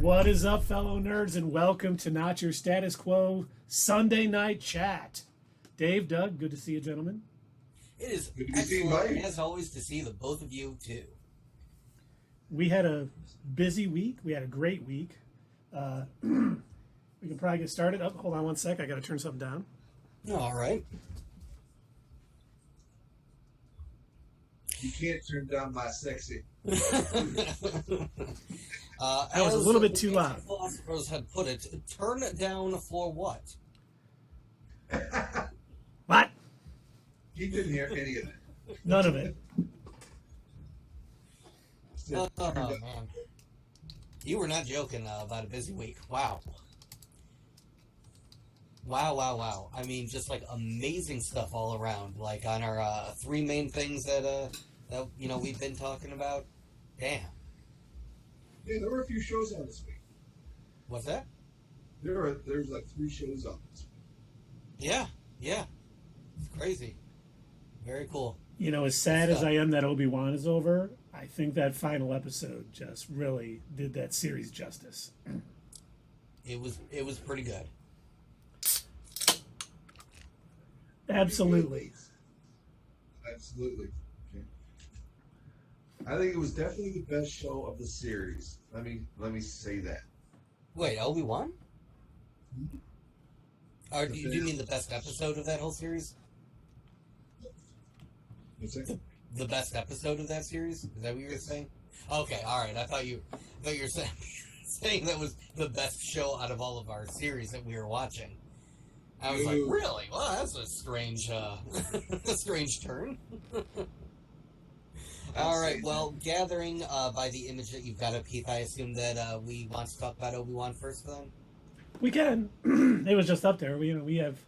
What is up, fellow nerds, and welcome to Not Your Status Quo Sunday Night Chat. Dave, Doug, good to see you, gentlemen. It is good to be seen, excellent, as always, to see the both of you, too. We had a busy week. We had a great week. We can probably get started. Oh, hold on one sec. I got to turn something down. All right. You can't turn down my sexy. That was a little bit too loud. Philosophers had put it, turn it down for what? What? He didn't hear any of it. None of it. Oh, man. You were not joking about a busy week. Wow. Wow. I mean, just like amazing stuff all around. Like on our three main things that we've been talking about. Damn. Yeah, there were a few shows on this week. What's that? There's like 3 shows on this week. Yeah. It's crazy. Very cool. You know, as sad as I am that Obi-Wan is over, I think that final episode just really did that series justice. It was pretty good. Absolutely. Okay. I think it was definitely the best show of the series. Let me say that. Wait, Obi-Wan? Mm-hmm. Or do you mean the best episode of that whole series? What's that? The best episode of that series? Is that what you were saying? Okay, all right. I thought you were saying that was the best show out of all of our series that we were watching. I was like, really? Well, that's a strange, a strange turn. All right. Well, gathering by the image that you've got up, Heath, I assume that we want to talk about Obi-Wan first, then. We can. It was just up there. We have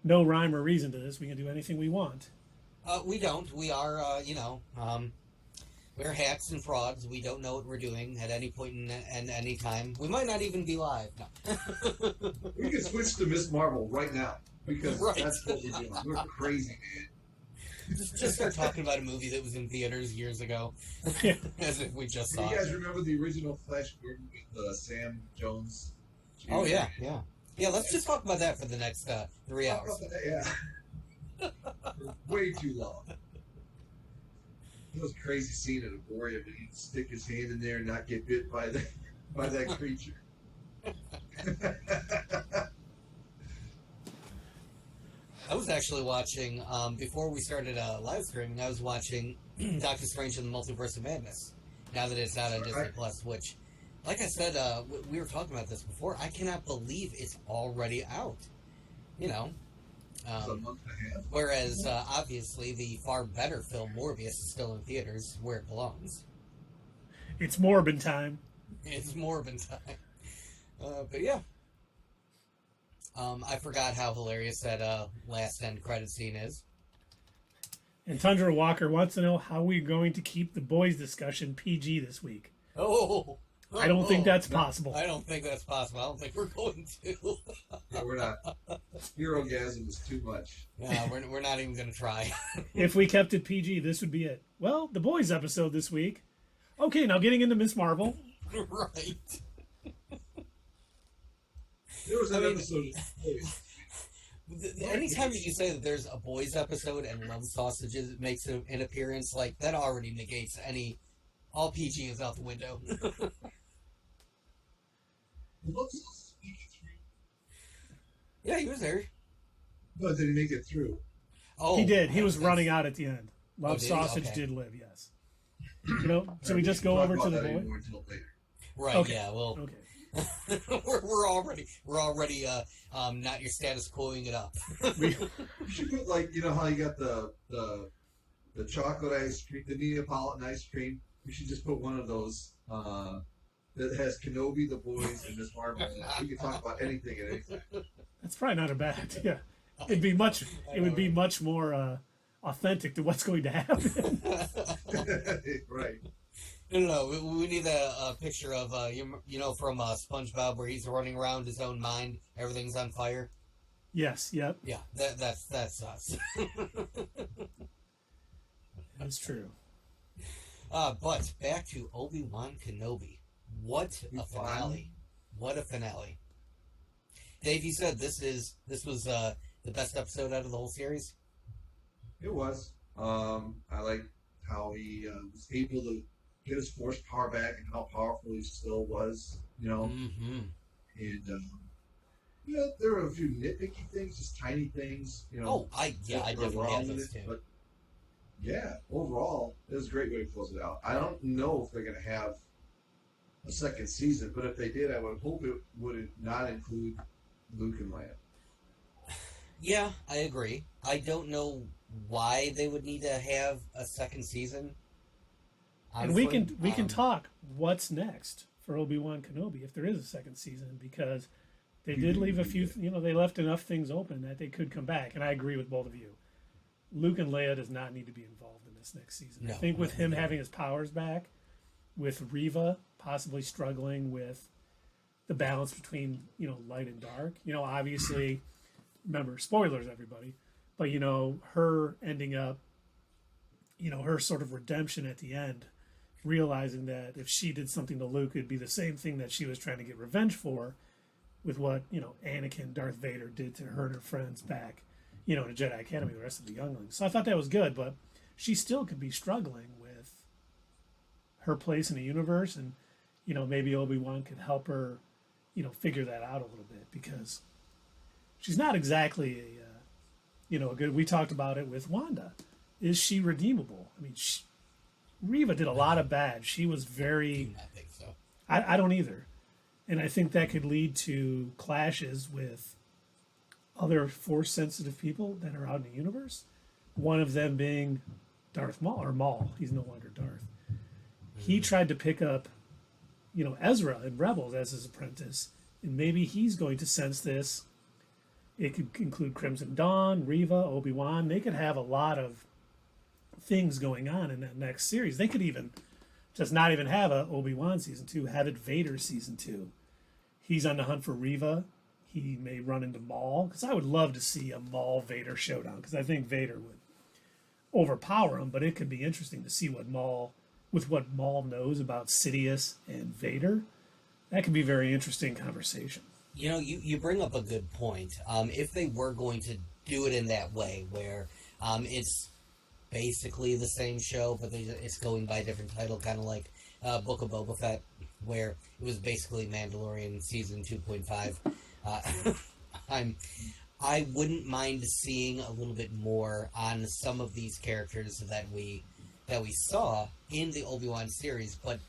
no rhyme or reason to this. We can do anything we want. We don't. We are, we're hacks and frauds. We don't know what we're doing at any point in any time. We might not even be live. No. We can switch to Miss Marvel right now because that's what we're doing. We're crazy, man. Just start talking about a movie that was in theaters years ago, as if we just saw it. You guys remember the original Flash Gordon with Sam Jones? Oh yeah. Let's just talk about that for the next 3 hours. Yeah. Way too long. It was a crazy scene at Aboria, but he'd stick his hand in there and not get bit by that creature. I was actually watching, before we started live streaming, I was watching Doctor Strange in the Multiverse of Madness, now that it's out on Disney Plus, which, like I said, we were talking about this before, I cannot believe it's already out, you know. It's a month and a half. Whereas, obviously, the far better film Morbius is still in theaters, where it belongs. It's Morbin time. It's Morbin time. But yeah. I forgot how hilarious that last end credit scene is. And Tundra Walker wants to know how we're going to keep the boys discussion PG this week. I don't think that's possible. I don't think that's possible. I don't think we're going to. Yeah, we're not. Herogasm is too much. Yeah, we're not even going to try. If we kept it PG, this would be it. Well, the boys episode this week. Okay, now getting into Miss Marvel. Right. There was an episode of Boys. Anytime that you say that there's a boys episode and Love Sausages makes an appearance, like, that already negates all PG is out the window. Yeah, he was there. No, did he make it through? Oh, he did. He was running out at the end. Love Sausage did live, yes. You know, so we just go over to the boy? Right, okay. Yeah, well... Okay. we're already not your status quoing it up. You should put, like, you know how you got the chocolate ice cream, the Neapolitan ice cream. We should just put one of those that has Kenobi the Boys and Miss Marvel in it. We can talk about anything at any time. That's probably not a bad idea. It would be much more authentic to what's going to happen. Right. No. We need a picture of from SpongeBob where he's running around his own mind. Everything's on fire. Yes. Yep. Yeah. That's us. That's true. But back to Obi-Wan Kenobi. What a finale. What a finale. Dave, you said this was the best episode out of the whole series? It was. I like how he was able to get his force power back and how powerful he still was. Mm-hmm. And there were a few nitpicky things, just tiny things. I definitely have those too. But yeah, overall, it was a great way to close it out. I don't know if they're going to have a second season, but if they did, I would hope it would not include Luke and Leia. Yeah, I agree. I don't know why they would need to have a second season. Honestly. And we can talk what's next for Obi-Wan Kenobi if there is a second season, because they did leave a few, they left enough things open that they could come back. And I agree with both of you. Luke and Leia does not need to be involved in this next season. No, I think with him having his powers back, with Reva possibly struggling with the balance between, light and dark. Obviously, remember, spoilers, everybody, but, her ending up, her sort of redemption at the end, realizing that if she did something to Luke, it'd be the same thing that she was trying to get revenge for with what, Anakin, Darth Vader did to her and her friends back, in the Jedi Academy, the rest of the younglings. So I thought that was good, but she still could be struggling with her place in the universe, and, maybe Obi-Wan could help her, figure that out a little bit, because she's not exactly a good. We talked about it with Wanda. Is she redeemable? I mean, Reva did a lot of bad. She was very. I think so. I don't either, and I think that could lead to clashes with other Force-sensitive people that are out in the universe. One of them being Darth Maul, or Maul. He's no longer Darth. He tried to pick up, Ezra in Rebels as his apprentice, and maybe he's going to sense this. It could include Crimson Dawn, Reva, Obi-Wan. They could have a lot of things going on in that next series. They could even just not even have a Obi-Wan season 2, have it Vader season 2. He's on the hunt for Reva. He may run into Maul, because I would love to see a Maul Vader showdown, because I think Vader would overpower him, but it could be interesting to see what Maul knows about Sidious and Vader. That could be a very interesting conversation. You bring up a good point. If they were going to do it in that way, where it's basically the same show, but it's going by a different title, kind of like Book of Boba Fett, where it was basically Mandalorian season 2.5. I wouldn't mind seeing a little bit more on some of these characters that we saw in the Obi-Wan series, but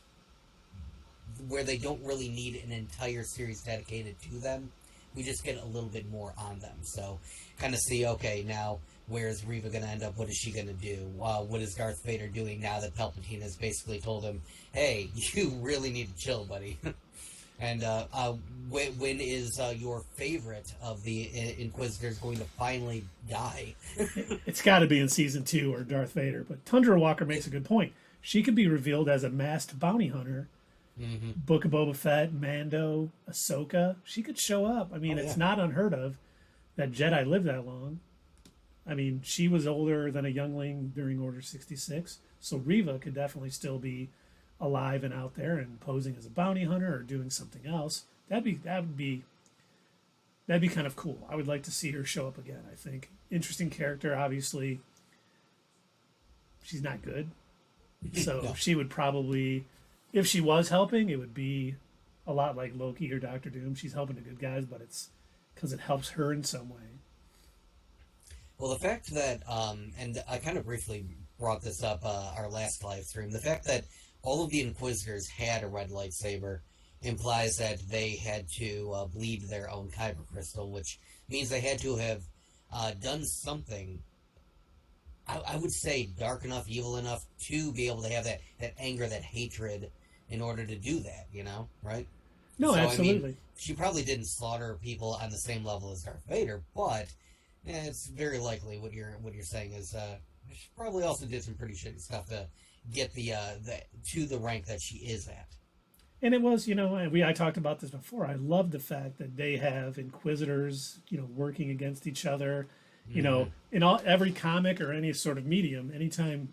where they don't really need an entire series dedicated to them. We just get a little bit more on them. So kind of see, okay, now where's Reva going to end up? What is she going to do? What is Darth Vader doing now that Palpatine has basically told him, hey, you really need to chill, buddy? And when is your favorite of the Inquisitors going to finally die? It's got to be in season 2 or Darth Vader. But Tundra Walker makes a good point. She could be revealed as a masked bounty hunter. Mm-hmm. Book of Boba Fett, Mando, Ahsoka. She could show up. I mean, it's not unheard of that Jedi lived that long. I mean, she was older than a youngling during Order 66. So Reva could definitely still be alive and out there and posing as a bounty hunter or doing something else. That'd be kind of cool. I would like to see her show up again. I think interesting character. Obviously, she's not good, so no. She would probably, if she was helping, it would be a lot like Loki or Doctor Doom. She's helping the good guys, but it's because it helps her in some way. Well, the fact that, and I kind of briefly brought this up our last live stream, the fact that all of the Inquisitors had a red lightsaber implies that they had to bleed their own kyber crystal, which means they had to have done something, I would say, dark enough, evil enough to be able to have that anger, that hatred in order to do that, right? No, so, absolutely. I mean, she probably didn't slaughter people on the same level as Darth Vader, but it's very likely what you're saying is she probably also did some pretty shitty stuff to get to the rank that she is at. And it was, I talked about this before. I love the fact that they have Inquisitors, working against each other. Mm-hmm. In every comic or any sort of medium, anytime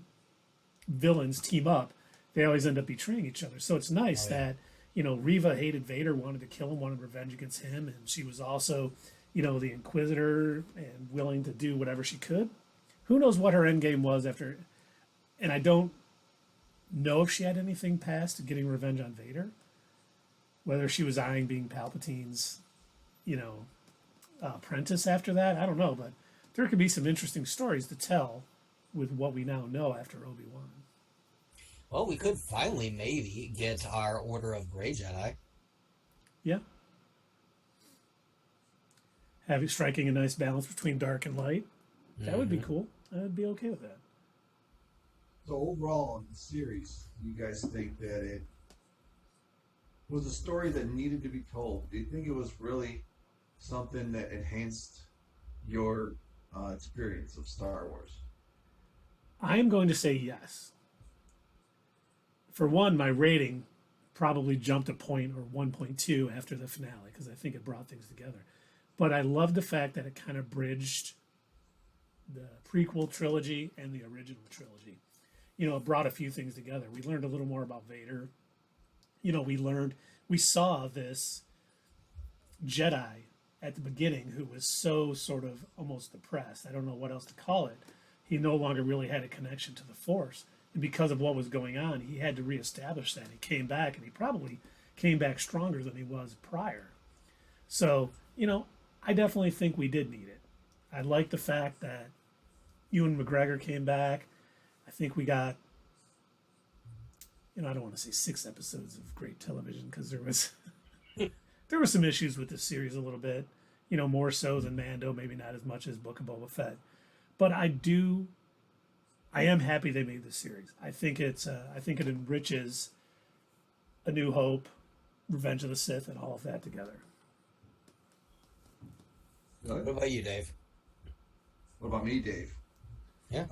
villains team up, they always end up betraying each other. So it's nice that, Reva hated Vader, wanted to kill him, wanted revenge against him, and she was also, the Inquisitor and willing to do whatever she could. Who knows what her end game was after, and I don't know if she had anything past getting revenge on Vader, whether she was eyeing being Palpatine's, apprentice after that. I don't know, but there could be some interesting stories to tell with what we now know after Obi-Wan. Well, we could finally maybe get our Order of Grey Jedi. Yeah. Striking a nice balance between dark and light. That would be cool. I'd be okay with that. So overall in the series, you guys think that it was a story that needed to be told? Do you think it was really something that enhanced your experience of Star Wars? I am going to say yes. For one, my rating probably jumped a point or 1.2 after the finale because I think it brought things together. But I love the fact that it kind of bridged the prequel trilogy and the original trilogy. It brought a few things together. We learned a little more about Vader. We saw this Jedi at the beginning who was so sort of almost depressed. I don't know what else to call it. He no longer really had a connection to the Force. And because of what was going on, he had to reestablish that. He came back, and he probably came back stronger than he was prior. So, I definitely think we did need it. I like the fact that Ewan McGregor came back. I think we got, I don't want to say 6 episodes of great television because there were some issues with this series a little bit, more so than Mando, maybe not as much as Book of Boba Fett. But I am happy they made this series. I think it enriches A New Hope, Revenge of the Sith, and all of that together. Good. What about you, Dave? What about me, Dave? Yeah.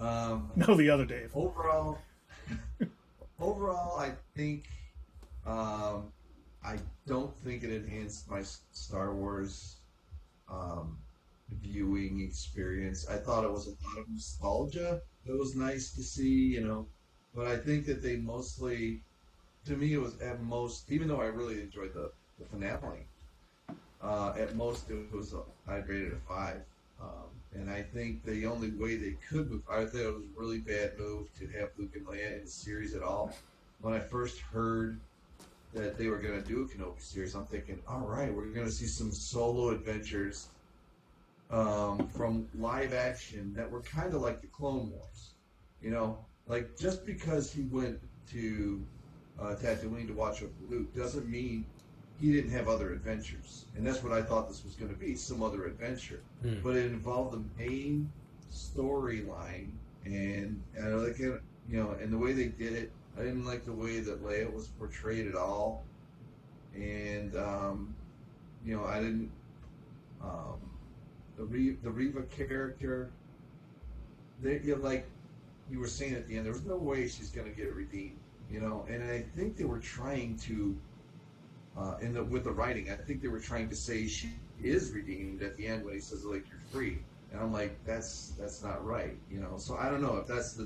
No, the other Dave. Overall, I think I don't think it enhanced my Star Wars viewing experience. I thought it was a lot of nostalgia. It was nice to see, but I think that they mostly, to me, it was at most, even though I really enjoyed the finale, at most it was, I'd rate it a 5. And I think the only way they could move, I thought it was a really bad move to have Luke and Leia in the series at all. When I first heard that they were going to do a Kenobi series, I'm thinking, all right, we're going to see some solo adventures from live action that were kind of like the Clone Wars. Like just because he went to Tatooine to watch over Luke doesn't mean he didn't have other adventures. And that's what I thought this was going to be, some other adventure. But it involved the main storyline, and I like it, and the way they did it. I didn't like the way that Leia was portrayed at all, and I didn't. The Reva character, like you were saying at the end, there was no way she's going to get redeemed, And I think they were trying to, with the writing, I think they were trying to say she is redeemed at the end when he says like you're free, and I'm like that's not right, So I don't know if that's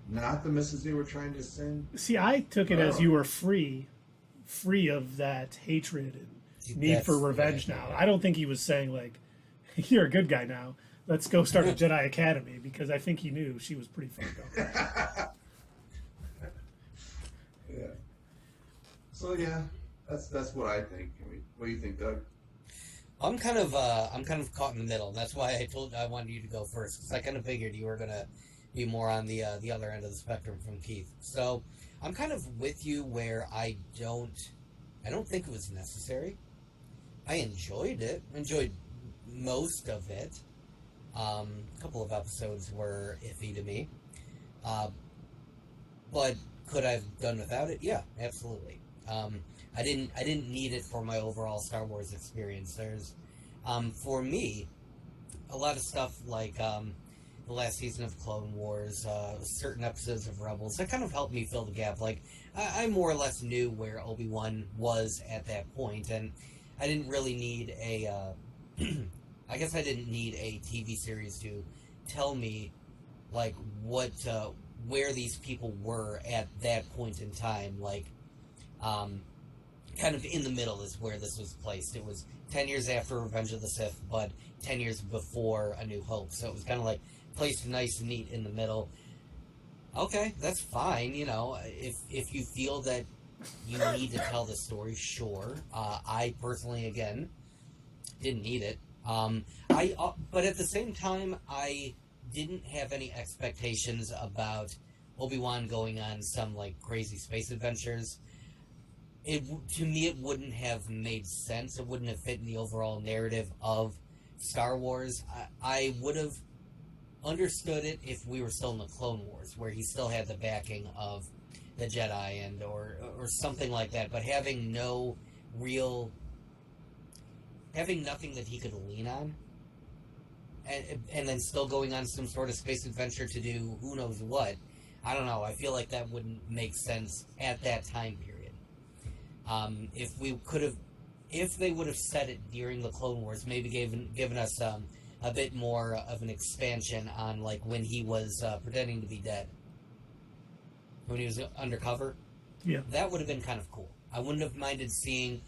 not the message they were trying to send. See, I took it as you were free of that hatred and need for revenge now. I don't think he was saying like, you're a good guy now. Let's go start a Jedi Academy, because I think he knew she was pretty fucked up. Yeah. So yeah, that's what I think. I mean, what do you think, Doug? I'm kind of caught in the middle. That's why I wanted you to go first, because I kind of figured you were gonna be more on the other end of the spectrum from Keith. So I'm kind of with you where I don't think it was necessary. I enjoyed it. Enjoyed most of it. A couple of episodes were iffy to me. But could I have done without it? Yeah, absolutely. I didn't need it for my overall Star Wars experience. There's, for me, a lot of stuff like the last season of Clone Wars, certain episodes of Rebels, that kind of helped me fill the gap. Like, I more or less knew where Obi-Wan was at that point, and I didn't really need a, I guess I didn't need a TV series to tell me, like, what, where these people were at that point in time. Like, kind of in the middle is where this was placed. It was 10 years after Revenge of the Sith, but 10 years before A New Hope. So it was kind of like placed nice and neat in the middle. Okay, that's fine. You know, if you feel that you need to tell the story, sure. I personally, again, didn't need it. But at the same time, I didn't have any expectations about Obi-Wan going on some like crazy space adventures. To me, it wouldn't have made sense. It wouldn't have fit in the overall narrative of Star Wars. I would have understood it if we were still in the Clone Wars, where he still had the backing of the Jedi and or something like that. But having nothing that he could lean on, and then still going on some sort of space adventure to do who knows what. I don't know. I feel like that wouldn't make sense at that time period. If they would have said it during the Clone Wars, maybe given us a bit more of an expansion on like when he was pretending to be dead, when he was undercover. Yeah, that would have been kind of cool. I wouldn't have minded seeing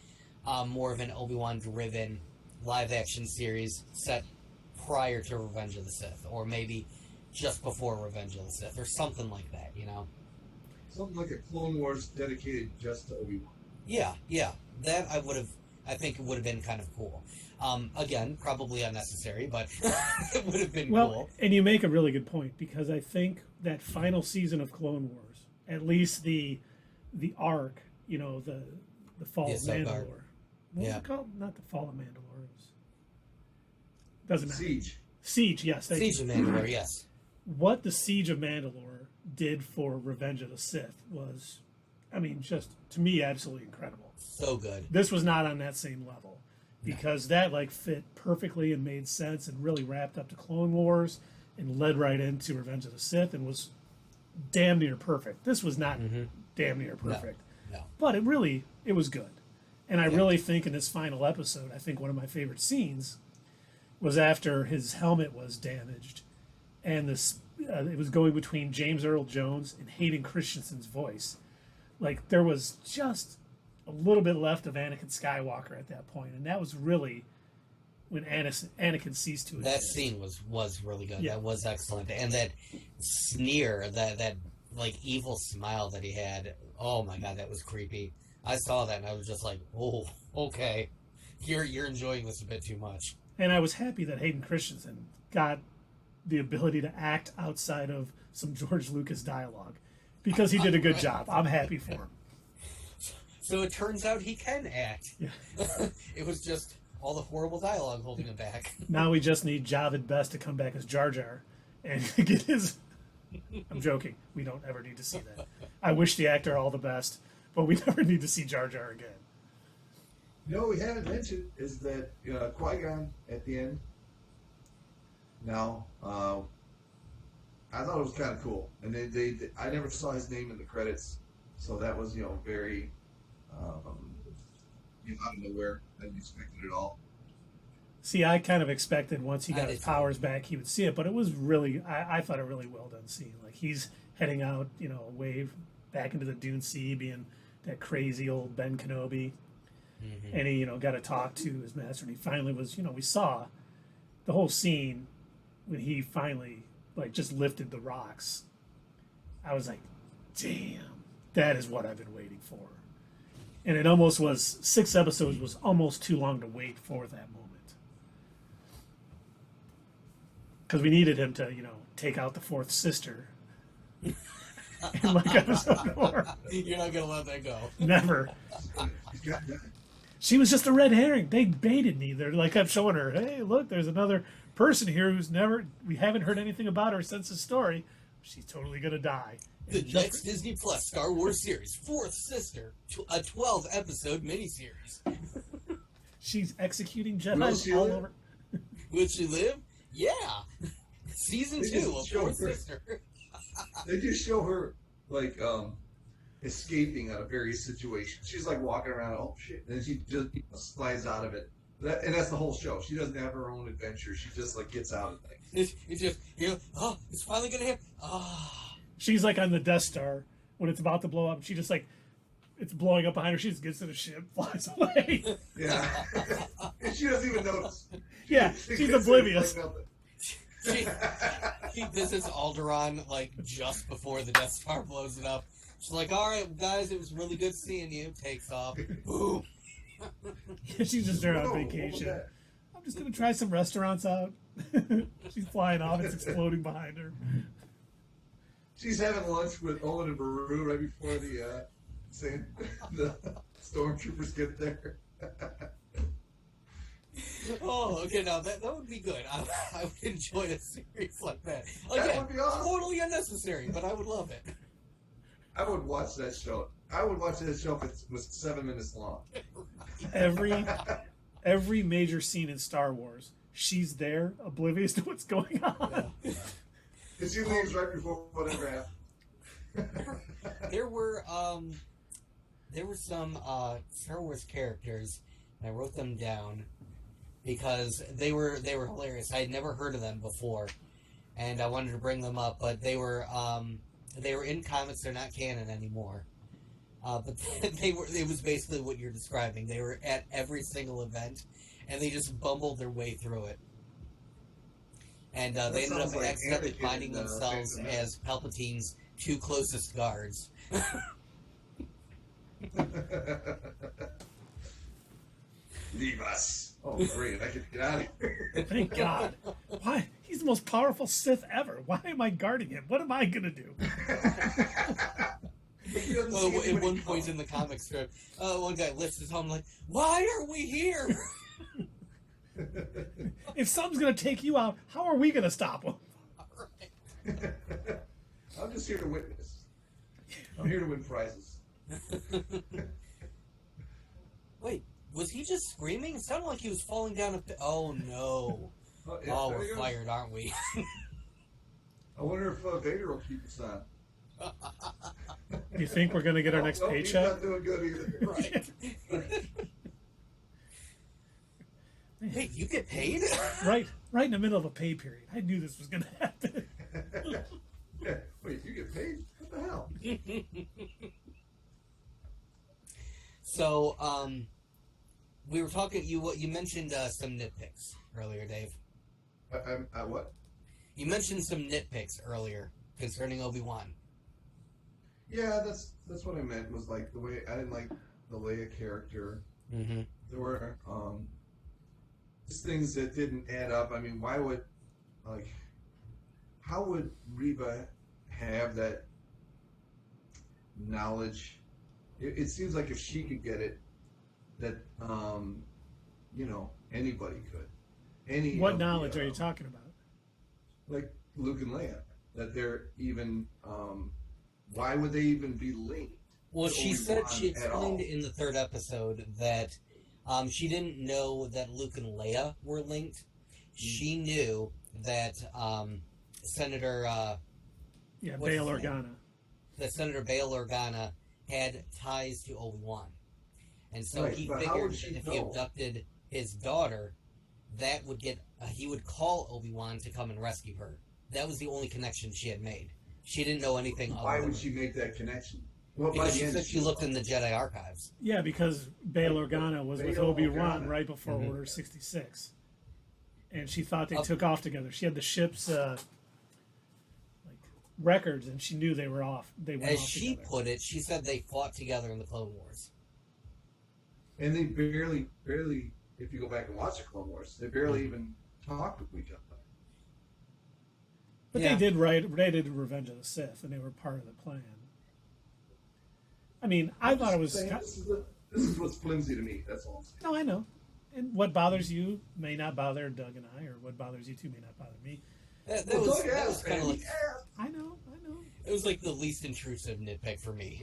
more of an Obi-Wan driven live action series set prior to Revenge of the Sith, or maybe just before Revenge of the Sith, or something like that. You know, something like a Clone Wars dedicated just to Obi-Wan. Yeah. That I think it would have been kind of cool. Again, probably unnecessary, but it would have been cool. And you make a really good point, because I think that final season of Clone Wars, at least the arc, you know, the fall of Mandalore. What was it called? Not the fall of Mandalore. Doesn't matter. Siege, yes. Siege of Mandalore, yes. What the Siege of Mandalore did for Revenge of the Sith was, I mean, just, to me, absolutely incredible. So good. This was not on that same level, because that, like, fit perfectly and made sense and really wrapped up to Clone Wars and led right into Revenge of the Sith and was damn near perfect. This was not damn near perfect. No. But it was good. And I really think in this final episode, I think one of my favorite scenes was after his helmet was damaged, and it was going between James Earl Jones and Hayden Christensen's voice. Like, there was just a little bit left of Anakin Skywalker at that point, and that was really when Anakin ceased to exist. That scene was really good. Yeah. That was excellent, and that sneer, that like evil smile that he had. Oh my god, that was creepy. I saw that and I was just like, oh, okay, you're enjoying this a bit too much. And I was happy that Hayden Christensen got the ability to act outside of some George Lucas dialogue, because he did a good job. I'm happy for him. So it turns out he can act. Yeah. It was just all the horrible dialogue holding him back. Now we just need Javid Best to come back as Jar Jar and get his... I'm joking. We don't ever need to see that. I wish the actor all the best, but we never need to see Jar Jar again. You know what we haven't mentioned is that Qui-Gon at the end. Now, I thought it was kind of cool, and I never saw his name in the credits, so that was very out of nowhere. I didn't expect it at all. See, I kind of expected once he got his powers back, he would see it, but it was really, I thought a really well done scene. Like, he's heading out, away back into the Dune Sea, being that crazy old Ben Kenobi. Mm-hmm. And he, got to talk to his master, and he finally was, we saw the whole scene when he finally, just lifted the rocks. I was like, damn, that is what I've been waiting for. And it almost was, 6 episodes was almost too long to wait for that moment. Because we needed him to, take out the 4th sister. In episode 4. You're not going to let that go. Never. She was just a red herring. They baited me. They're kept showing her, hey, look, there's another person here we haven't heard anything about her since the story. She's totally going to die. The next Disney Plus Star Wars series, 4th Sister, a 12-episode miniseries. She's executing Jedi all over. Will she live? Yeah. Season 2 of 4th Sister. They just show her, escaping out of various situations. She's walking around, oh shit, and then she just slides out of it. And that's the whole show. She doesn't have her own adventure. She just gets out of things. It's just it's finally gonna happen. She's on the Death Star when it's about to blow up. She just it's blowing up behind her. She just gets in a ship, flies away. Yeah. And she doesn't even notice. Yeah, she's oblivious. She visits Alderaan like just before the Death Star blows it up. She's like, "All right, guys, it was really good seeing you." Takes off. Boom. She's just there on vacation. I'm just gonna try some restaurants out. She's flying off. It's exploding behind her. She's having lunch with Owen and Baru right before the stormtroopers get there. Oh, okay, now that would be good. I would enjoy a series like that. Again, That would be awesome. Totally unnecessary, but I would love it. I would watch that show. I would watch that show if it was 7 minutes long. Every major scene in Star Wars, she's there, oblivious to what's going on. Yeah. And she leaves right before whatever happens. There were some Star Wars characters, and I wrote them down because they were hilarious. I had never heard of them before, and I wanted to bring them up, but they were in comics. They're not canon anymore. But it was basically what you're describing. They were at every single event, and they just bumbled their way through it. And they ended up accidentally finding themselves as Palpatine's 2 closest guards. Leave us. Oh, great. I can get out of here. Thank God. Why? He's the most powerful Sith ever. Why am I guarding him? What am I going to do? At one point in the comic strip, one guy lifts his arm like, "Why are we here?" If something's going to take you out, how are we going to stop him? I'm just here to witness. I'm here to win prizes. Wait, was he just screaming? It sounded like he was falling down a pit. Oh, no. Yeah, Oh, we're fired, aren't we? I wonder if Vader will keep us on. You think we're going to get our next paycheck? He's not doing good either. Right. Hey, you get paid? Right in the middle of a pay period. I knew this was going to happen. Yeah. Wait, you get paid? What the hell? So, we were talking. You mentioned some nitpicks earlier, Dave. I what? You mentioned some nitpicks earlier concerning Obi-Wan. Yeah, that's what I meant. Was like the way I didn't like the Leia character. Mm-hmm. There were just things that didn't add up. I mean, why would how would Reva have that knowledge? It seems like if she could get it, that anybody could. What knowledge are you talking about? Like Luke and Leia, that they're even. Why would they even be linked? Well, she explained all? in the 3rd episode that she didn't know that Luke and Leia were linked. She knew that Senator Bail Organa. That Senator Bail Organa had ties to Obi-Wan, and so Right, he but figured that if he abducted his daughter, that would get he would call Obi-Wan to come and rescue her. That was the only connection she had made. She didn't know anything. Why would she make that connection? Well, because she said she looked in the Jedi archives. Yeah, because Bail Organa was with Obi-Wan right before Mm-hmm. Order 66. And she thought they took off together. She had the ship's records, and she knew they were off. They went As off she together. put it, she said they fought together in the Clone Wars. And they barely, if you go back and watch the Clone Wars, they barely even talked with each other. But Yeah. they did Revenge of the Sith, and they were part of the plan. I mean, I thought it was... This is what's flimsy to me, that's all I'm saying. No, I know. And what bothers you may not bother Doug and I, or what bothers you two may not bother me. That Well, was Doug asked, kind of man, like he asked. I know. it was like the least intrusive nitpick for me.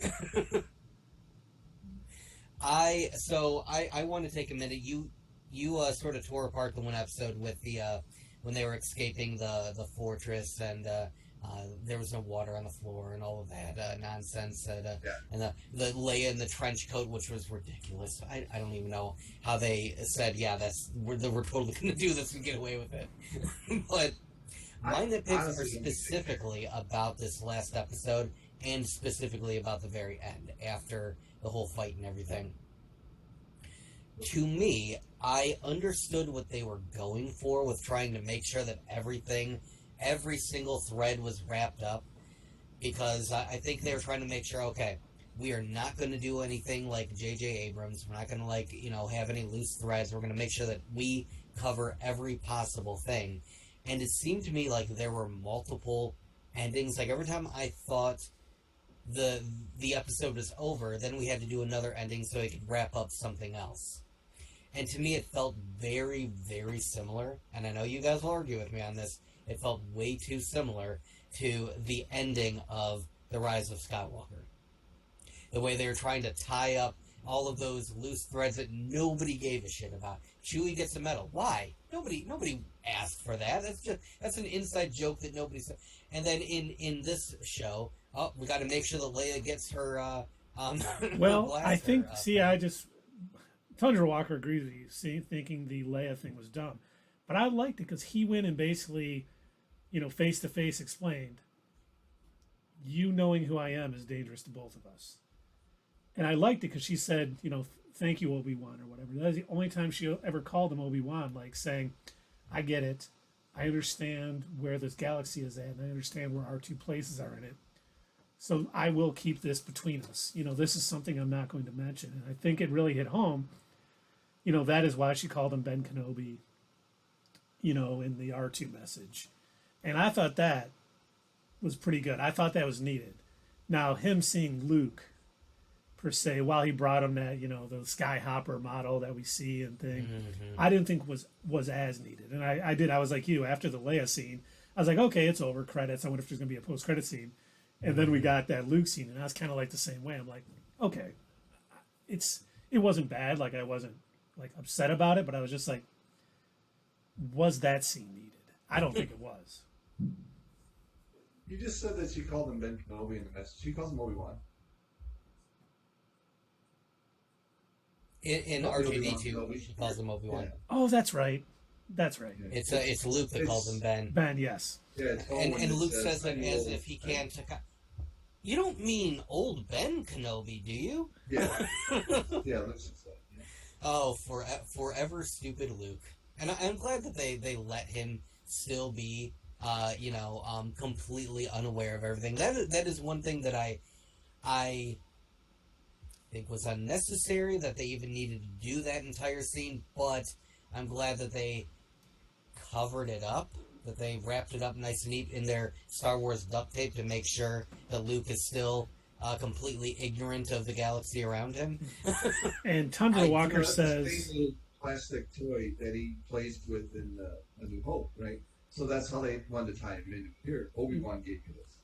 I want to take a minute. You sort of tore apart the one episode with the when they were escaping the fortress, and there was no water on the floor and all of that nonsense. And the Leia in the trench coat, which was ridiculous. I don't even know how they said, yeah, we're totally going to do this and get away with it. But my nitpicks are specifically about this last episode, and specifically about the very end, after the whole fight and everything. To me, I understood what they were going for with trying to make sure that every single thread was wrapped up, because I think they were trying to make sure, okay, we are not going to do anything like J.J. Abrams. We're not going to, have any loose threads. We're going to make sure that we cover every possible thing. And it seemed to me like there were multiple endings. Like, every time I thought the episode was over, then we had to do another ending so it could wrap up something else. And to me, it felt very, very similar. And I know you guys will argue with me on this. It felt way too similar to the ending of The Rise of Skywalker. The way they were trying to tie up all of those loose threads that nobody gave a shit about. Chewie gets a medal. Why? Nobody asked for that. That's an inside joke that nobody said. And then in this show, we got to make sure that Leia gets her. Well, I think. Tundra Walker agrees with you, thinking the Leia thing was dumb, but I liked it because he went and basically, face to face explained, you knowing who I am is dangerous to both of us. And I liked it because she said, thank you, Obi-Wan, or whatever. That was the only time she ever called him Obi-Wan, like saying, I get it. I understand where this galaxy is at, and I understand where our two places are in it. So I will keep this between us. This is something I'm not going to mention. And I think it really hit home. That is why she called him Ben Kenobi, in the R2 message. And I thought that was pretty good. I thought that was needed. Now, him seeing Luke, per se, while he brought him that, the Skyhopper model that we see and thing, Mm-hmm. I didn't think was as needed. And I was like you, after the Leia scene, I was like, okay, it's over, credits. I wonder if there's going to be a post-credit scene. And then we got that Luke scene, and I was kind of like the same way. I'm like, okay, it wasn't bad. Like, I wasn't upset about it, but I was just like, was that scene needed? I don't think it was. You just said that she called him Ben Kenobi in the message. She calls him Obi-Wan. In R2-D2, she calls him Obi-Wan. Yeah. Oh, that's right. That's right. Yeah. It's Luke that calls him Ben. Ben, yes. Yeah, And Luke says it as if he can't. You don't mean old Ben Kenobi, do you? Yeah. Yeah, Luke says that. Yeah. Oh, forever stupid Luke. And I'm glad that they let him still be, completely unaware of everything. That is one thing that I think was unnecessary, that they even needed to do that entire scene, but I'm glad that they covered it up, that they wrapped it up nice and neat in their Star Wars duct tape to make sure that Luke is still completely ignorant of the galaxy around him. And Tundra Walker That's says... the same little plastic toy that he plays with in A New Hope, right? So that's how they wanted to tie him in. Here, Obi-Wan gave you this.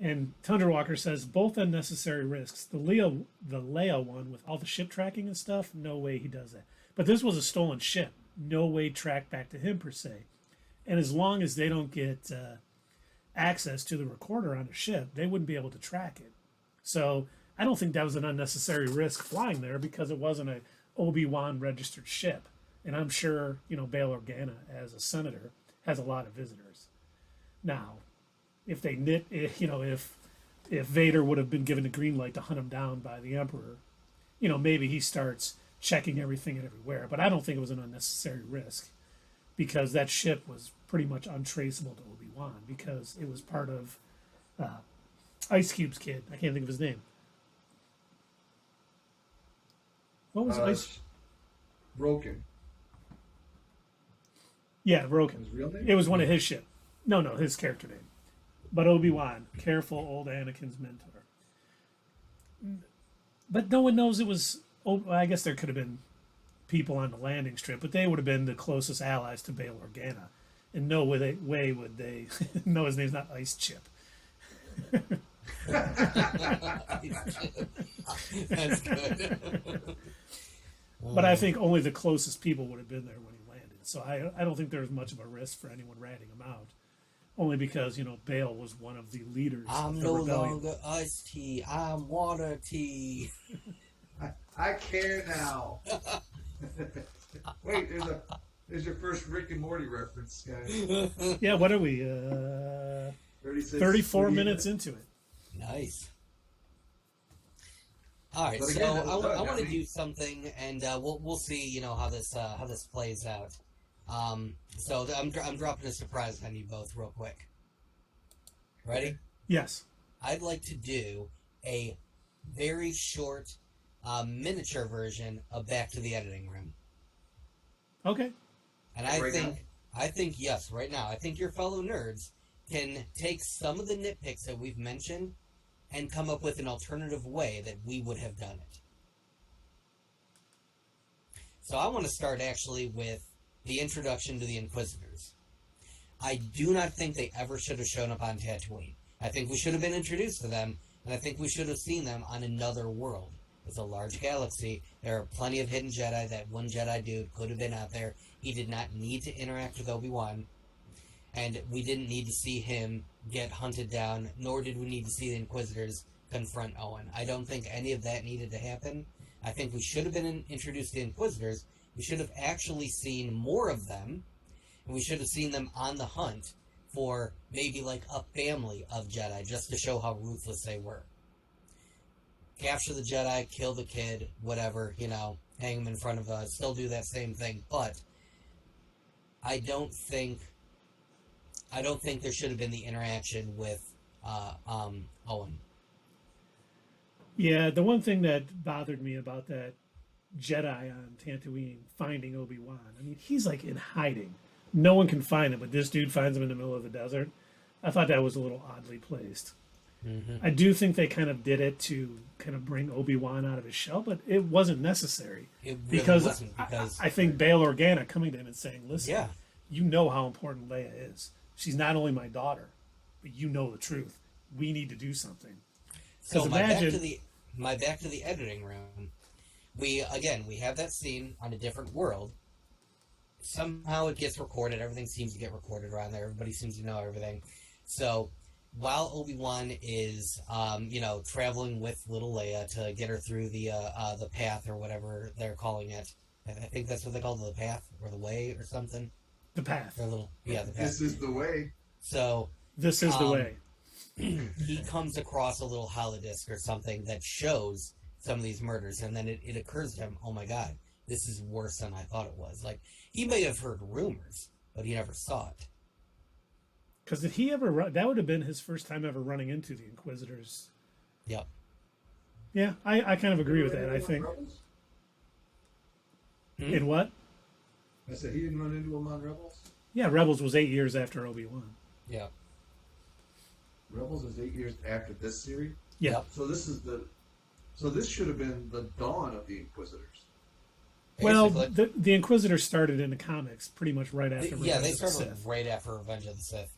And Tundra Walker says, both unnecessary risks. The Leia one with all the ship tracking and stuff, no way he does that. But this was a stolen ship. No way tracked back to him, per se. And as long as they don't get access to the recorder on the ship, they wouldn't be able to track it. So I don't think that was an unnecessary risk flying there, because it wasn't a Obi-Wan registered ship. And I'm sure, Bail Organa, as a senator, has a lot of visitors. Now, if Vader would have been given a green light to hunt him down by the Emperor, maybe he starts checking everything and everywhere. But I don't think it was an unnecessary risk, because that ship was pretty much untraceable to Obi-Wan, because it was part of Ice Cube's kid. I can't think of his name. What was Ice? Broken. Yeah, Broken. His real name? It was one of his ship. No, his character name. But Obi-Wan, careful old Anakin's mentor. But no one knows it was... I guess there could have been people on the landing strip, but they would have been the closest allies to Bail Organa. In no way would they know his name's not Ice Chip. That's good. But I think only the closest people would have been there when he landed. So I don't think there was much of a risk for anyone ratting him out. Only because, Bail was one of the leaders I'm of the no rebellion. longer iced tea. I'm water tea. I care now. Wait, there's your first Rick and Morty reference, guys. Yeah, what are we? 36, 34 minutes into it. Nice. All right, But so again, I want to do something, and we'll see, how this plays out. So I'm dropping a surprise on you both real quick. Ready? Yes. I'd like to do a very short, miniature version of Back to the Editing Room, Okay. and Right I think yes, right now, I think your fellow nerds can take some of the nitpicks that we've mentioned and come up with an alternative way that we would have done it. So I want to start actually with the introduction to the Inquisitors. I do not think they ever should have shown up on Tatooine. I think we should have been introduced to them, and I think we should have seen them on another world. It's a large galaxy. There are plenty of hidden Jedi. That one Jedi dude could have been out there. He did not need to interact with Obi-Wan, and we didn't need to see him get hunted down, nor did we need to see the Inquisitors confront Owen. I don't think any of that needed to happen. I think we should have been introduced to the Inquisitors. We should have actually seen more of them, and we should have seen them on the hunt for maybe like a family of Jedi, just to show how ruthless they were. Capture the Jedi, kill the kid, whatever, hang him in front of us, still do that same thing, but I don't think there should have been the interaction with Owen. Yeah, the one thing that bothered me about that Jedi on Tatooine finding Obi-Wan, I mean, he's like in hiding. No one can find him, but this dude finds him in the middle of the desert. I thought that was a little oddly placed. Mm-hmm. I do think they kind of did it to kind of bring Obi-Wan out of his shell, but it wasn't necessary. It really because wasn't, because I think Bail Organa coming to him and saying, listen, yeah. you know how important Leia is. She's not only my daughter, but you know the truth. We need to do something. So imagine, my back to the editing room. We have that scene on a different world. Somehow it gets recorded. Everything seems to get recorded around there. Everybody seems to know everything. So while Obi-Wan is, traveling with little Leia to get her through the path or whatever they're calling it. I think that's what they call the path or the way or something. the path. The path. This is the way. So This is the way. he comes across a little holodisc or something that shows some of these murders, and then it occurs to him, oh my god, this is worse than I thought it was. Like, he may have heard rumors, but he never saw it. Because did he ever run? That would have been his first time ever running into the Inquisitors. Yep. Yeah, I kind of agree with that. I think. In what? I said he didn't run into him on Rebels? Yeah, Rebels was 8 years after Obi-Wan. Yeah. Rebels is 8 years after this series? Yeah. Yep. So this should have been the dawn of the Inquisitors. Well, Basically. the Inquisitors started in the comics pretty much right after. They Revenge of the started Sith. right after Revenge of the Sith.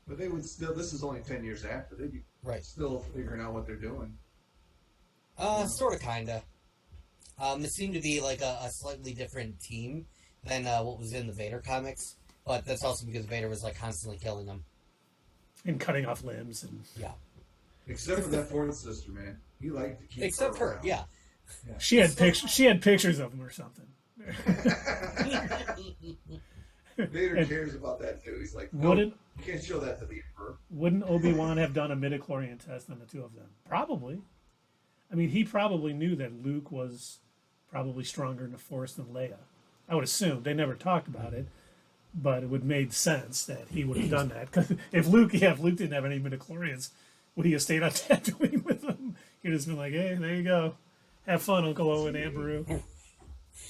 But they would still, this is only 10 years after. They'd be Right. still figuring out what they're doing. Sort of, kinda. It seemed to be like a slightly different team than what was in the Vader comics, but that's also because Vader was like constantly killing them. And cutting off limbs and. Yeah. Except for that fourth sister, man. He liked to keep Except her, around. yeah. She had pictures. She had pictures of him or something. Vader cares about that too. He's like, no, Wouldn't you can't show that to the Emperor. Wouldn't Obi-Wan have done a midichlorian test on the two of them? Probably. I mean, he probably knew that Luke was probably stronger in the Force than Leia. I would assume. They never talked about it, but it would have made sense that he would have done that. Because if Luke didn't have any midichlorians, would he have stayed on Tatooine with them? He'd just been like, hey, there you go. Have fun, Uncle Owen and Beru.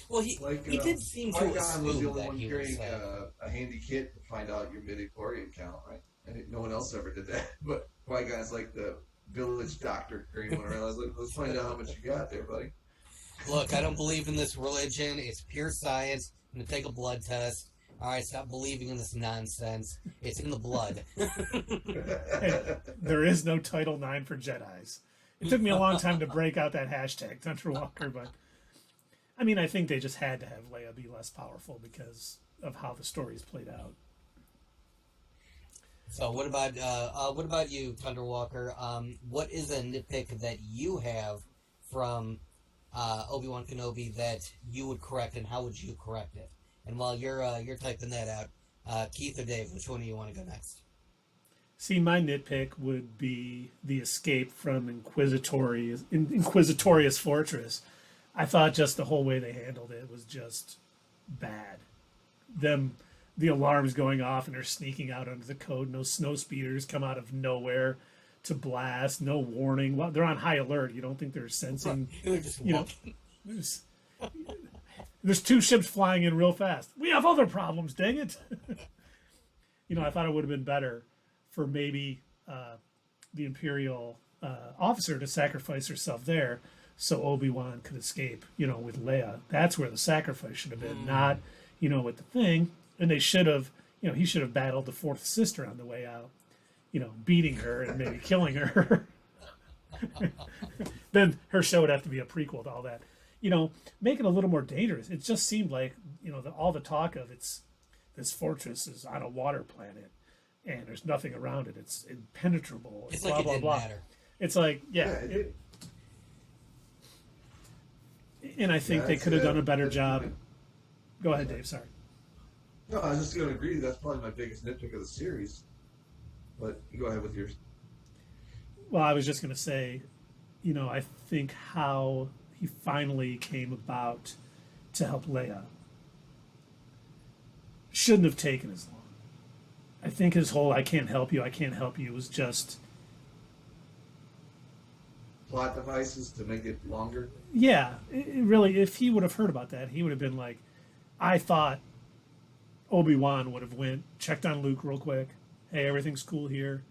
Well, he did seem to Qui-Gon was the assume only that one he carrying was. a handy kit to find out your midichlorian count, right? And no one else ever did that. But Qui-Gon's like the village doctor carrying one around. I was like, let's find out how much you got there, buddy. Look, I don't believe in this religion. It's pure science. I'm going to take a blood test. All right, stop believing in this nonsense. It's in the blood. And there is no Title IX for Jedis. It took me a long time to break out that hashtag, Thunder Walker, but I mean, I think they just had to have Leia be less powerful because of how the stories played out. So what about you, Thunder Walker? What is a nitpick that you have from Obi-Wan Kenobi that you would correct, and how would you correct it? And while you're typing that out, Keith or Dave, which one do you want to go next? See, my nitpick would be the escape from Inquisitorious Fortress. I thought just the whole way they handled it was just bad. The alarms going off and they're sneaking out under the code. No snow speeders come out of nowhere to blast. No warning. Well, they're on high alert. You don't think they're sensing? They're just You know, walking. there's two ships flying in real fast. We have other problems. Dang it! I thought it would have been better for maybe the Imperial officer to sacrifice herself there so Obi-Wan could escape, with Leia. That's where the sacrifice should have been, not, with the thing. And they should have, he should have battled the fourth sister on the way out, beating her and maybe killing her. Then her show would have to be a prequel to all that. Make it a little more dangerous. It just seemed like, all the talk of this fortress is on a water planet and there's nothing around it. It's impenetrable. It's blah, like it blah, didn't blah. matter. It's like, and I think they could have done a better job. Go ahead, Dave. Sorry. No, I was just going to agree. That's probably my biggest nitpick of the series. But you go ahead with yours. Well, I was just going to say, I think how he finally came about to help Leia shouldn't have taken as long. I think his whole I can't help you was just... Plot devices to make it longer? Yeah, it really, if he would have heard about that, he would have been like, I thought Obi-Wan would have checked on Luke real quick. Hey, everything's cool here.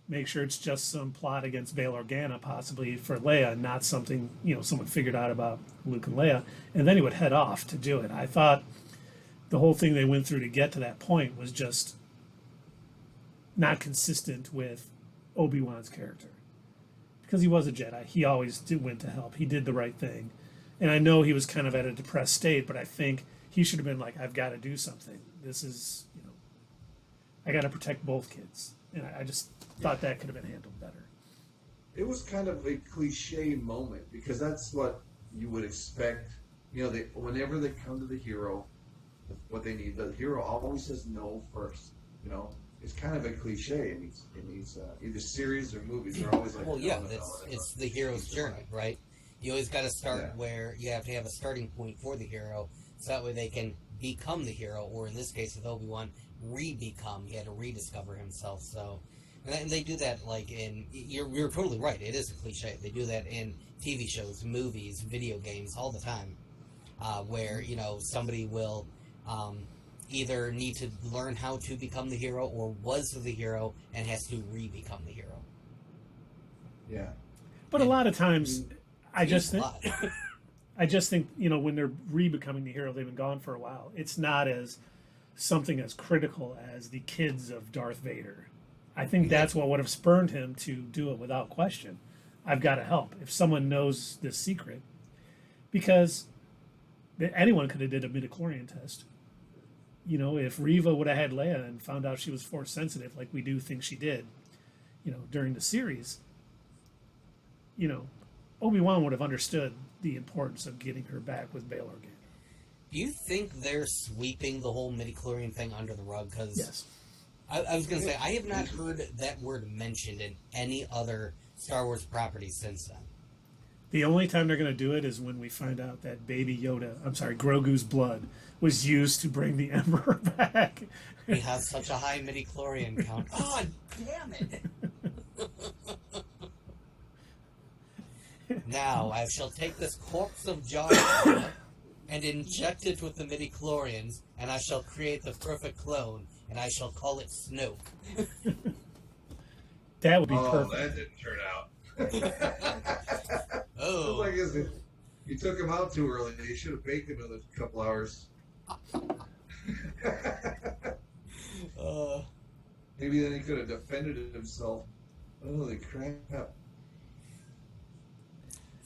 Make sure it's just some plot against Bail Organa, possibly for Leia, not something, someone figured out about Luke and Leia. And then he would head off to do it. I thought the whole thing they went through to get to that point was just not consistent with Obi-Wan's character. Because he was a Jedi. He always went to help. He did the right thing. And I know he was kind of at a depressed state, but I think he should have been like, I've got to do something. This is, I got to protect both kids. And I just thought that could have been handled better. It was kind of a cliche moment because that's what you would expect. Whenever they come to the hero, what they need, the hero always says no first. It's kind of a cliche in these either series or movies. They're always like, Well, yeah, it's the hero's journey, right? You always got to start where you have to have a starting point for the hero, so that way they can become the hero, or in this case with Obi-Wan, re-become. He had to rediscover himself. So, and they do that like in. You're totally right. It is a cliche. They do that in TV shows, movies, video games, all the time, where somebody will. Either need to learn how to become the hero or was the hero and has to re-become the hero. Yeah. But a lot of times, I just think, when they're re-becoming the hero, they've been gone for a while. It's not as something as critical as the kids of Darth Vader. I think that's what would have spurred him to do it without question. I've got to help. If someone knows this secret, because anyone could have did a midichlorian test. If Reva would have had Leia and found out she was force sensitive, like we do think she did, during the series, Obi-Wan would have understood the importance of getting her back with Bail Organa. Do you think they're sweeping the whole midichlorian thing under the rug? Because yes. I was going to say, I have not heard that word mentioned in any other Star Wars property since then. The only time they're going to do it is when we find out that Baby Grogu's blood was used to bring the Emperor back. He has such a high midichlorian count. Oh, damn it! Now I shall take this corpse of Jar Jar and inject it with the midichlorians, and I shall create the perfect clone, and I shall call it Snoke. That would be perfect. That didn't turn out. Oh. Like, you took him out too early. You should have baked him in a couple hours. Maybe then he could have defended himself. Holy crap.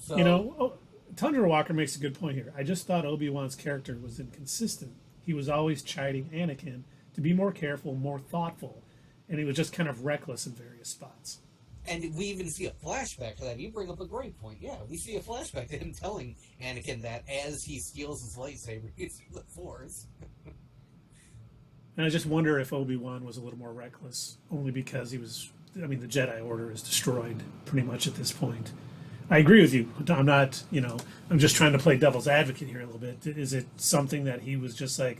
So, Tundra Walker makes a good point here. I just thought Obi-Wan's character was inconsistent. He was always chiding Anakin to be more careful, more thoughtful, and he was just kind of reckless in various spots. And we even see a flashback to that. You bring up a great point. Yeah, we see a flashback to him telling Anakin that as he steals his lightsaber, he's the Force. And I just wonder if Obi-Wan was a little more reckless, only because he was. I mean, the Jedi Order is destroyed pretty much at this point. I agree with you. I'm not, I'm just trying to play devil's advocate here a little bit. Is it something that he was just like,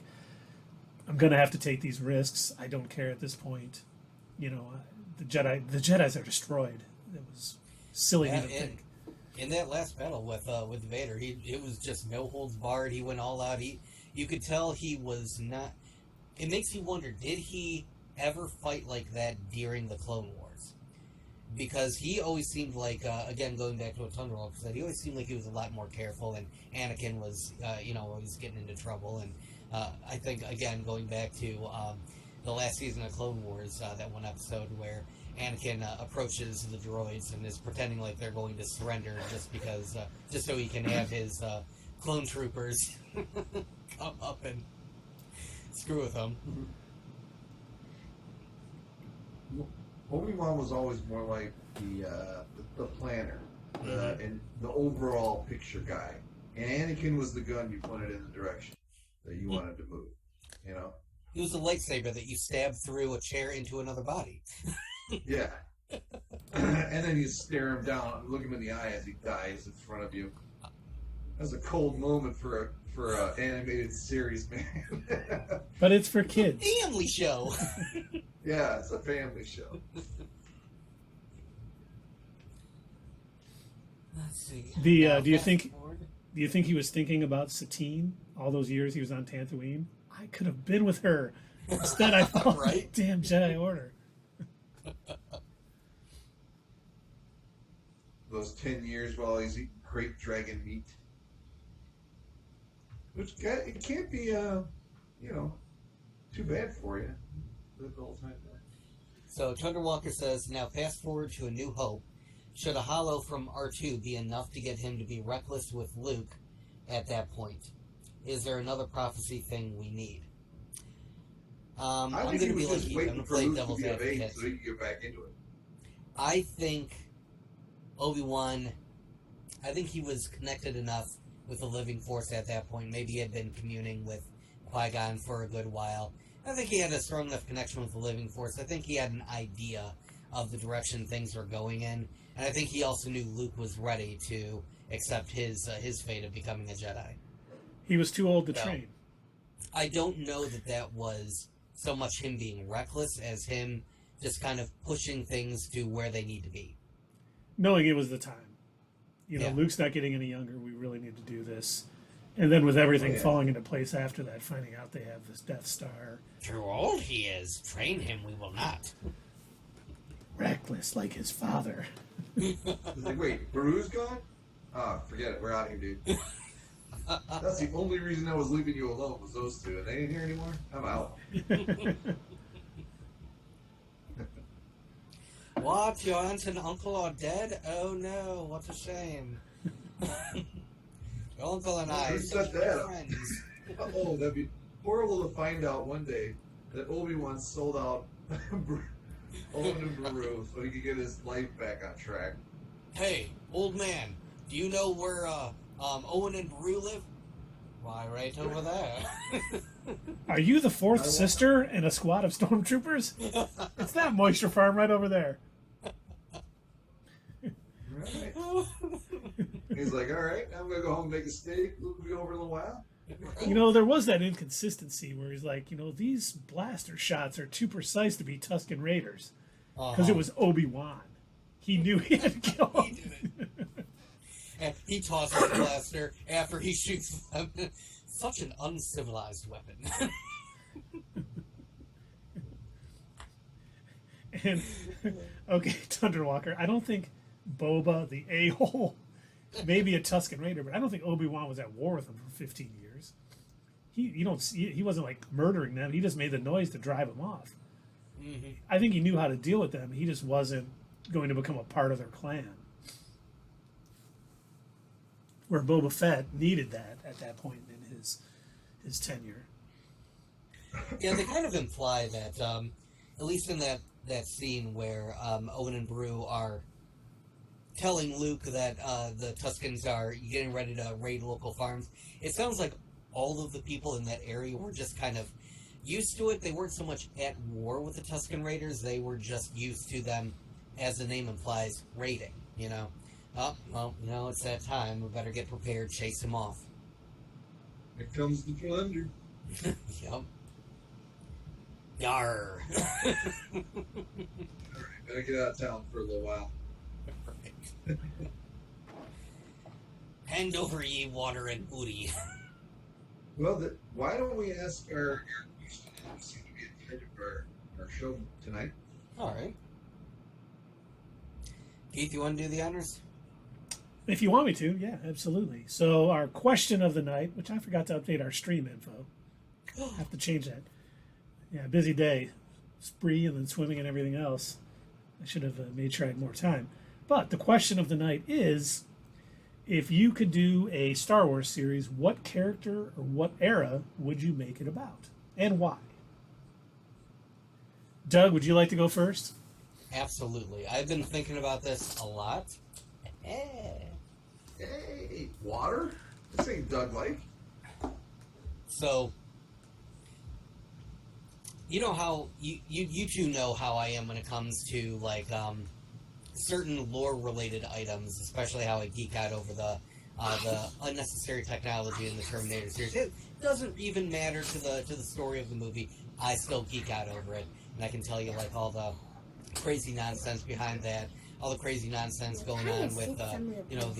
I'm going to have to take these risks. I don't care at this point. The Jedis are destroyed. It was silly to think. In that last battle with Vader, it was just no holds barred. He went all out. You could tell he was not. It makes you wonder: did he ever fight like that during the Clone Wars? Because he always seemed like, again, going back to what Thunderwalker said, he always seemed like he was a lot more careful, and Anakin was, always getting into trouble. And I think, again, going back to the last season of Clone Wars, that one episode where Anakin approaches the droids and is pretending like they're going to surrender just so he can have his clone troopers come up and screw with him. Obi-Wan was always more like the planner, and the overall picture guy. And Anakin was the gun you pointed in the direction that you wanted to move. He was a lightsaber that you stabbed through a chair into another body. Yeah. And then you stare him down, look him in the eye as he dies in front of you. That's a cold moment for an animated series, man. But it's for kids. Family show. Yeah, it's a family show. Let's see. Do you think he was thinking about Satine all those years he was on Tatooine? I could have been with her. Instead, I followed right? the damn Jedi Order. Those 10 years while he's eating crepe dragon meat. Which, it can't be, too bad for you. The whole time. So, Thunderwalker says, now fast forward to A New Hope. Should a holo from R2 be enough to get him to be reckless with Luke at that point? Is there another prophecy thing we need? I'm going to be like you. I'm going to play devil's advocate. So he can get back into it. I think Obi-Wan, I think he was connected enough with the living force at that point. Maybe he had been communing with Qui-Gon for a good while. I think he had a strong enough connection with the living force. I think he had an idea of the direction things were going in. And I think he also knew Luke was ready to accept his fate of becoming a Jedi. He was too old to train. I don't know that was so much him being reckless as him just kind of pushing things to where they need to be. Knowing it was the time. Luke's not getting any younger. We really need to do this. And then with everything falling into place after that, finding out they have this Death Star. Too old he is. Train him, we will not. Reckless like his father. He's like, wait, Baru's gone? Ah, forget it. We're out here, dude. That's the only reason I was leaving you alone was those two. And they ain't here anymore? I'm out. What? Your aunt and uncle are dead? Oh no, what a shame. Your uncle and I are such good friends. Oh, that'd be horrible to find out one day that Obi-Wan sold out Owen and Baru so he could get his life back on track. Hey, old man, do you know where Owen and Baru live? Why, right over there. Are you the fourth sister in a squad of stormtroopers? It's that moisture farm right over there. Right. He's like, all right, I'm going to go home and make a steak. We'll be over in a little while. There was that inconsistency where he's like, these blaster shots are too precise to be Tusken Raiders. Because it was Obi-Wan. He knew he had to kill him. And he tosses the blaster after he shoots them. Such an uncivilized weapon. And, okay, Thunderwalker, I don't think Boba, the a-hole, may be a Tusken Raider, but I don't think Obi-Wan was at war with him for 15 years. He wasn't like murdering them. He just made the noise to drive them off. Mm-hmm. I think he knew how to deal with them. He just wasn't going to become a part of their clan. Where Boba Fett needed that at that point in his tenure. Yeah, they kind of imply that, at least in that scene where Owen and Baru are telling Luke that the Tuskens are getting ready to raid local farms, it sounds like all of the people in that area were just kind of used to it. They weren't so much at war with the Tusken Raiders. They were just used to them, as the name implies, raiding, you know. Oh, well, you know, it's that time. We better get prepared, chase him off. Here comes the plunder. Yep. Yarr. Alright, better get out of town for a little while. Right. Hand over ye water and booty. Well, why don't we ask our question who seem to be in charge of our show tonight? All right. Keith, you want to do the honors? If you want me to, yeah, absolutely. So our question of the night, which I forgot to update our stream info. I have to change that. Yeah, busy day. Spree and then swimming and everything else. I should have made sure I had more time. But the question of the night is, if you could do a Star Wars series, what character or what era would you make it about? And why? Doug, would you like to go first? Absolutely. I've been thinking about this a lot. Hey, water? This ain't Doug like. So, you know how you two know how I am when it comes to like certain lore related items, especially how I geek out over the unnecessary technology in the Terminator series. It doesn't even matter to the story of the movie. I still geek out over it, and I can tell you like all the crazy nonsense behind that, all the crazy nonsense going on with you know,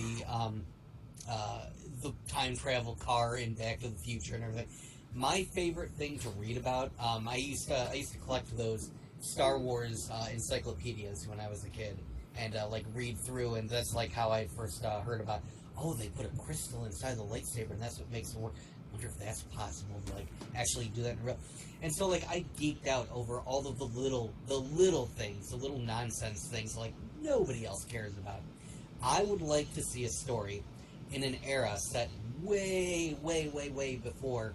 the time travel car in Back to the Future and everything. My favorite thing to read about, I used to collect those Star Wars encyclopedias when I was a kid, and like read through, and that's like how I first heard about. Oh, they put a crystal inside the lightsaber, and that's what makes it work. I wonder if that's possible to like actually do that in real. And so like I geeked out over all of the little things, the little nonsense things like nobody else cares about. I would like to see a story in an era set way before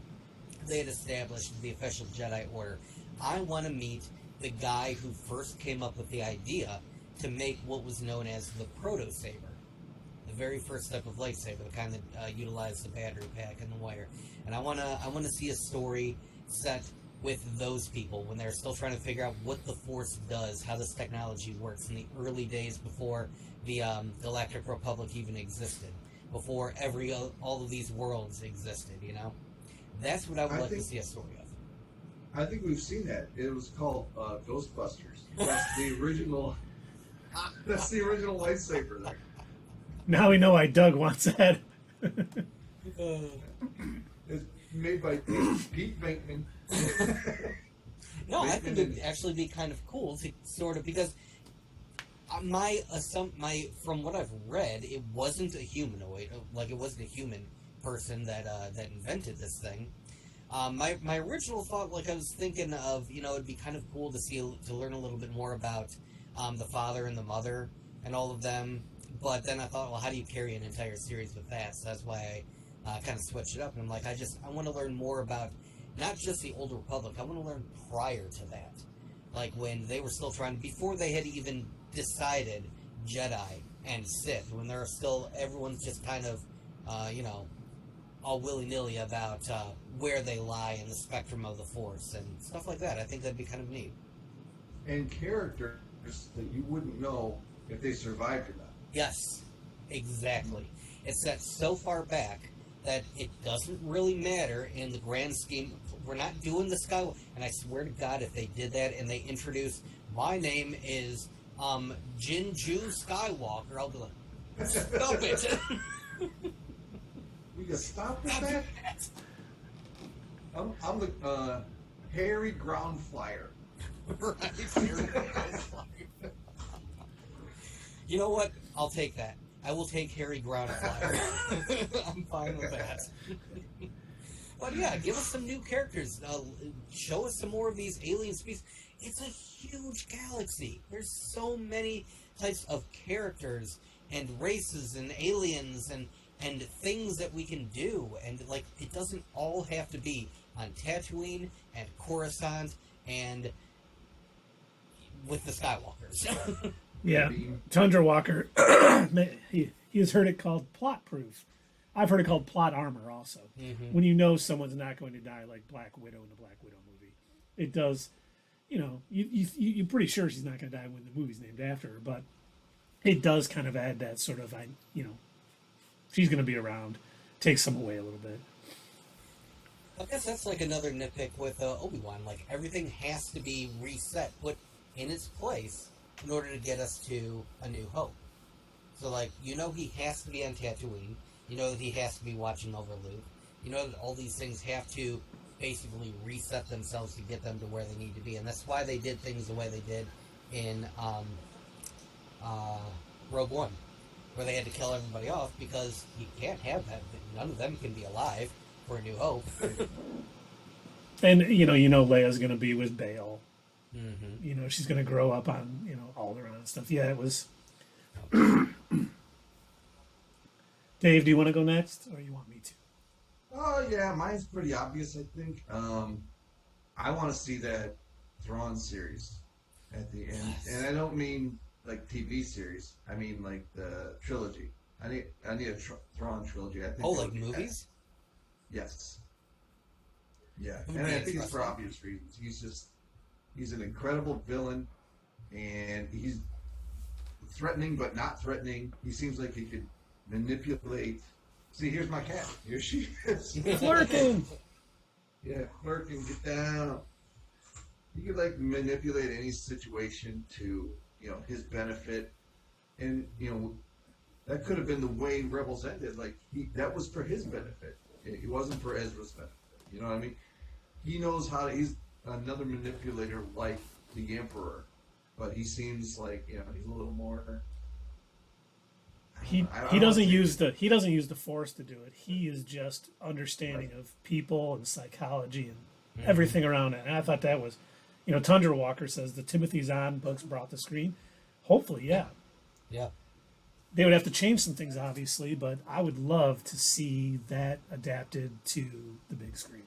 they had established the official Jedi Order. I want to meet the guy who first came up with the idea to make what was known as the proto-saber. The very first type of lightsaber, the kind that utilized the battery pack and the wire. And I want to see a story set with those people when they're still trying to figure out what the Force does, how this technology works in the early days before the Galactic Republic even existed, before all of these worlds existed, you know? That's what I would like to see a story of. I think we've seen that. It was called Ghostbusters. That's the original. That's the original lightsaber there. Now we know why Doug wants that. It's made by Pete Bankman. No, I think it'd actually be kind of cool to sort of, because from what I've read, it wasn't a humanoid, like it wasn't a human person that invented this thing. My original thought, like I was thinking of, you know, it'd be kind of cool to learn a little bit more about the father and the mother and all of them. But then I thought, well, how do you carry an entire series with that? So that's why I kind of switched it up. And I'm like, I want to learn more about not just the Old Republic. I want to learn prior to that, like when they were still before they had even decided Jedi and Sith, when there are still everyone's just kind of, you know, all willy-nilly about where they lie in the spectrum of the Force and stuff like that. I think that'd be kind of neat. And characters that you wouldn't know if they survived or not. Yes, exactly. It's set so far back that it doesn't really matter in the grand scheme. We're not doing the Skywalker. And I swear to God, if they did that and they introduced, my name is Jinju Skywalker, I'll be like, stop it. We can stop with that? I'm the hairy ground flyer. Right, Harry Ground Flyer. You know what? I'll take that. I will take Harry Ground Flyer. I'm fine with that. But yeah, give us some new characters. Show us some more of these alien species. It's a huge galaxy. There's so many types of characters and races and aliens and things that we can do. And like, it doesn't all have to be on Tatooine and Coruscant and with the Skywalkers. Yeah, Tundra Walker, he has heard it called plot proof. I've heard it called plot armor also. Mm-hmm. When you know someone's not going to die, like Black Widow in the Black Widow movie. it does. You're pretty sure she's not going to die when the movie's named after her, but it does kind of add that sort of, she's going to be around, take some away a little bit. I guess that's like another nitpick with Obi-Wan. Like, everything has to be reset, put in its place in order to get us to A New Hope. So, like, he has to be on Tatooine. You know that he has to be watching over Luke. You know that all these things have to basically reset themselves to get them to where they need to be. And that's why they did things the way they did in Rogue One, where they had to kill everybody off, because you can't have that. None of them can be alive for A New Hope. And, Leia's going to be with Bail. Mm-hmm. She's going to grow up on, Alderaan and stuff. Yeah, it was... Dave, do you want to go next, or you want me to? Oh, yeah, mine's pretty obvious, I think. I want to see that Thrawn series at the end. Yes. And I don't mean, like, TV series. I mean, like, the trilogy. I need a Thrawn trilogy. I think like movies? Yes. Yeah, and I think it's for obvious reasons. He's an incredible villain, and he's threatening but not threatening. He seems like he could manipulate. See, here's my cat. Here she is. Flirting. Yeah, flirting. Get down. He could, like, manipulate any situation to, his benefit. And, that could have been the way Rebels ended. Like, that was for his benefit. It wasn't for Ezra's benefit. You know what I mean? He knows how to... He's another manipulator like the Emperor. But he seems like, he's a little more... He doesn't use the Force to do it. He is just understanding of people and psychology and everything around it. And I thought that was, Tundra Walker says the Timothy Zahn books brought the screen. Hopefully, yeah. Yeah. They would have to change some things, obviously, but I would love to see that adapted to the big screen.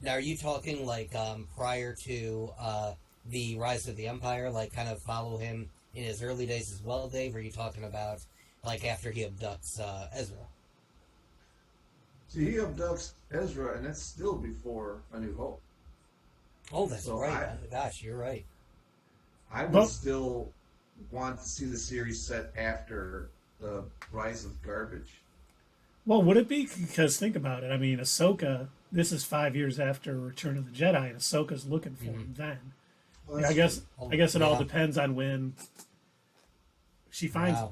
Now, are you talking like prior to the Rise of the Empire, like kind of follow him in his early days as well, Dave? Or are you talking about like after he abducts Ezra? See, he abducts Ezra, and that's still before A New Hope. Oh, that's right. Gosh, you're right. I would still want to see the series set after the Rise of Garbage. Well, would it be? Because think about it. I mean, Ahsoka, this is 5 years after Return of the Jedi, and Ahsoka's looking for him then. Well, I guess it all depends on when she finds him.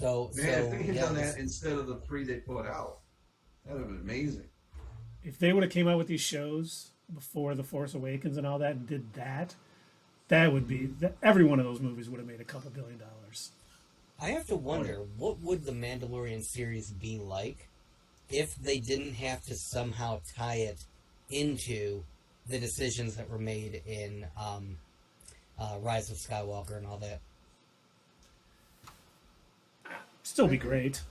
If they had done that instead of the 3 they put out, that would have been amazing. If they would have came out with these shows before The Force Awakens and all that and did that, that would be... Every one of those movies would have made a couple $2 billion. I have to wonder, what would the Mandalorian series be like if they didn't have to somehow tie it into the decisions that were made in Rise of Skywalker and all that? Still be great.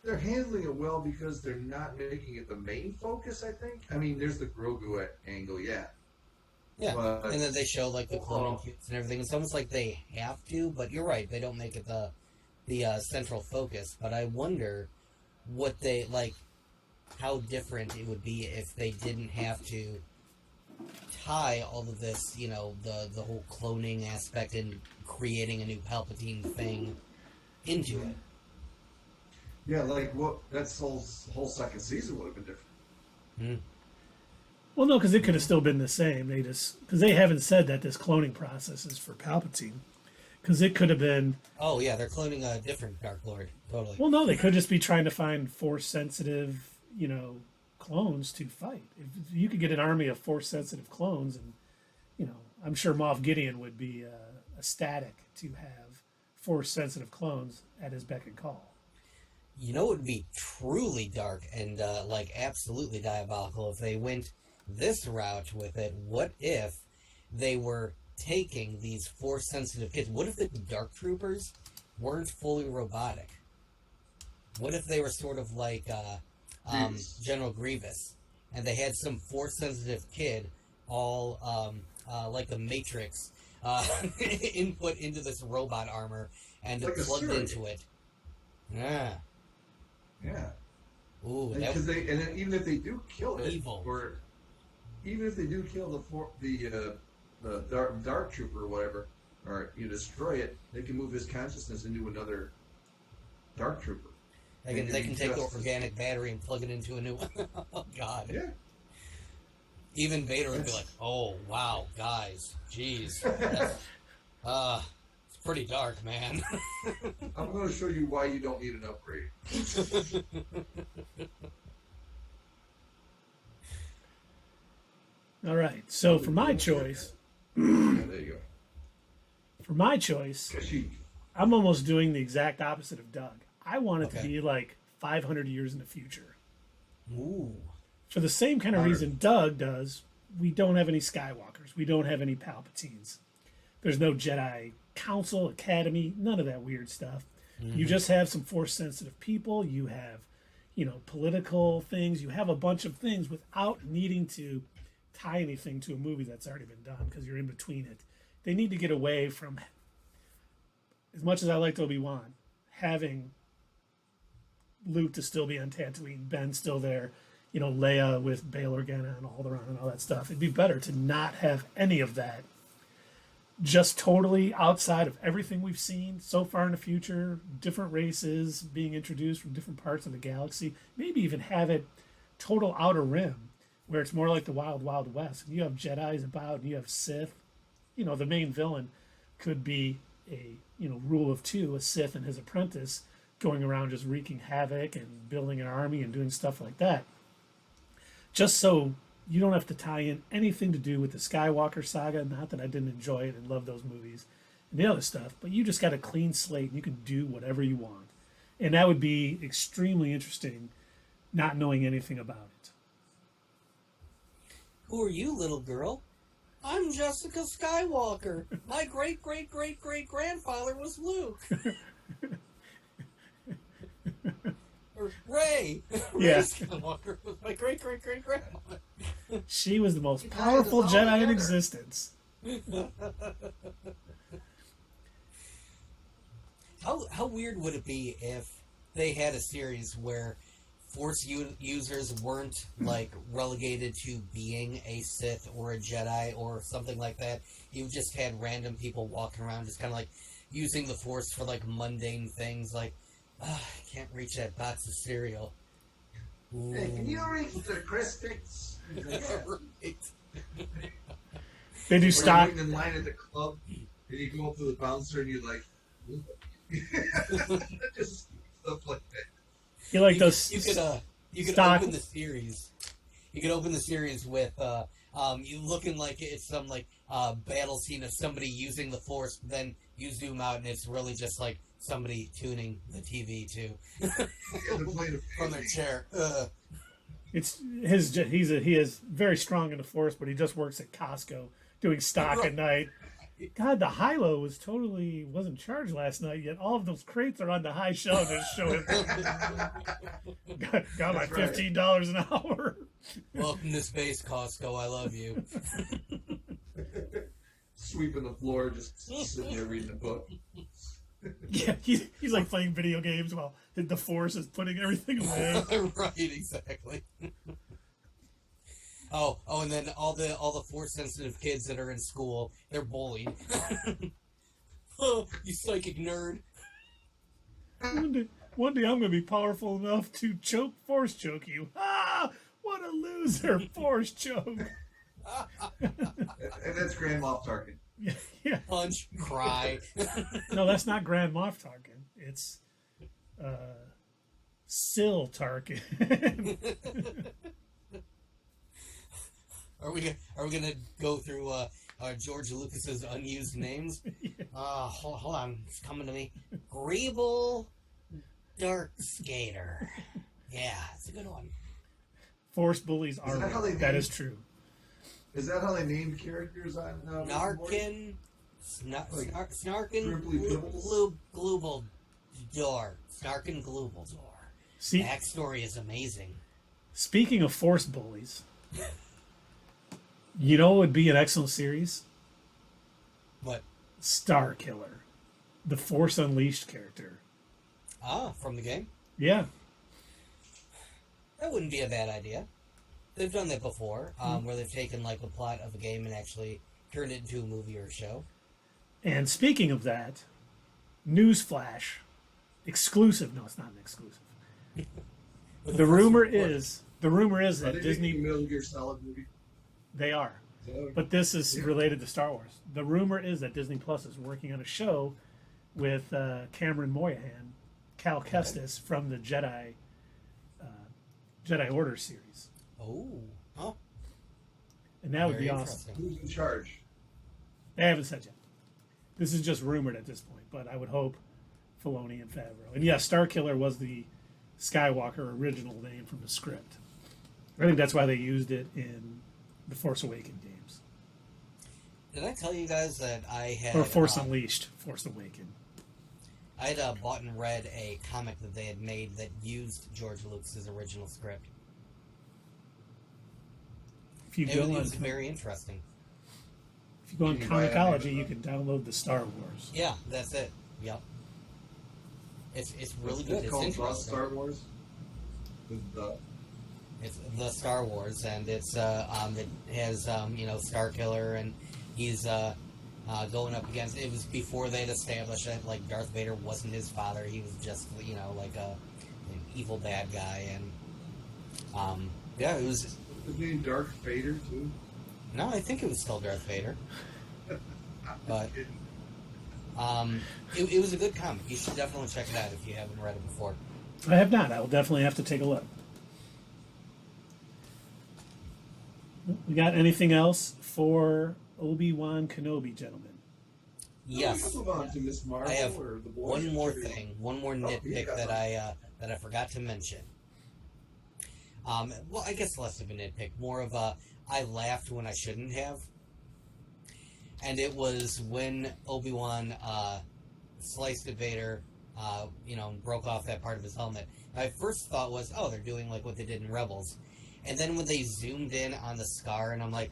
They're handling it well because they're not making it the main focus, I think. I mean, there's the Grogu angle, yeah. Yeah, but, and then they show, like, the cloning kits and everything. It's almost like they have to, but you're right, they don't make it the central focus. But I wonder what they, like, how different it would be if they didn't have to tie all of this, the whole cloning aspect and creating a new Palpatine thing into it. Yeah, like, that's whole second season would have been different. Well, no, because it could have still been the same. Because they haven't said that this cloning process is for Palpatine. Because it could have been... Oh, yeah, they're cloning a different Dark Lord. Totally. Well, no, they could just be trying to find Force-sensitive, clones to fight. If you could get an army of Force-sensitive clones, and, I'm sure Moff Gideon would be ecstatic to have Force-sensitive clones at his beck and call. It would be truly dark and, absolutely diabolical if they went this route with it. What if they were taking these Force-sensitive kids? What if the Dark Troopers weren't fully robotic? What if they were sort of like General Grievous, and they had some Force-sensitive kid, all like the Matrix, input into this robot armor and like plugged into it? Yeah. Yeah. Ooh, and even if they do kill it, evil. or even if they do kill the dark trooper or whatever, or you destroy it, they can move his consciousness into another dark trooper. They can take the organic battery and plug it into a new one. Oh, God. Yeah. Even Vader would be like, oh, wow, guys. Jeez. It's pretty dark, man. I'm going to show you why you don't need an upgrade. All right. So for my choice, there you go. For my choice, I'm almost doing the exact opposite of Doug. I want it to be like 500 years in the future. Ooh. For the same kind of reason Doug does, we don't have any Skywalkers. We don't have any Palpatines. There's no Jedi Council, Academy, none of that weird stuff. Mm-hmm. You just have some Force-sensitive people. You have, political things. You have a bunch of things without needing to tie anything to a movie that's already been done because you're in between it. They need to get away from, as much as I liked Obi-Wan, having Luke to still be on Tatooine, Ben still there, Leia with Bail Organa and Alderaan and all that stuff. It'd be better to not have any of that. Just totally outside of everything we've seen so far in the future, different races being introduced from different parts of the galaxy. Maybe even have it total Outer Rim, where it's more like the Wild Wild West. And you have Jedis about, and you have Sith. The main villain could be a, rule of two, a Sith and his apprentice, going around just wreaking havoc and building an army and doing stuff like that. Just so you don't have to tie in anything to do with the Skywalker saga. Not that I didn't enjoy it and love those movies and the other stuff, but you just got a clean slate and you can do whatever you want. And that would be extremely interesting, not knowing anything about it. Who are you, little girl? I'm Jessica Skywalker. My great-great-great-great-grandfather was Luke. Or Rey. Yeah. Rey Skywalker was my great-great-great-grandmother. She was the most powerful Jedi in existence. How weird would it be if they had a series where Force users weren't relegated to being a Sith or a Jedi or something like that? You just had random people walking around just kind of using the Force for mundane things I can't reach that box of cereal. Ooh. Hey, can you reach the Crispix? Right. They do stock. You're in line at the club, and you go up to the bouncer, and you're like, just stuff like that. You like those? You could open the series. You could open the series with you looking like it's some battle scene of somebody using the Force, but then you zoom out and it's really just somebody tuning the TV too from their chair. It's he is very strong in the Force, but he just works at Costco doing stock at night. God, the high-low wasn't charged last night yet. All of those crates are on the high shelf just showing. got my $15 an hour. Welcome to space, Costco. I love you. Sweeping the floor, just sitting there reading a book. Yeah, he's playing video games while the Force is putting everything away. Right, exactly. Oh, and then all the Force-sensitive kids that are in school, they're bullied. Oh, you psychic nerd. One day I'm going to be powerful enough to Force choke you. Ah, what a loser, Force choke. And that's Grand Moff Tarkin. Yeah. Punch, cry. No, that's not Grand Moff Tarkin. It's Syl Tarkin. Are we gonna go through George Lucas's unused names? Yeah. Hold on, it's coming to me. Greeble Dark Skater. Yeah, it's a good one. Force bullies are real. That is true. Is that how they named characters on Snarkin, Snarkin, Glubble Door. Snarkin Glubble Door. See, backstory is amazing. Speaking of Force bullies, you know what would be an excellent series? What? Star Killer, the Force Unleashed character. Ah, from the game? Yeah. That wouldn't be a bad idea. They've done that before, where they've taken like a plot of a game and actually turned it into a movie or a show. And speaking of that, newsflash, exclusive. No, it's not an exclusive. The rumor is that Disney. Metal Gear Solid movie. They are, but this is related to Star Wars. The rumor is that Disney Plus is working on a show with Cameron Moynihan, Cal Kestis from the Jedi Order series. Oh, huh? And that would be awesome. Who's in charge? They haven't said yet. This is just rumored at this point, but I would hope Filoni and Favreau. And yes, Starkiller was the Skywalker original name from the script. I think that's why they used it in the Force Awakens games. Did I tell you guys that I had... Or Force Unleashed, Force Awakens. I had bought and read a comic that they had made that used George Lucas's original script. It was very interesting. If you go on Comicology, you can download the Star Wars. Yeah, that's it. Yep. It's really good. It's interesting. Star Wars? It's the Star Wars, and it has Starkiller, and he's going up against. It was before they'd established that like Darth Vader wasn't his father; he was just like an evil bad guy, and yeah, it was. His name Darth Vader too. No, I think it was still Darth Vader. But it was a good comic. You should definitely check it out if you haven't read it before. I have not. I will definitely have to take a look. We got anything else for Obi-Wan Kenobi, gentlemen? Yes. Move on to Miss Marvel, I have or the Boys one more thing, one more nitpick that I forgot to mention. Well, I guess less of a nitpick, more of a I laughed when I shouldn't have. And it was when Obi-Wan sliced at Vader, and broke off that part of his helmet. My first thought was, oh, they're doing like what they did in Rebels. And then when they zoomed in on the scar, and I'm like,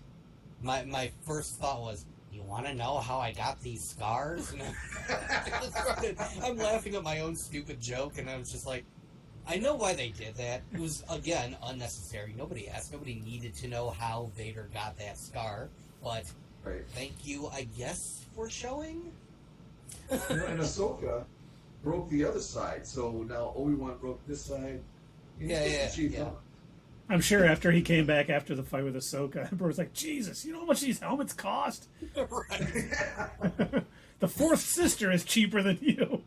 my first thought was, you want to know how I got these scars? And I'm laughing at my own stupid joke, and I was just like, I know why they did that. It was, again, unnecessary. Nobody asked. Nobody needed to know how Vader got that scar. But thank you, I guess, for showing. And Ahsoka broke the other side, so now Obi-Wan broke this side. Yeah. I'm sure after he came back after the fight with Ahsoka, Emperor was like, Jesus, you know how much these helmets cost? Right. The fourth sister is cheaper than you.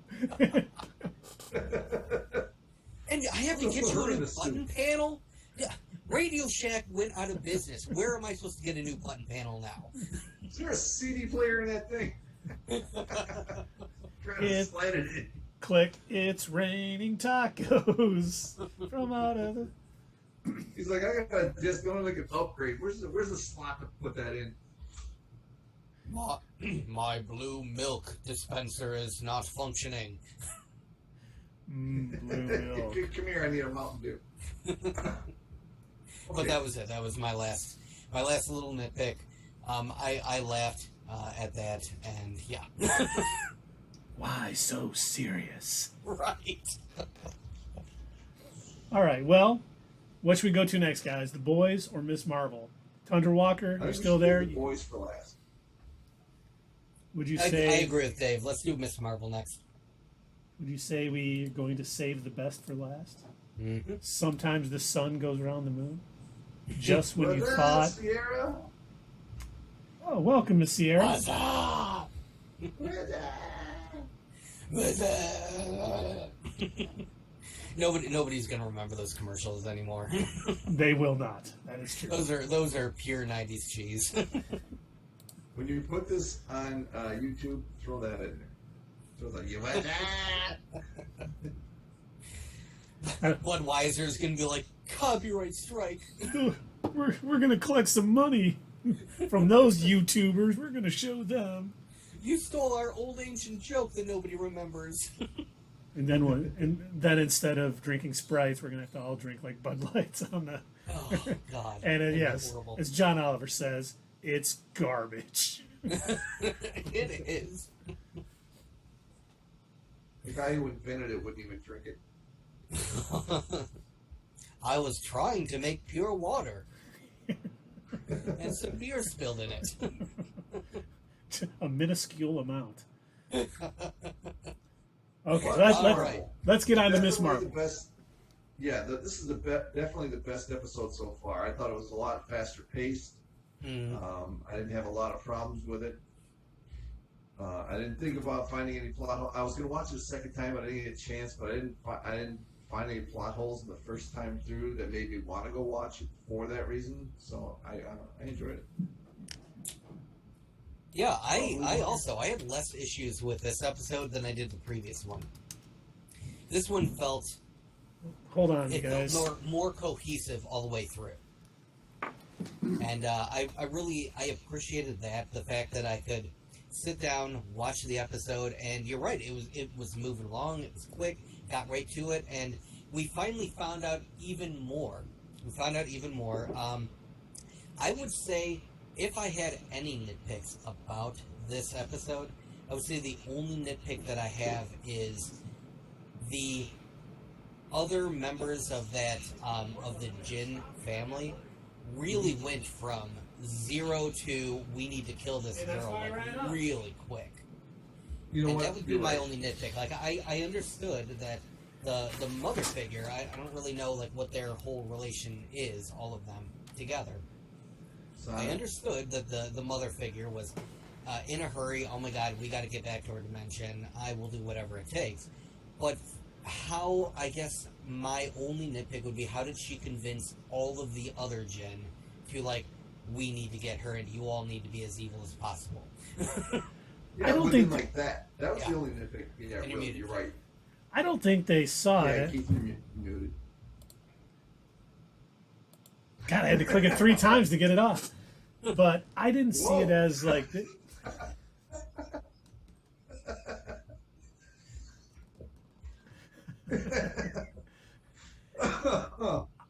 And I have to get you a new button panel? Yeah. Radio Shack went out of business. Where am I supposed to get a new button panel now? Is there a CD player in that thing? Trying to slide it in. Click, it's raining tacos from out of the... He's like, I gotta just go and make an upgrade. Where's the slot to put that in? My blue milk dispenser is not functioning. Blue milk. Come here, I need a Mountain Dew. But that was it. That was my last little nitpick. I laughed at that, and yeah. Why so serious? Right. All right, well, what should we go to next, guys? The Boys or Miss Marvel? Tundra Walker, you're still there? The Boys for last. Would you say... I agree with Dave. Let's do Miss Marvel next. Would you say we're going to save the best for last? Mm-hmm. Sometimes the sun goes around the moon? Just when you thought... Sierra? Oh, welcome, Miss Sierra. Huzzah! Nobody's gonna remember those commercials anymore. They will not. That is true. Those are pure '90s cheese. When you put this on YouTube, throw that in there. Throw that. You went Budweiser's gonna be like, copyright strike. We're gonna collect some money from those YouTubers. We're gonna show them. You stole our old ancient joke that nobody remembers. And then what? And then instead of drinking Sprites, we're gonna have to all drink like Bud Lights on the. Oh God! And yes, as John Oliver says, it's garbage. It is. The guy who invented it wouldn't even drink it. I was trying to make pure water. and some beer spilled in it. A minuscule amount. Okay, Well, let's get on to Miss Definitely Marvel. the best. Yeah, this is definitely the best episode so far. I thought it was a lot faster paced. I didn't have a lot of problems with it. I didn't think about finding any plot holes. I was going to watch it a second time, but I didn't get a chance. But I didn't find any plot holes in the first time through that made me want to go watch it for that reason. So I enjoyed it. Yeah, I had less issues with this episode than I did the previous one. This one felt Hold on, you guys. felt more cohesive all the way through. And I appreciated that, the fact that I could sit down, watch the episode, and you're right, it was moving along, it was quick, got right to it, and we finally found out even more. I would say, if I had any nitpicks about this episode, I would say the only nitpick that I have is the other members of that of the Jin family really went from 0 to we need to kill this girl like, really quick. You know and what? that would be my only nitpick. Like I understood that the mother figure, I don't really know like what their whole relation is, all of them together. I understood that the mother figure was in a hurry. Oh my God, we got to get back to our dimension. I will do whatever it takes. But how, I guess my only nitpick would be, how did she convince all of the other Jin to, like, we need to get her and you all need to be as evil as possible? Yeah, I don't think like that. That was the only nitpick. Yeah, And really, you're right. I don't think they saw Yeah, it. Keith, you're muted. God, I had to click it 3 times to get it off. But I didn't see it as like.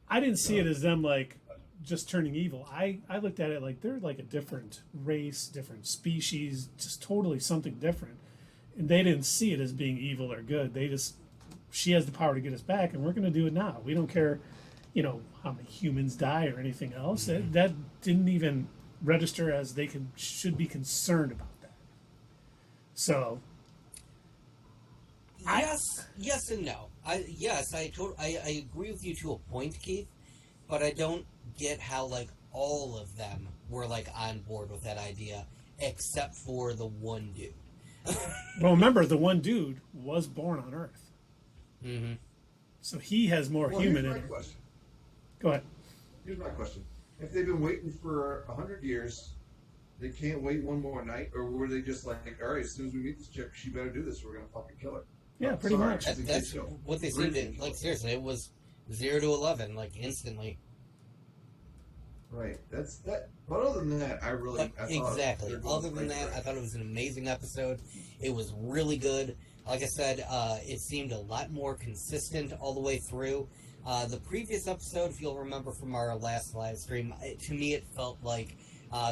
I didn't see it as them like just turning evil. I looked at it like they're like a different race, different species, just totally something different. And they didn't see it as being evil or good. They just, she has the power to get us back, and we're going to do it now. We don't care, how many humans die or anything else. That didn't even register as they should be concerned about that. So. Yes and no. I agree with you to a point, Keith, but I don't get how like all of them were like on board with that idea, except for the one dude. Well, remember, the one dude was born on Earth. Mm-hmm. So he has more human in here's him. my question. Go ahead. Here's my question. If they've been waiting for 100 years, they can't wait one more night? Or were they just like, all right, as soon as we meet this chick, she better do this, we're going to fucking kill her? Yeah, pretty much. That's what they seemed to, like, seriously, it was 0 to 11, like, instantly. Right. That's that. But other than that, I thought exactly. Other than that, I thought it was an amazing episode. It was really good. Like I said, it seemed a lot more consistent all the way through. The previous episode, if you'll remember from our last live stream, to me it felt like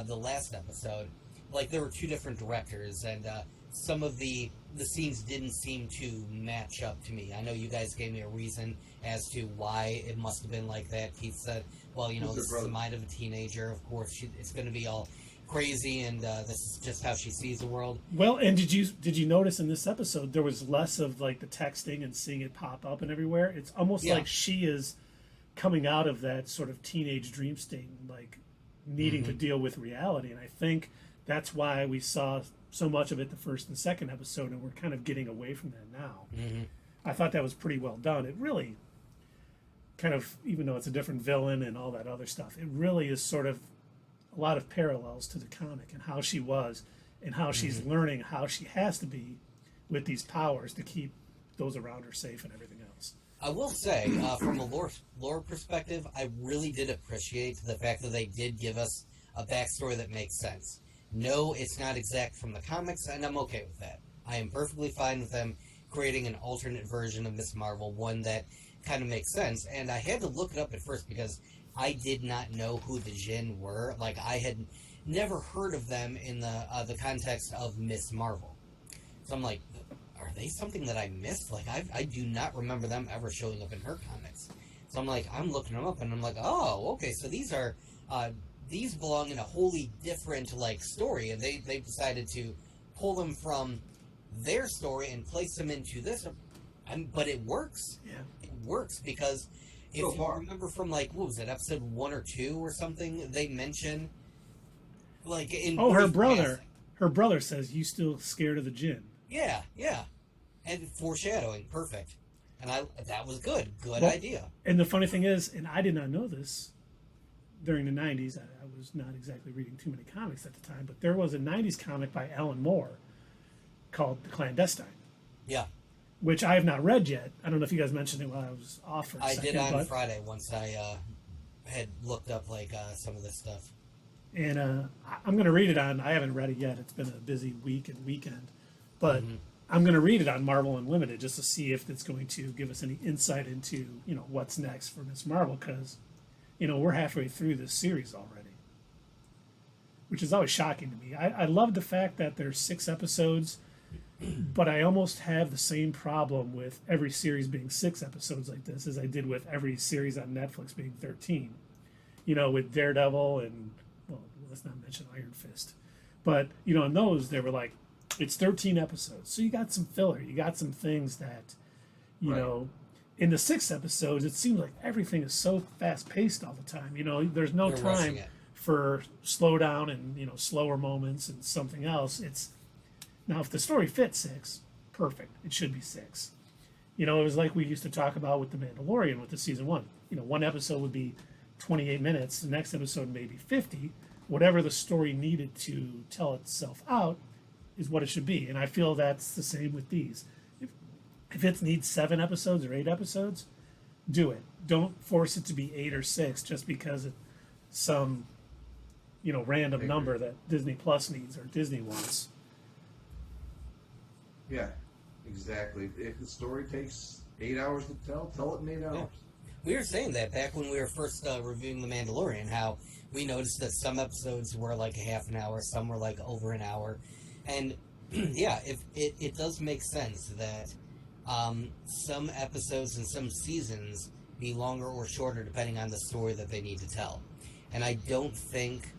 the last episode. Like there were 2 different directors, and some of the scenes didn't seem to match up to me. I know you guys gave me a reason as to why it must have been like that. Keith said, well, this is the mind of a teenager. Of course, it's going to be all crazy, and this is just how she sees the world. Well, and did you notice in this episode there was less of like the texting and seeing it pop up and everywhere? It's almost like she is coming out of that sort of teenage dream state, like needing to deal with reality. And I think that's why we saw so much of it the first and second episode, and we're kind of getting away from that now. I thought that was pretty well done. It really kind of, even though it's a different villain and all that other stuff, it really is sort of a lot of parallels to the comic and how she was and how she's learning how she has to be with these powers to keep those around her safe and everything else. I will say, from a lore perspective, I really did appreciate the fact that they did give us a backstory that makes sense. No, it's not exact from the comics, and I'm okay with that. I am perfectly fine with them creating an alternate version of Miss Marvel, one that kind of makes sense. And I had to look it up at first because I did not know who the Jin were. Like, I had never heard of them in the context of Miss Marvel. So I'm like, are they something that I missed? Like, I do not remember them ever showing up in her comics. So I'm like, I'm looking them up, and I'm like, oh, okay, so these are these belong in a wholly different like story, and they decided to pull them from their story and place them into this. But it works. Yeah. It works because if So you far. remember from like what was it, episode 1 or 2 or something, they mention like in her brief brother. passing. Her brother says, "You still scared of the Jinn?" Yeah, and foreshadowing, perfect. And that was good. Good Well, idea. And the funny thing is, and I did not know this during the 90s, I was not exactly reading too many comics at the time, but there was a 90s comic by Alan Moore called The Clandestine, Yeah, which I have not read yet. I don't know if you guys mentioned it while I was off for a I second. did on but, Friday once I had looked up like some of this stuff. And I'm going to read it on, I haven't read it yet. It's been a busy week and weekend. But I'm going to read it on Marvel Unlimited just to see if it's going to give us any insight into, what's next for Miss Marvel. Because, we're halfway through this series already, which is always shocking to me. I love the fact that there's 6 episodes, but I almost have the same problem with every series being 6 episodes like this as I did with every series on Netflix being 13. With Daredevil and, well, let's not mention Iron Fist. But, in those, they were like, it's 13 episodes. So you got some filler. You got some things that, Right. In the 6 episodes, it seems like everything is so fast-paced all the time. There's no They're rushing time it. for slow down and, slower moments and something else. Now, if the story fits 6, perfect. It should be 6. It was like we used to talk about with The Mandalorian with the season 1. One episode would be 28 minutes. The next episode may be 50. Whatever the story needed to tell itself out is what it should be. And I feel that's the same with these. If it needs 7 episodes or 8 episodes, do it. Don't force it to be 8 or 6 just because it's some, random number that Disney Plus needs or Disney wants. Yeah, exactly. If the story takes 8 hours to tell it in 8 hours. Yeah. We were saying that back when we were first reviewing The Mandalorian, how we noticed that some episodes were like a half an hour, some were like over an hour. And yeah, if it does make sense that some episodes and some seasons be longer or shorter depending on the story that they need to tell. And I don't think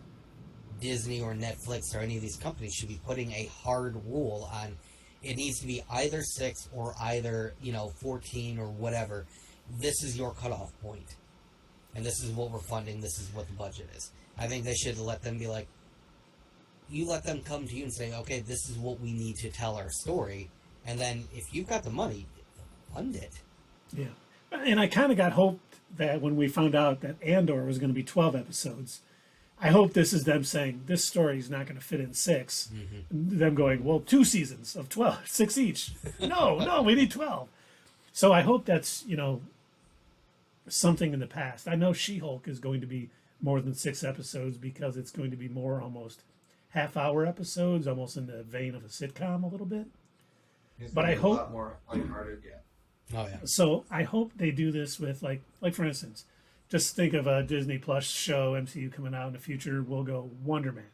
Disney or Netflix or any of these companies should be putting a hard rule on it needs to be either 6 or either 14 or whatever. This is your cutoff point, and this is what we're funding. This is what the budget is. I think they should let them be like, you let them come to you and say, okay, this is what we need to tell our story, and then if you've got the money, fund it. Yeah. And I kind of got hoped that when we found out that Andor was going to be 12 episodes, I hope this is them saying this story is not going to fit in 6. Mm-hmm. Them going, well, 2 seasons of 12, 6 each. No, we need 12. So I hope that's, something in the past. I know She-Hulk is going to be more than 6 episodes because it's going to be more almost half-hour episodes, almost in the vein of a sitcom a little bit. But I hope a lot more lighthearted, yeah. Oh yeah. So I hope they do this with like for instance, just think of a Disney Plus show MCU coming out in the future. We'll go Wonder Man.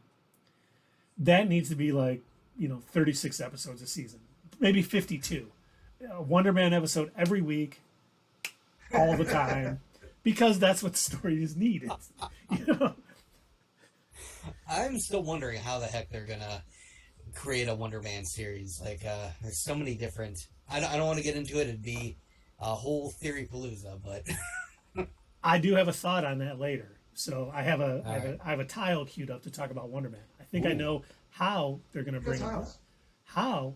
That needs to be like 36 episodes a season, maybe 52. A Wonder Man episode every week, all the time, because that's what stories need. I'm still wondering how the heck they're gonna create a Wonder Man series. Like, there's so many different. I don't want to get into it. It'd be a whole theory palooza, but I do have a thought on that later. So I have I have a tile queued up to talk about Wonder Man. I think I know how they're going to bring him. How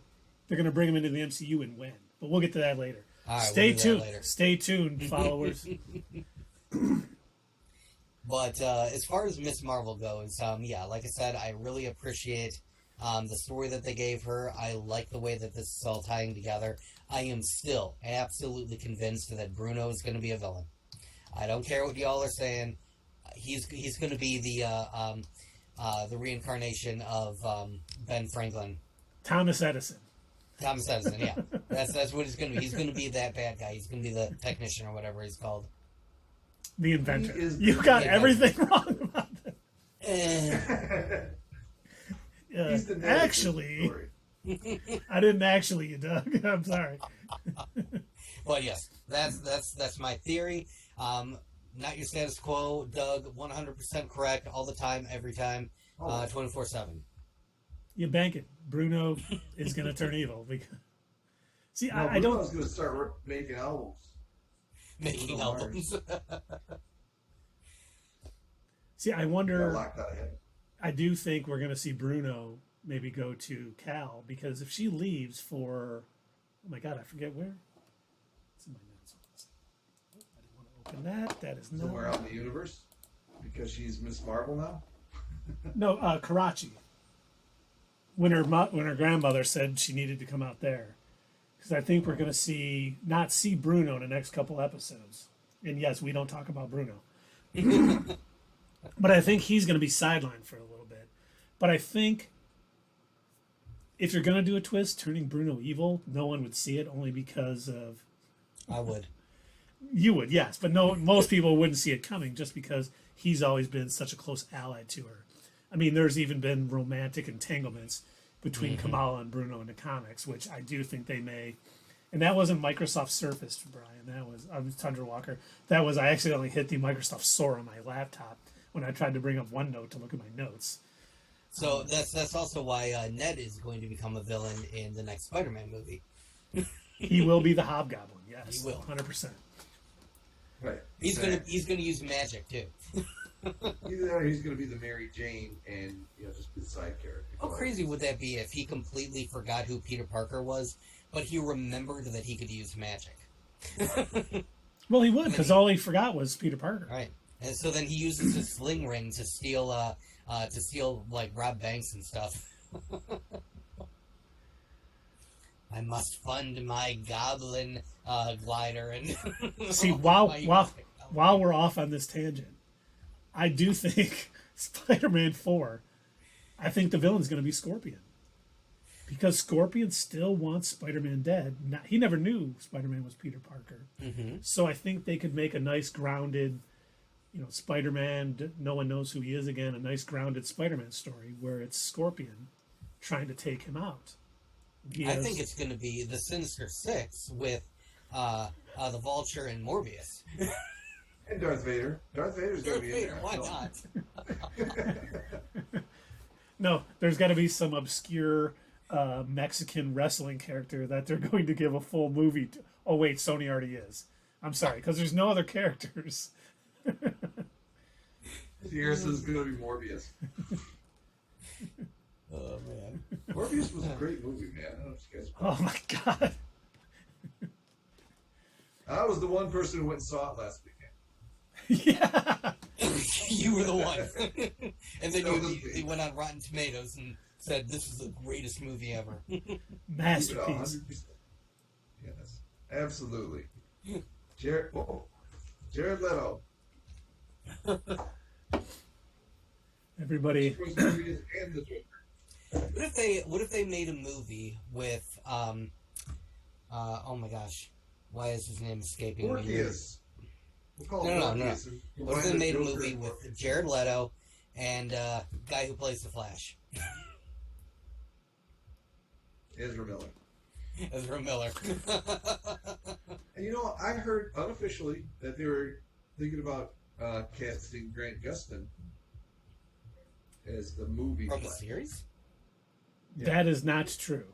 they're going to bring him into the MCU and when. But we'll get to that later. All right, Stay we'll do tuned. that later. Stay tuned, followers. But as far as Miss Marvel goes, yeah, like I said, I really appreciate the story that they gave her. I like the way that this is all tying together. I am still absolutely convinced that Bruno is going to be a villain. I don't care what y'all are saying. He's going to be the reincarnation of Ben Franklin. Thomas Edison. Thomas Edison, yeah. That's what he's going to be. He's going to be that bad guy. He's going to be the technician or whatever he's called. The inventor. You got everything wrong about that. Actually, I didn't actually, you Doug. I'm sorry. But yes, that's my theory. not your status quo, Doug. 100% correct all the time, every time, 24/7. You bank it. Bruno is going to turn evil. Because, see, No, I don't. Bruno's going to start making albums. Making albums. See, I Got wonder. locked out of heaven. I do think we're going to see Bruno maybe go to Cal, because if she leaves for, oh my God, I forget where. It's in my notes. I didn't want to open that. That is not. Somewhere out in the universe? Because she's Miss Marvel now? No, Karachi. When her grandmother said she needed to come out there, because I think we're going to not see Bruno in the next couple episodes. And yes, we don't talk about Bruno, but I think he's going to be sidelined for a little bit. But I think if you're going to do a twist turning Bruno evil, no one would see it, only because of. I would. You would, yes, but no, most people wouldn't see it coming, just because he's always been such a close ally to her. I mean, there's even been romantic entanglements between Kamala and Bruno in the comics, which I do think they may. And that wasn't Microsoft Surface, Brian. That was Tundra Walker. That was, I accidentally hit the Microsoft Store on my laptop when I tried to bring up OneNote to look at my notes. So that's also why Ned is going to become a villain in the next Spider-Man movie. He will be the Hobgoblin, yes. He will. 100%. Right. He's gonna use magic too. He's going to be the Mary Jane and just be the side character. How crazy would that be if he completely forgot who Peter Parker was, but he remembered that he could use magic? Well, he would, because all he forgot was Peter Parker. Right. And so then he uses his sling ring to steal like rob banks and stuff. I must fund my goblin glider and See, while we're off on this tangent, I do think Spider-Man 4, I think the villain's going to be Scorpion. Because Scorpion still wants Spider-Man dead. He never knew Spider-Man was Peter Parker. Mm-hmm. So I think they could make a nice grounded, Spider-Man, no one knows who he is again, a nice grounded Spider-Man story where it's Scorpion trying to take him out. I think it's going to be the Sinister Six with the Vulture and Morbius. And Darth Vader. Darth Vader's going to be in there. Why not? No, there's got to be some obscure Mexican wrestling character that they're going to give a full movie to. Oh, wait, Sony already is. I'm sorry, because there's no other characters. Harrison's going to be Morbius. Oh, man. Morbius was a great movie, man. I don't know if you guys. Oh, my God. I was the one person who went and saw it last weekend. Yeah. You were the one. And then you went on Rotten Tomatoes and said, this is the greatest movie ever. Masterpiece. Yes, absolutely. Jared Leto. Everybody. What if they made a movie with oh my gosh, why is his name escaping me? Morbius. We'll call No. Morbius. What if they made a movie with Jared Leto and guy who plays the Flash? Ezra Miller. Ezra Miller. And I heard unofficially that they were thinking about casting Grant Gustin as the movie From the Flash. series? Yeah. That is not true.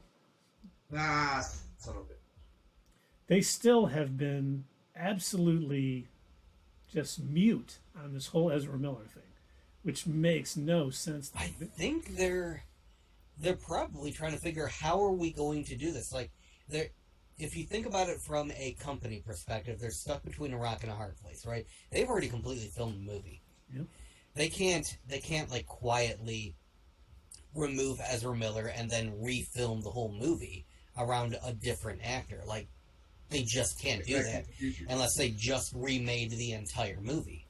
Nah, son of a bitch. They still have been absolutely just mute on this whole Ezra Miller thing, which makes no sense to I me. think they're probably trying to figure how are we going to do this. Like, if you think about it from a company perspective, they're stuck between a rock and a hard place, right? They've already completely filmed the movie. Yep. They can't like quietly remove Ezra Miller and then refilm the whole movie around a different actor. Like, they just can't do that unless they just remade the entire movie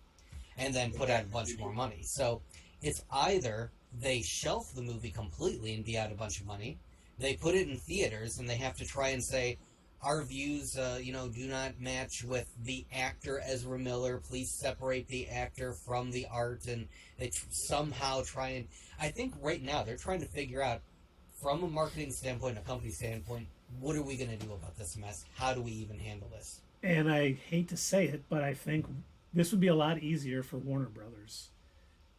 and then put out a bunch more money. So it's either they shelf the movie completely and be out a bunch of money, they put it in theaters and they have to try and say, our views, do not match with the actor Ezra Miller. Please separate the actor from the art, and they somehow try and. I think right now they're trying to figure out, from a marketing standpoint, a company standpoint, what are we going to do about this mess? How do we even handle this? And I hate to say it, but I think this would be a lot easier for Warner Brothers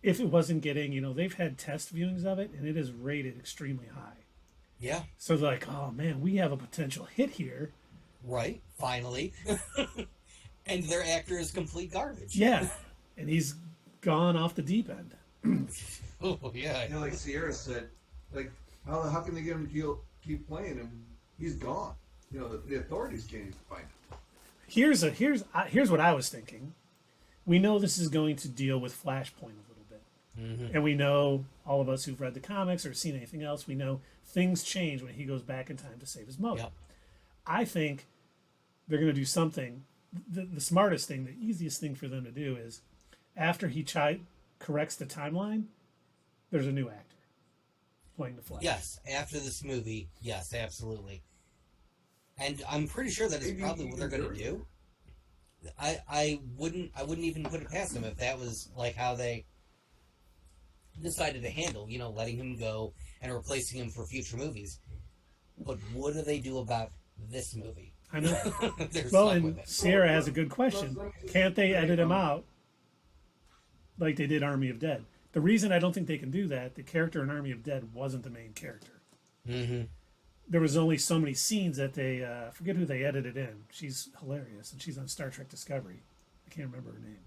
if it wasn't getting, they've had test viewings of it and it is rated extremely high. Yeah. So they're like, oh man, we have a potential hit here. Right. Finally. And their actor is complete garbage. Yeah. And he's gone off the deep end. Oh, yeah. Like Sierra said, like, how can they get him to keep playing him? He's gone. The authorities can't even find him. Here's what I was thinking. We know this is going to deal with Flashpoint a little bit. Mm-hmm. And we know, all of us who've read the comics or seen anything else, we know things change when he goes back in time to save his mother. Yep. I think they're going to do something. The smartest thing, the easiest thing for them to do is after he corrects the timeline, there's a new actor playing the Flash. Yes, after this movie, yes, absolutely. And I'm pretty sure that is probably what they're going to do. I wouldn't even put it past them if that was like how they decided to handle, letting him go and replacing him for future movies. But what do they do about this movie? I know. They're Well, stuck and with it. Sierra has a good question. Can't they edit him out like they did Army of Dead? The reason I don't think they can do that, the character in Army of Dead wasn't the main character. Mm-hmm. There was only so many scenes that they, forget who they edited in. She's hilarious, and she's on Star Trek Discovery. I can't remember her name.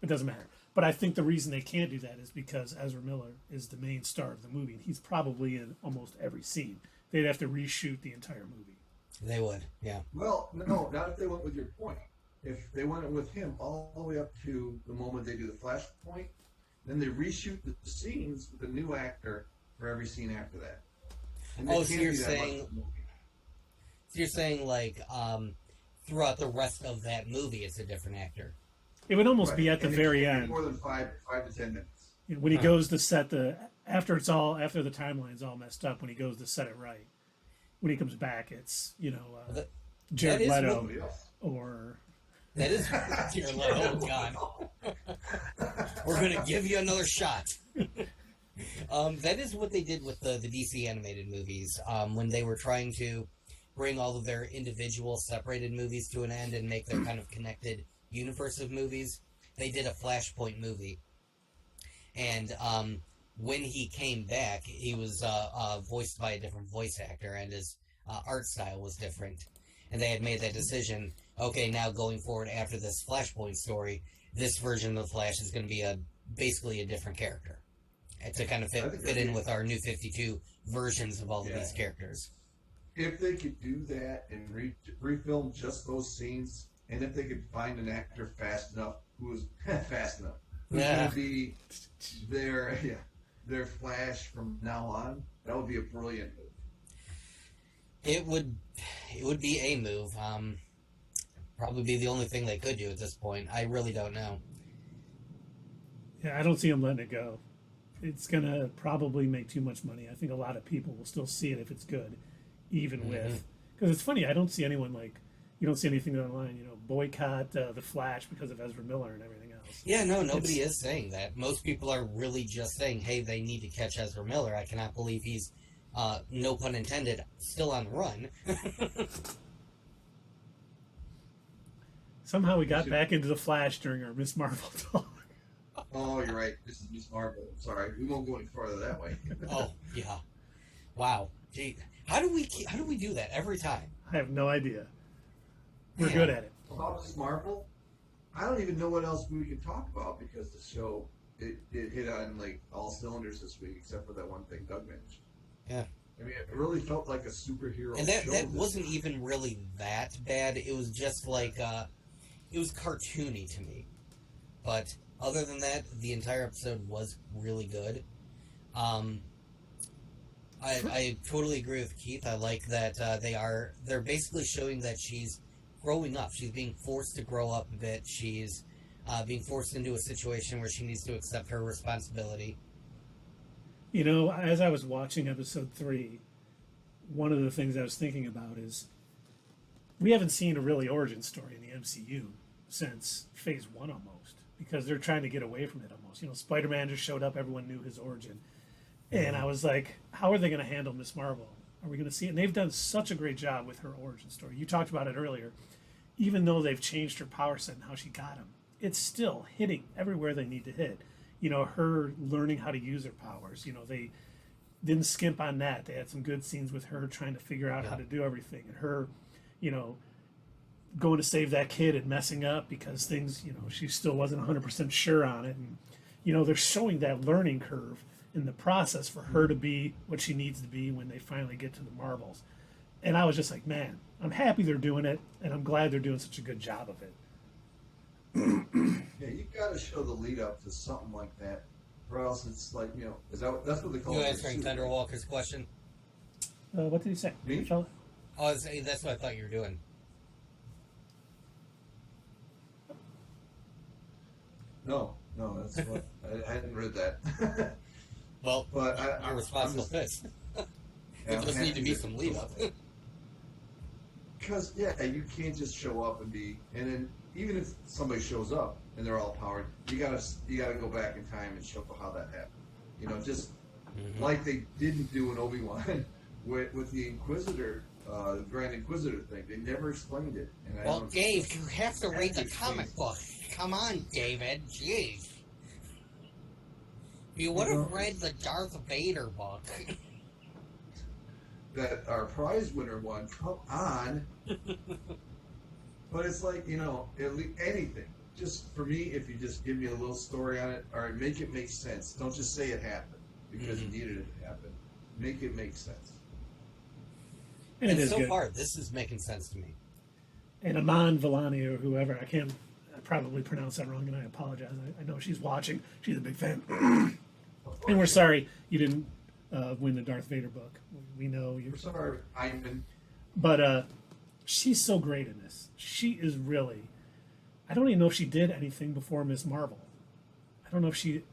It doesn't matter. But I think the reason they can't do that is because Ezra Miller is the main star of the movie, and he's probably in almost every scene. They'd have to reshoot the entire movie. They would, yeah. Well, no, not if they went with your point. If they went with him all the way up to the moment they do the Flashpoint, then they reshoot the scenes with a new actor for every scene after that. And So you're saying like throughout the rest of that movie, it's a different actor. It would almost be at the very end. More than 5 to 10 minutes. When he goes to set after the timeline's all messed up, when he goes to set it right, when he comes back, it's Jared Leto or that is Jared Leto. Oh God, we're gonna give you another shot. That is what they did with the DC animated movies when they were trying to bring all of their individual separated movies to an end and make their kind of connected universe of movies. They did a Flashpoint movie, and when he came back, he was voiced by a different voice actor, and his art style was different. And they had made that decision. Okay, now going forward after this Flashpoint story, this version of the Flash is going to be basically a different character, and to kind of fit in with our new 52 versions of all of these characters. If they could do that and refilm just those scenes, and if they could find an actor fast enough who's going to be their Flash from now on, that would be a brilliant move. It would be a move. Probably be the only thing they could do at this point. I really don't know. Yeah, I don't see him letting it go. It's gonna probably make too much money. I think a lot of people will still see it if it's good, even with, because it's funny. I don't see anyone you don't see anything online. Boycott the Flash because of Ezra Miller and everything else. Yeah, no, nobody is saying that. Most people are really just saying, hey, they need to catch Ezra Miller. I cannot believe he's, no pun intended, still on the run. Somehow we got back into the Flash during our Miss Marvel talk. Oh, you're right. This is Miss Marvel. Sorry, we won't go any farther that way. Oh, yeah. Wow. Gee, how do we do that every time? I have no idea. We're good at it. About Miss Marvel, I don't even know what else we can talk about because the show it hit on all cylinders this week, except for that one thing Doug mentioned. Yeah. I mean, it really felt like a superhero and show. that wasn't even really that bad. It was just it was cartoony to me. But other than that, the entire episode was really good. I totally agree with Keith. I like that they're basically showing that she's growing up. She's being forced to grow up a bit. She's being forced into a situation where she needs to accept her responsibility. As I was watching episode 3, one of the things I was thinking about is we haven't seen a really origin story in the MCU since Phase 1 almost, because they're trying to get away from it almost. Spider-Man just showed up, everyone knew his origin. And I was like, how are they going to handle Miss Marvel? Are we going to see it? And they've done such a great job with her origin story. You talked about it earlier. even though they've changed her power set and how she got them, it's still hitting everywhere they need to hit. You know, her learning how to use her powers. You know, they didn't skimp on that. They had some good scenes with her trying to figure out how to do everything, and her, you know, going to save that kid and messing up because things, you know, she still wasn't 100% sure on it. And, you know, they're showing that learning curve in the process for her to be what she needs to be when they finally get to the marbles. And I was just like, man, I'm happy they're doing it, and I'm glad they're doing such a good job of it. Yeah, you got to show the lead up to something like that, or else it's like, you know, that's what they call You it. answering Thunder Walker's question? What did he say? Me? Fella? Oh, that's what I thought you were doing. No, that's what I hadn't read that. Well, but you're responsible for this. There does need to be some lead up. Because you can't just show up and then even if somebody shows up and they're all powered, you gotta go back in time and show how that happened. You know, just like they didn't do in Obi-Wan with the Inquisitor, the Grand Inquisitor thing. They never explained it. And Well, Dave, you have to read the comic book. Come on, David. Jeez. You would have read the Darth Vader book. That our prize winner won. Come on. But it's like, you know, anything. Just for me, if you just give me a little story on it, or make it make sense. Don't just say it happened because you needed it to happen. Make it make sense. And so far, this is making sense to me. And Aman Vellani or whoever, I probably pronounce that wrong, and I apologize. I know she's watching. She's a big fan. And we're sorry you didn't win the Darth Vader book. We know you're sorry, Ivan. But she's so great in this. She is really. I don't even know if she did anything before Miss Marvel. I don't know if she,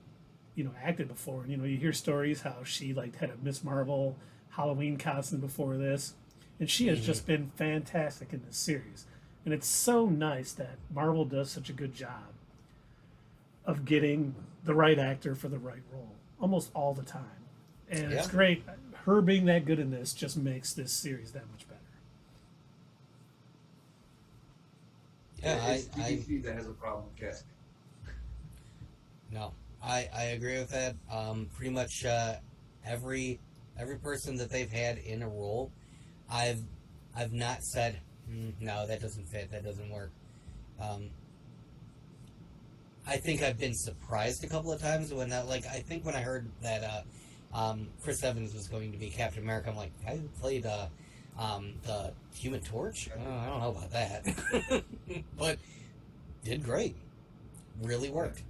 you know, acted before. And, you know, you hear stories how she like had a Miss Marvel Halloween costume before this, and she has just been fantastic in this series. And it's so nice that Marvel does such a good job of getting the right actor for the right role almost all the time. And it's great. Her being that good in this just makes this series that much better. Yeah, it's BBC that has a problem with casting. No, I agree with that. Pretty much every person that they've had in a role, I've not said, no, that doesn't fit, that doesn't work. I think I've been surprised a couple of times when I think when I heard that Chris Evans was going to be Captain America, I'm like, I played the Human Torch? I don't know about that. But did great. Really worked.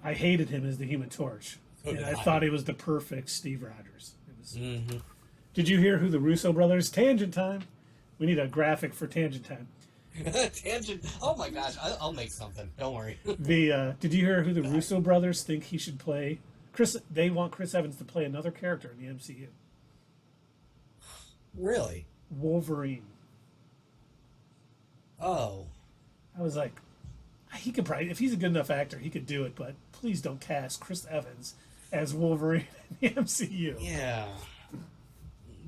I hated him as the Human Torch. And I thought he was the perfect Steve Rogers. It was, Did you hear who the Russo brothers? Tangent time. We need a graphic for Tangent time. Tangent. Oh my gosh, I'll make something. Don't worry. Did you hear who the Russo brothers think he should play? They want Chris Evans to play another character in the MCU. Really? Wolverine. Oh. I was like, he could probably, if he's a good enough actor, he could do it, but please don't cast Chris Evans as Wolverine in the MCU. Yeah.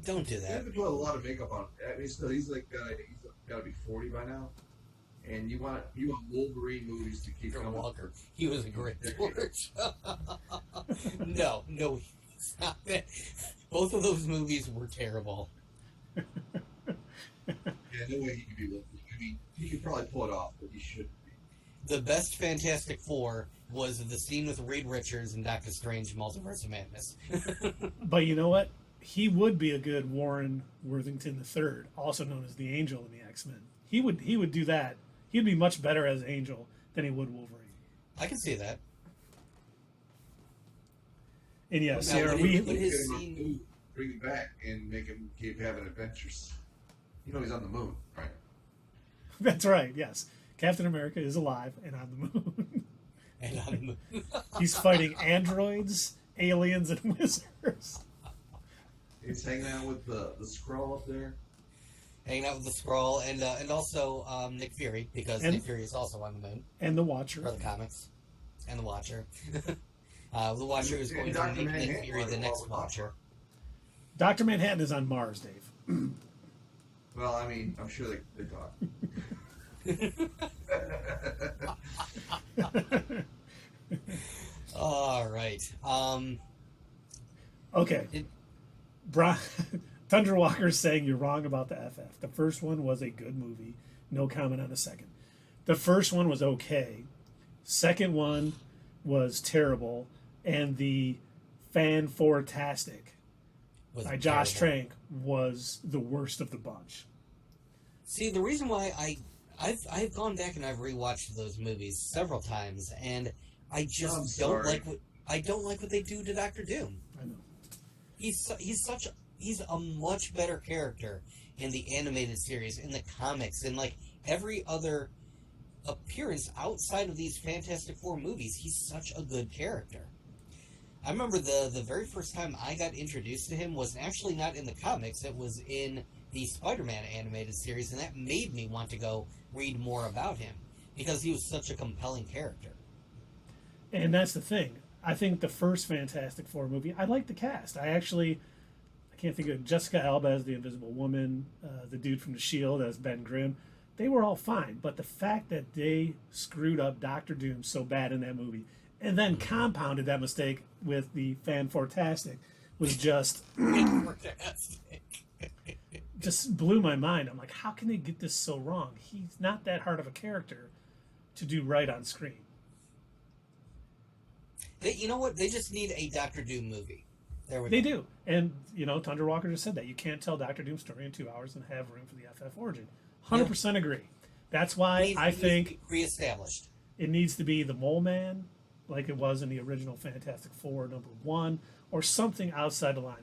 Don't do He that. hasn't put a lot of makeup on. I mean, so he's like he's got to be 40 by now, and you want Wolverine movies to keep coming. Walker. He was a great George. No, he's not that. Both of those movies were terrible. Yeah, no way he could be Wolverine. I mean, he could probably pull it off, but he shouldn't be. The best Fantastic Four was the scene with Reed Richards and Doctor Strange: Multiverse of Madness. But you know what? He would be a good Warren Worthington III, also known as the Angel in the X-Men. He would do that. He'd be much better as Angel than he would Wolverine. I can see that. And yes, Now, Sarah, his bring him back and make him keep having adventures. You know he's on the moon, right? That's right, yes. Captain America is alive and on the moon. And on the moon. He's fighting androids, aliens, and wizards. He's hanging out with the Skrull up there. Hanging out with the Skrull and also Nick Fury, because Nick Fury is also on the moon. And the Watcher. For the comics. And the Watcher. The Watcher is going to make Nick Fury the next Watcher. Dr. Manhattan is on Mars, Dave. Well, I mean, I'm sure they talk. All right. Okay. Thunder Walker's saying you're wrong about the FF. The first one was a good movie. No comment on the second. The first one was okay. Second one was terrible. And the Fan-Four-tastic by Josh Trank was the worst of the bunch. See, the reason why I've gone back and I've rewatched those movies several times, and I just don't like what they do to Doctor Doom. I know. He's a much better character in the animated series, in the comics, and like every other appearance outside of these Fantastic Four movies. He's such a good character. I remember the very first time I got introduced to him was actually not in the comics. It was in the Spider-Man animated series, and that made me want to go read more about him because he was such a compelling character. And that's the thing. I think the first Fantastic Four movie, I like the cast. I can't think of Jessica Alba as the Invisible Woman, the dude from The Shield as Ben Grimm. They were all fine, but the fact that they screwed up Doctor Doom so bad in that movie, and then compounded that mistake with the Fan-Four-tastic, was just just blew my mind. I'm like, how can they get this so wrong? He's not that hard of a character to do right on screen. You know what? They just need a Doctor Doom movie. They do. And, Thunder Walker just said that. You can't tell Doctor Doom's story in 2 hours and have room for the FF origin. 100% agree. That's why I think reestablished. It needs to be the Mole Man, like it was in the original Fantastic Four #1, or something outside the line.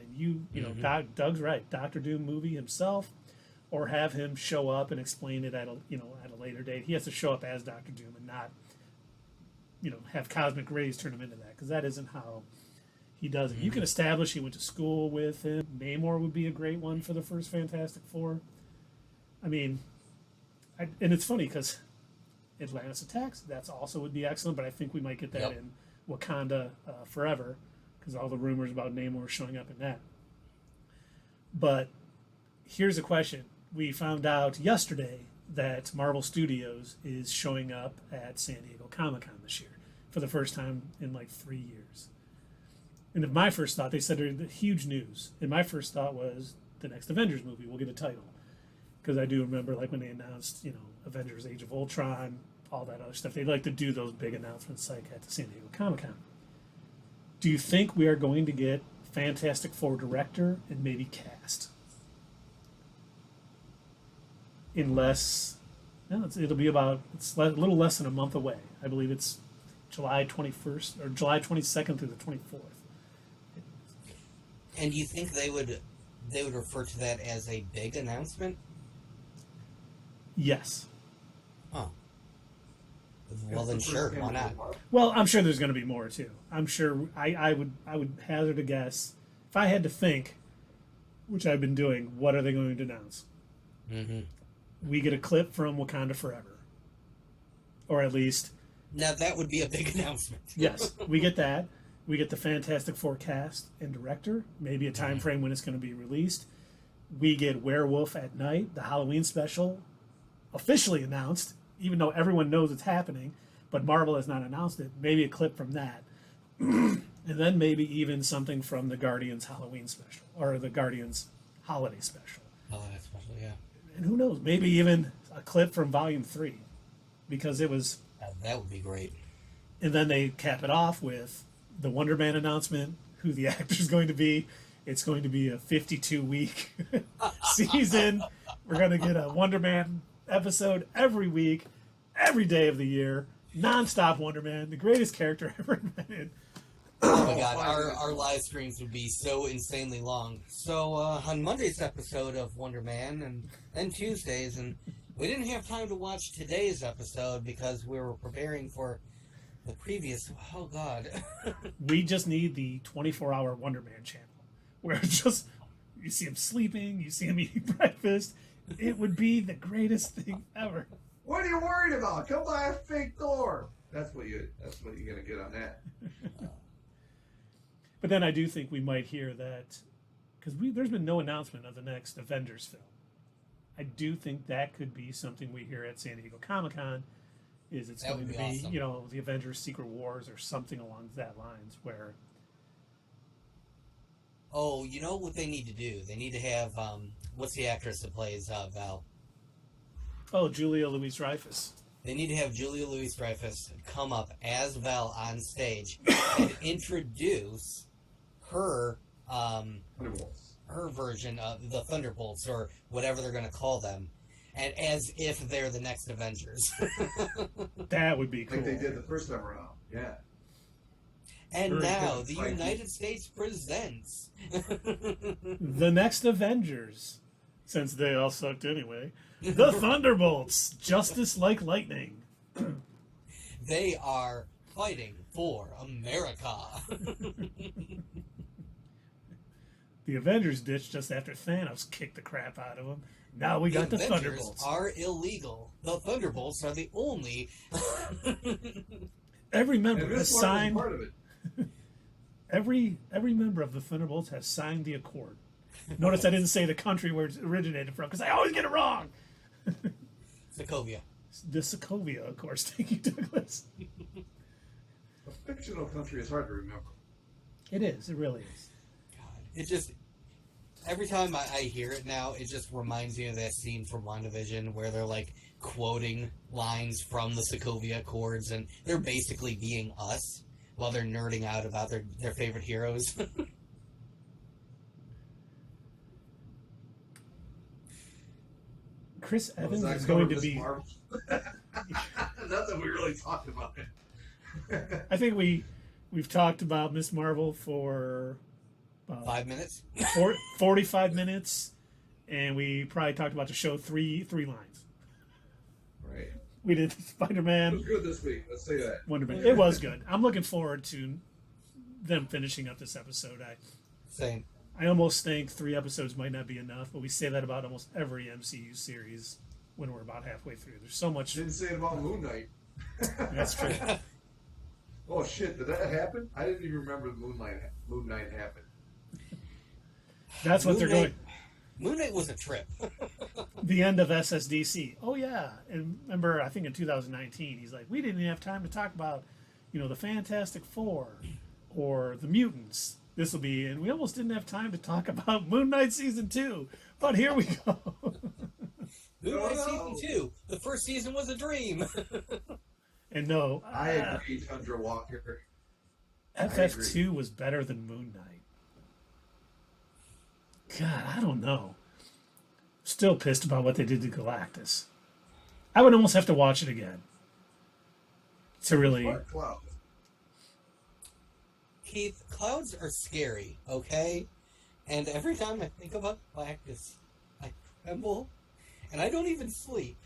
And Doug's right. Doctor Doom movie himself, or have him show up and explain it at a later date. He has to show up as Doctor Doom and not, have cosmic rays turn him into that, because that isn't how he does it. You can establish he went to school with him. Namor would be a great one for the first Fantastic Four. I mean, and it's funny because Atlantis Attacks, that's also would be excellent, but I think we might get that in Wakanda Forever, because all the rumors about Namor showing up in that. But here's a question. We found out yesterday that Marvel Studios is showing up at San Diego Comic-Con this year for the first time in like 3 years. And in my first thought, they said they're huge news. And my first thought was the next Avengers movie will get a title. Because I do remember like when they announced, Avengers Age of Ultron, all that other stuff. They like to do those big announcements like at the San Diego Comic-Con. Do you think we are going to get Fantastic Four director and maybe cast? Unless, it'll be it's a little less than a month away. I believe it's July 21st or July 22nd through the 24th. And do you think they would refer to that as a big announcement? Yes. Oh. Well then, sure. Why not? Well, I'm sure there's going to be more too. I'm sure. I would hazard a guess if I had to think, which I've been doing. What are they going to announce? Mm-hmm. We get a clip from Wakanda Forever, or at least. Now that would be a big announcement. Yes, we get that. We get the Fantastic Four cast and director. Maybe a time frame when it's going to be released. We get Werewolf at Night, the Halloween special, officially announced, even though everyone knows it's happening, but Marvel has not announced it. Maybe a clip from that. And then maybe even something from the Guardians Halloween special, or the Guardians Holiday special. Holiday special, yeah. And who knows, maybe even a clip from Volume 3, because it was... That would be great. And then they cap it off with the Wonder Man announcement, who the actor's going to be. It's going to be a 52-week season. We're going to get a Wonder Man episode every week, every day of the year. Non-stop Wonder Man, the greatest character ever invented. Oh my god, our live streams would be so insanely long. So on Monday's episode of Wonder Man, and then Tuesdays, and we didn't have time to watch today's episode because we were preparing for the previous. Oh god. We just need the 24-hour Wonder Man channel, where it's just you see him sleeping, you see him eating breakfast. It would be the greatest thing ever. What are you worried about? Come buy a fake Thor. That's what you're gonna get on that. But then I do think we might hear that, because there's been no announcement of the next Avengers film. I do think that could be something we hear at San Diego Comic-Con. Is it's That going would to be be, awesome. you know, the Avengers Secret Wars or something along that lines where Oh, you know what they need to do? They need to have what's the actress that plays Val? Julia Louis-Dreyfus. They need to have Julia Louis-Dreyfus come up as Val on stage and introduce her her version of the Thunderbolts or whatever they're going to call them, and as if they're the next Avengers. That would be cool. Like they did the first time around. Yeah. And Very now good. the Thank you. United States presents The next Avengers, since they all sucked anyway, the Thunderbolts, Justice Like Lightning. They are fighting for America. The Avengers ditched just after Thanos kicked the crap out of them. Now we got the Avengers Thunderbolts. are illegal. The Thunderbolts are the only. Every member And has this signed. part of it. Every member of the Thunderbolts has signed the accord. Notice I didn't say the country where it originated from because I always get it wrong. Sokovia. The Sokovia, of course. Thank you, Douglas. A fictional country is hard to remember. It is. It really is. God, it just every time I hear it now, it just reminds me of that scene from WandaVision where they're like quoting lines from the Sokovia Accords, and they're basically being us while they're nerding out about their favorite heroes. Chris Evans Was that is going covered to Miss be. Marvel? Not that we really talked about it. I think we've talked about Miss Marvel for 5 minutes. 45 minutes, and we probably talked about the show three lines. Right. We did It Spider-Man, was good this week. Let's say that. Wonder Man. It was good. I'm looking forward to them finishing up this episode. Same. I almost think 3 episodes might not be enough, but we say that about almost every MCU series when we're about halfway through. There's so much. Didn't say it about Moon Knight. That's true. Oh shit! Did that happen? I didn't even remember Moon Knight happened. That's what they're going. Moon Knight was a trip. The end of SSDC. Oh yeah, and remember, I think in 2019, he's like, we didn't even have time to talk about, the Fantastic Four or the mutants. This will be, and we almost didn't have time to talk about Moon Knight season 2, but here we go. Moon Knight season 2. The first season was a dream. And no, I agree, Tundra Walker. FF2 was better than Moon Knight. God, I don't know. Still pissed about what they did to Galactus. I would almost have to watch it again to really. What cloud? Keith, clouds are scary, okay? And every time I think about Galactus, I tremble, and I don't even sleep.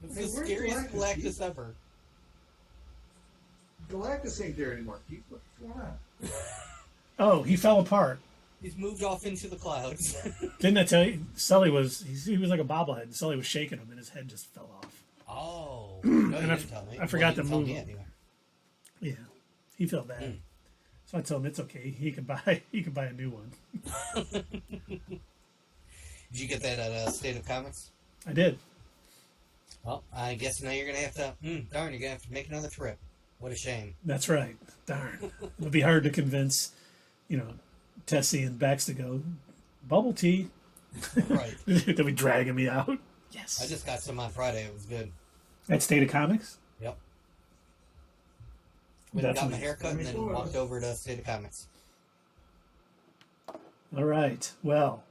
It's Hey, the where's scariest Galactus, Galactus ever. Galactus ain't there anymore. Keith, what's going on? Oh, he fell apart. He's moved off into the clouds. Didn't I tell you? Sully was he was like a bobblehead, and Sully was shaking him, and his head just fell off. Oh, no, you And didn't tell me. I forgot you to didn't tell move me him. anyway. Yeah, he felt bad. So I told him it's okay. He could buy a new one. Did you get that at State of Comics? I did. Well, I guess now you're going to have to... darn, you're going to have to make another trip. What a shame. That's right. Darn, it'll be hard to convince, Tessie and Bex to go bubble tea. Right. They'll be dragging me out. Yes. I just got some on Friday. It was good. At State of Comics. Yep. Went and got my Definitely. haircut and then walked over to State of Comics. All right. Well,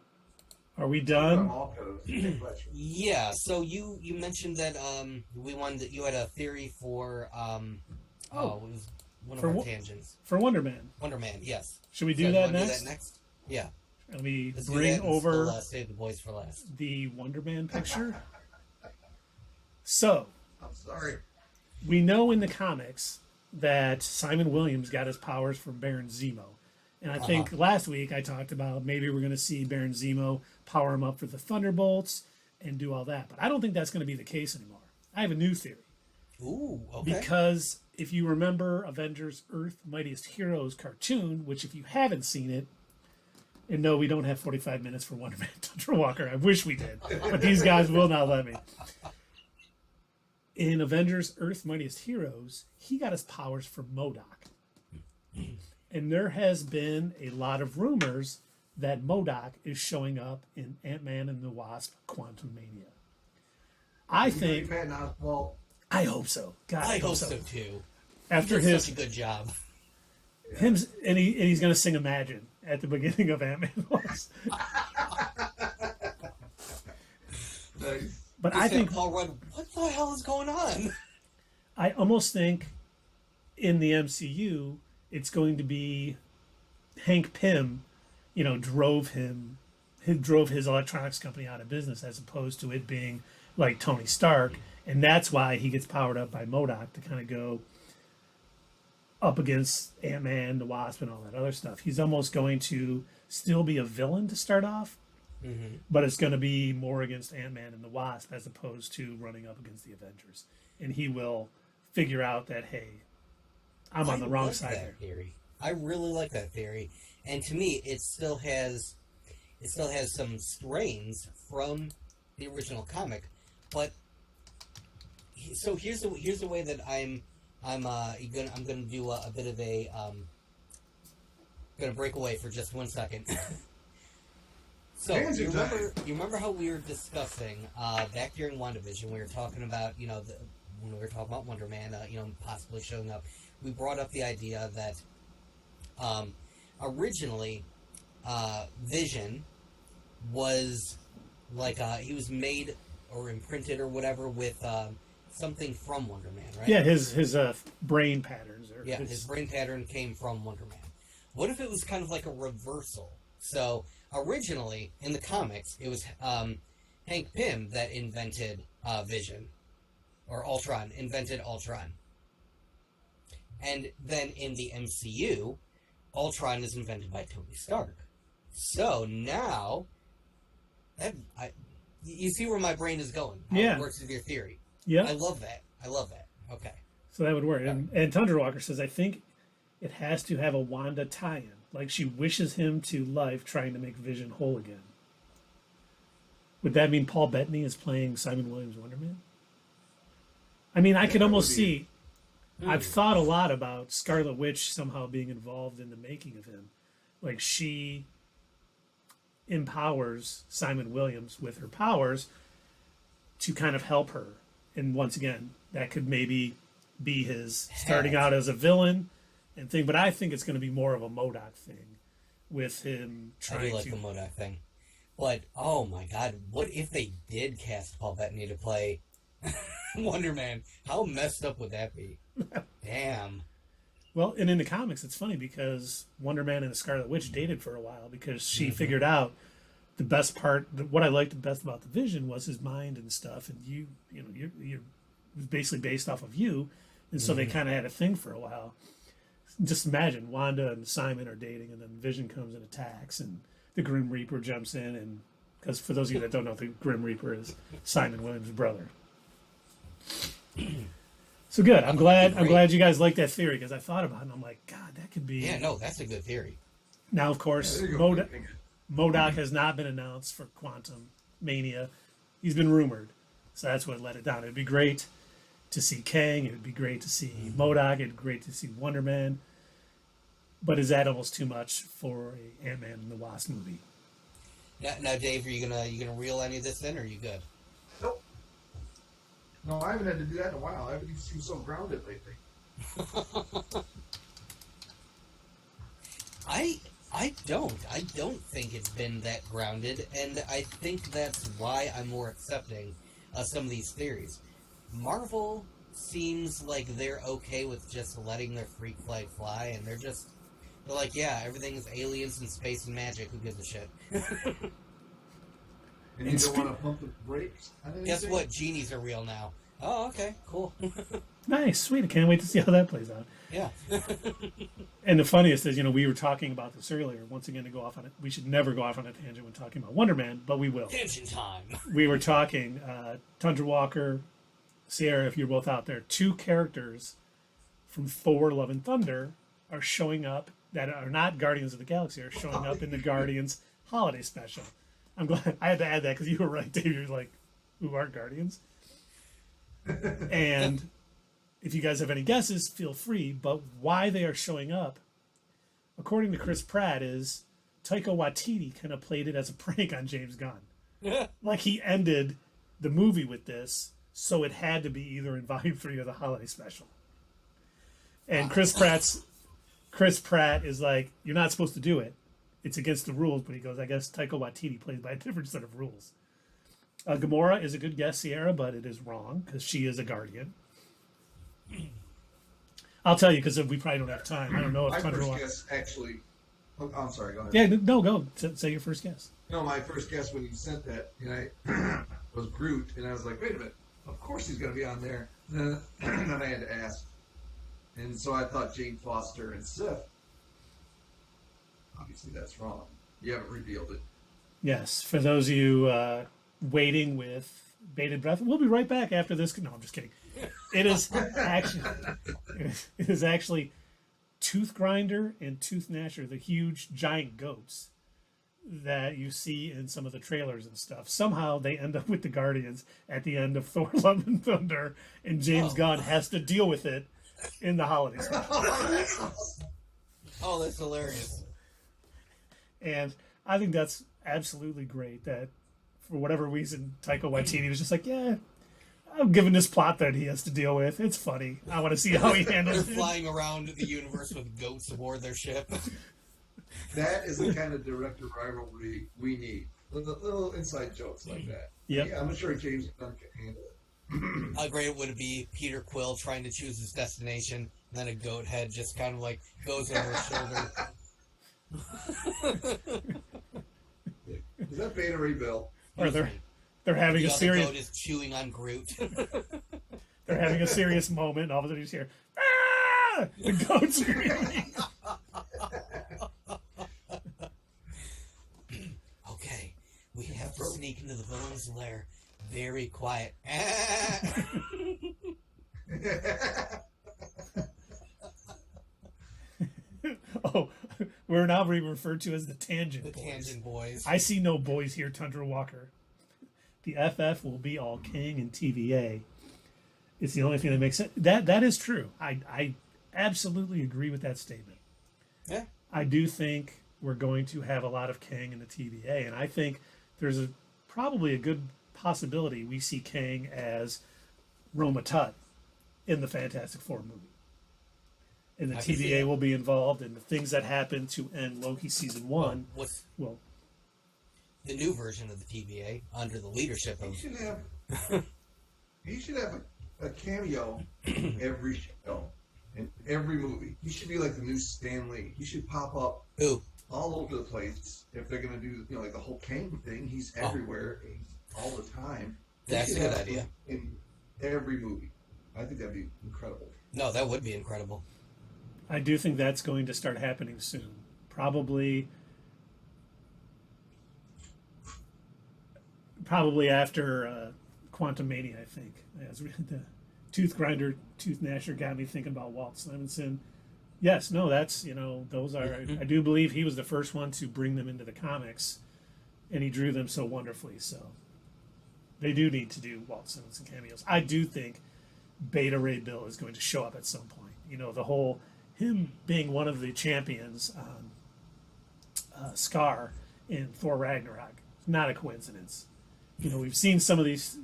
are we I'm done? all good. Yeah, so you mentioned that you had a theory for it was one of For our wh- tangents. For Wonder Man. Wonder Man, yes. Should we So do you that wanna next? Do that next? Yeah. Let me Let's do bring that and over still, save the boys for last. the Wonder Man picture. So, I'm sorry. we know in the comics that Simon Williams got his powers from Baron Zemo. And I think last week I talked about maybe we're going to see Baron Zemo power him up for the Thunderbolts and do all that. But I don't think that's going to be the case anymore. I have a new theory. Ooh, okay. Because if you remember Avengers Earth Mightiest Heroes cartoon, which if you haven't seen it, And no, we don't have 45 minutes for Wonder Man Tundra Walker. I wish we did, but these guys will not let me. In Avengers Earth's Mightiest Heroes, he got his powers from MODOK. And there has been a lot of rumors that MODOK is showing up in Ant-Man and the Wasp Quantum Mania. I think... I hope so. God, I hope so too. After he did his... such a good job. Him, and he's going to sing Imagine at the beginning of Ant-Man Wasp. But I think Paul Rudd, what the hell is going on? I almost think in the MCU it's going to be Hank Pym, drove his electronics company out of business, as opposed to it being like Tony Stark, and that's why he gets powered up by MODOK to kind of go up against Ant-Man, the Wasp, and all that other stuff. He's almost going to still be a villain to start off, but it's going to be more against Ant-Man and the Wasp as opposed to running up against the Avengers. And he will figure out that, hey, I'm on the wrong side here. Theory. I really like that theory. And to me, it still has some strains from the original comic. But so here's the way that I'm gonna do a bit of a gonna break away for just 1 second. So you remember how we were discussing back during WandaVision, we were talking about when we were talking about Wonder Man, possibly showing up. We brought up the idea that originally Vision was like he was made or imprinted or whatever with something from Wonder Man, right? Yeah, his brain patterns. His brain pattern came from Wonder Man. What if it was kind of like a reversal? So originally in the comics, it was Hank Pym that invented Vision, or Ultron, invented Ultron. And then in the MCU, Ultron is invented by Tony Stark. So now, you see where my brain is going. How it works with your theory. Yeah. I love that. Okay. So that would work. And Tundra Walker says, I think it has to have a Wanda tie-in. Like she wishes him to life, trying to make Vision whole again. Would that mean Paul Bettany is playing Simon Williams' Wonder Man? I mean, I could almost see... I've thought a lot about Scarlet Witch somehow being involved in the making of him. Like she empowers Simon Williams with her powers to kind of help her. And once again, that could maybe be his starting out as a villain and thing. But I think it's going to be more of a MODOK thing with him trying to... I do like the MODOK thing. But, oh my God, what if they did cast Paul Bettany to play Wonder Man? How messed up would that be? Damn. Well, and in the comics, it's funny because Wonder Man and the Scarlet Witch dated for a while because she figured out the best part. What I liked the best about the Vision was his mind and stuff, and you're it was basically based off of you, and so they kind of had a thing for a while. Just imagine Wanda and Simon are dating, and then Vision comes and attacks, and the Grim Reaper jumps in, and because for those of you that don't know, the Grim Reaper is Simon Williams' brother. So good. I'm glad you guys like that theory because I thought about it and I'm like, God, that could be... Yeah, no, that's a good theory. Now, of course, MODOK has not been announced for Quantum Mania. He's been rumored. So that's what let it down. It'd be great to see Kang. It would be great to see MODOK. It'd be great to see Wonder Man. But is that almost too much for a Ant-Man and the Wasp movie? Now, Dave, are you gonna reel any of this in, or are you good? Nope. No, I haven't had to do that in a while. I haven't seemed so grounded lately. I don't think it's been that grounded, and I think that's why I'm more accepting of some of these theories. Marvel seems like they're okay with just letting their freak flag fly, and they're like, yeah, everything is aliens and space and magic. Who gives a shit? And you don't want to pump the brakes? Guess what? Genies are real now. Oh, okay, cool. Nice, sweet. I can't wait to see how that plays out. Yeah. And the funniest is, we were talking about this earlier. Once again, to go off on it, we should never go off on a tangent when talking about Wonder Man, but we will. Tangent time. We were talking, Tundra Walker, Sierra, if you're both out there, 2 characters from Thor: Love and Thunder are showing up that are not Guardians of the Galaxy are showing up in the Guardians holiday special. I'm glad I had to add that because you were right, Dave. You're like, who are Guardians? And if you guys have any guesses, feel free. But why they are showing up, according to Chris Pratt, is Taika Waititi kind of played it as a prank on James Gunn. Like he ended the movie with this, so it had to be either in Volume 3 or the holiday special. And Chris Pratt is like, you're not supposed to do it. It's against the rules, but he goes, I guess Taika Waititi plays by a different set of rules. Gamora is a good guess, Sierra, but it is wrong because she is a Guardian. I'll tell you because we probably don't have time. I don't know if My Tundra first guess actually. Oh, I'm sorry. Go ahead. Yeah, no, go. Say your first guess. No, my first guess when you sent that, I was Groot, and I was like, wait a minute. Of course he's going to be on there. And then I had to ask. And so I thought Jane Foster and Sif. Obviously, that's wrong. You haven't revealed it. Yes, for those of you waiting with bated breath, we'll be right back after this. No, I'm just kidding. It is actually Tooth Grinder and Tooth Gnasher, the huge giant goats that you see in some of the trailers and stuff. Somehow they end up with the Guardians at the end of Thor: Love and Thunder, and James Gunn has to deal with it in the holiday special. Oh, that's hilarious. And I think that's absolutely great that for whatever reason, Taika Waititi was just like, yeah, I'm giving this plot that he has to deal with. It's funny. I want to see how he handles They're it. flying around the universe with goats aboard their ship. That is the kind of director rivalry we need. Little inside jokes like that. Yep. Yeah, I'm sure James Gunn can handle it. How great would it be Peter Quill trying to choose his destination, and then a goat head just kind of like goes over his shoulder. Is that Vader rebuilt? Or they're having The a other serious goat is chewing on Groot. they're having a serious moment, and all of a sudden you just hear, ah! The goat screaming. Okay, we have to sneak into the villain's lair. Very quiet. Oh, we're now being referred to as the Tangent The Boys. Tangent Boys. I see no boys here, Tundra Walker. The FF will be all King and TVA. It's the only thing that makes sense. That is true. I absolutely agree with that statement. Yeah. I do think we're going to have a lot of Kang in the TVA, and I think there's probably a good possibility we see Kang as Roma Tut in the Fantastic Four movie. And the I can see TVA that. will be involved in the things that happen to end Loki season 1. What's Well, the new version of the TVA under the leadership He of? should have a cameo every show, in every movie. He should be like the new Stan Lee. He should pop up Ooh, all over the place. If they're gonna do, like the whole Kang thing, he's everywhere, he's all the time. He That's a should good have idea. him in every movie. I think that'd be incredible. no, that would be incredible. I do think that's going to start happening soon. Probably after Quantum Mania, I think. As the Tooth Grinder, Tooth Gnasher got me thinking about Walt Simonson. Yes, no, that's, those are, I do believe he was the first one to bring them into the comics, and he drew them so wonderfully. So they do need to do Walt Simonson cameos. I do think Beta Ray Bill is going to show up at some point. The whole, him being one of the champions on Scar in Thor Ragnarok, not a coincidence. We've seen some of these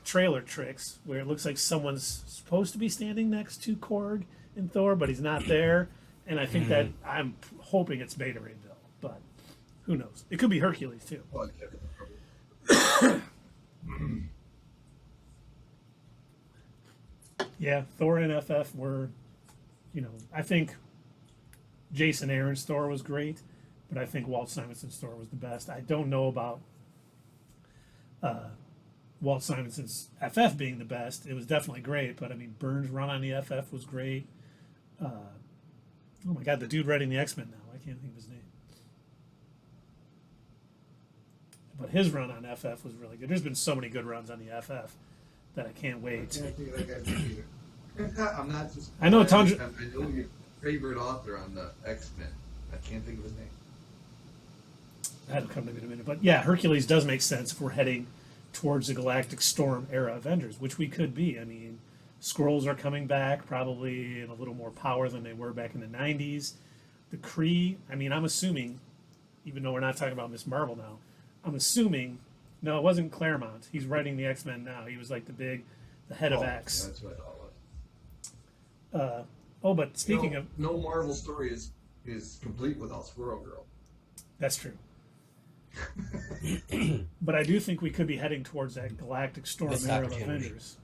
trailer tricks where it looks like someone's supposed to be standing next to Korg in Thor, but he's not there. And I think that I'm hoping it's Beta Ray Bill, but who knows? It could be Hercules too. Yeah, Thor and FF were, I think Jason Aaron's Thor was great, but I think Walt Simonson's Thor was the best. I don't know about Walt Simonson's FF being the best. It was definitely great, but I mean, Burns' run on the FF was great. Oh my God, the dude writing the X-Men now. I can't think of his name. But his run on FF was really good. There's been so many good runs on the FF that I can't wait. I can't think of that guy's name either. I'm not just. I know Tundra. I know you. favorite author on the X-Men. I can't think of his name. That'll come to me in a minute. But yeah, Hercules does make sense if we're heading towards the Galactic Storm era Avengers, which we could be. I mean, Skrulls are coming back, probably in a little more power than they were back in the 90s. The Kree, I mean, I'm assuming, even though we're not talking about Miss Marvel now, I'm assuming, no, it wasn't Claremont. He's writing the X-Men now. He was like the head of X. Yeah, that's what I thought it was. But speaking of... No Marvel story is complete without Squirrel Girl. That's true. But I do think we could be heading towards that Galactic Storm era of Avengers.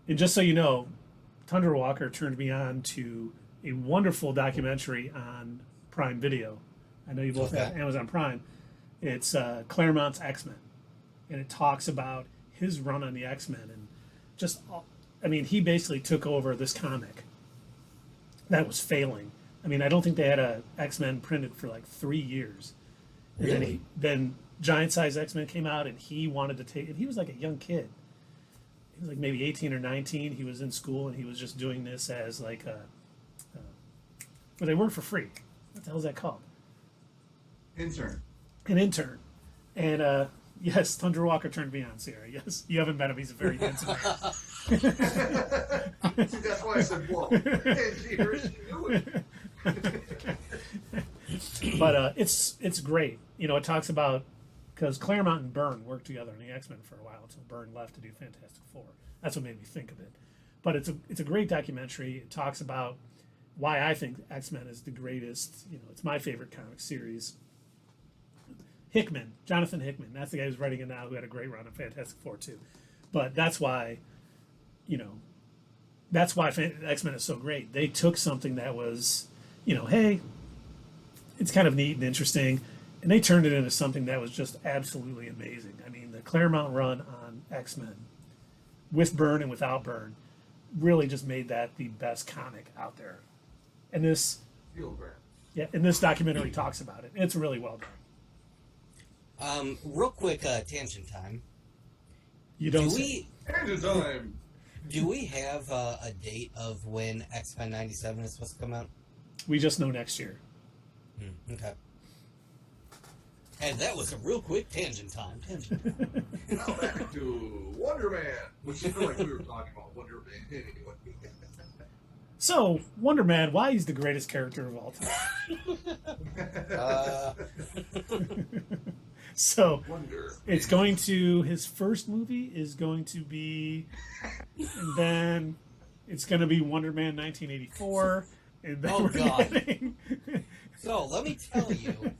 And just so you know, Tundra Walker turned me on to a wonderful documentary on Prime Video. I know you both have Amazon Prime. It's Claremont's X-Men. And it talks about his run on the X-Men. And just, I mean, he basically took over this comic that was failing. I mean, I don't think they had a X-Men printed for like 3 years. And Really? then Giant Size X-Men came out, and he wanted to take it. He was like a young kid. He was like maybe 18 or 19. He was in school, and he was just doing this as like where they work for free. What the hell is that called? Intern. An intern. And yes, Tundra Walker turned me on, Sierra. Yes, you haven't met him. He's a very handsome man. See, that's why I said, whoa. And she knew it. But it's great. You know, it talks about, because Claremont and Byrne worked together on the X-Men for a while until Byrne left to do Fantastic Four. That's what made me think of it. But it's a great documentary. It talks about why I think X-Men is the greatest. You know, it's my favorite comic series. Hickman, Jonathan Hickman, that's the guy who's writing it now, who had a great run on Fantastic Four too. But that's why, you know, that's why X-Men is so great. They took something that was, you know, hey, it's kind of neat and interesting, and they turned it into something that was just absolutely amazing. I mean, the Claremont run on X-Men, with Byrne and without Byrne, really just made that the best comic out there. And this, and this documentary talks about it. It's really well done. Real quick, tangent time. You don't. Tangent time. Do we have a date of when X-Men '97 is supposed to come out? We just know next year. Okay. And that was a real quick tangent time. Now back to Wonder Man, which I feel like we were talking about Wonder Man anyway. So, Wonder Man, why he's the greatest character of all time? So, it's going to, his first movie is going to be, and then it's going to be Wonder Man 1984. And then oh, God. So, let me tell you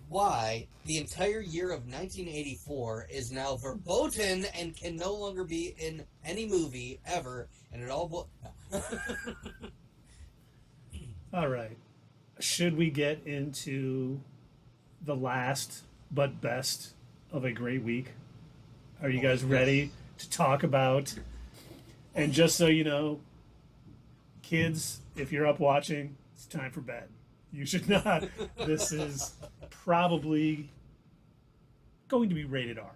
why the entire year of 1984 is now verboten and can no longer be in any movie ever, and it all... All right. Should we get into the last but best of a great week? Are you guys ready to talk about? And just so you know, kids, if you're up watching, it's time for bed. You should not. This is probably going to be rated R,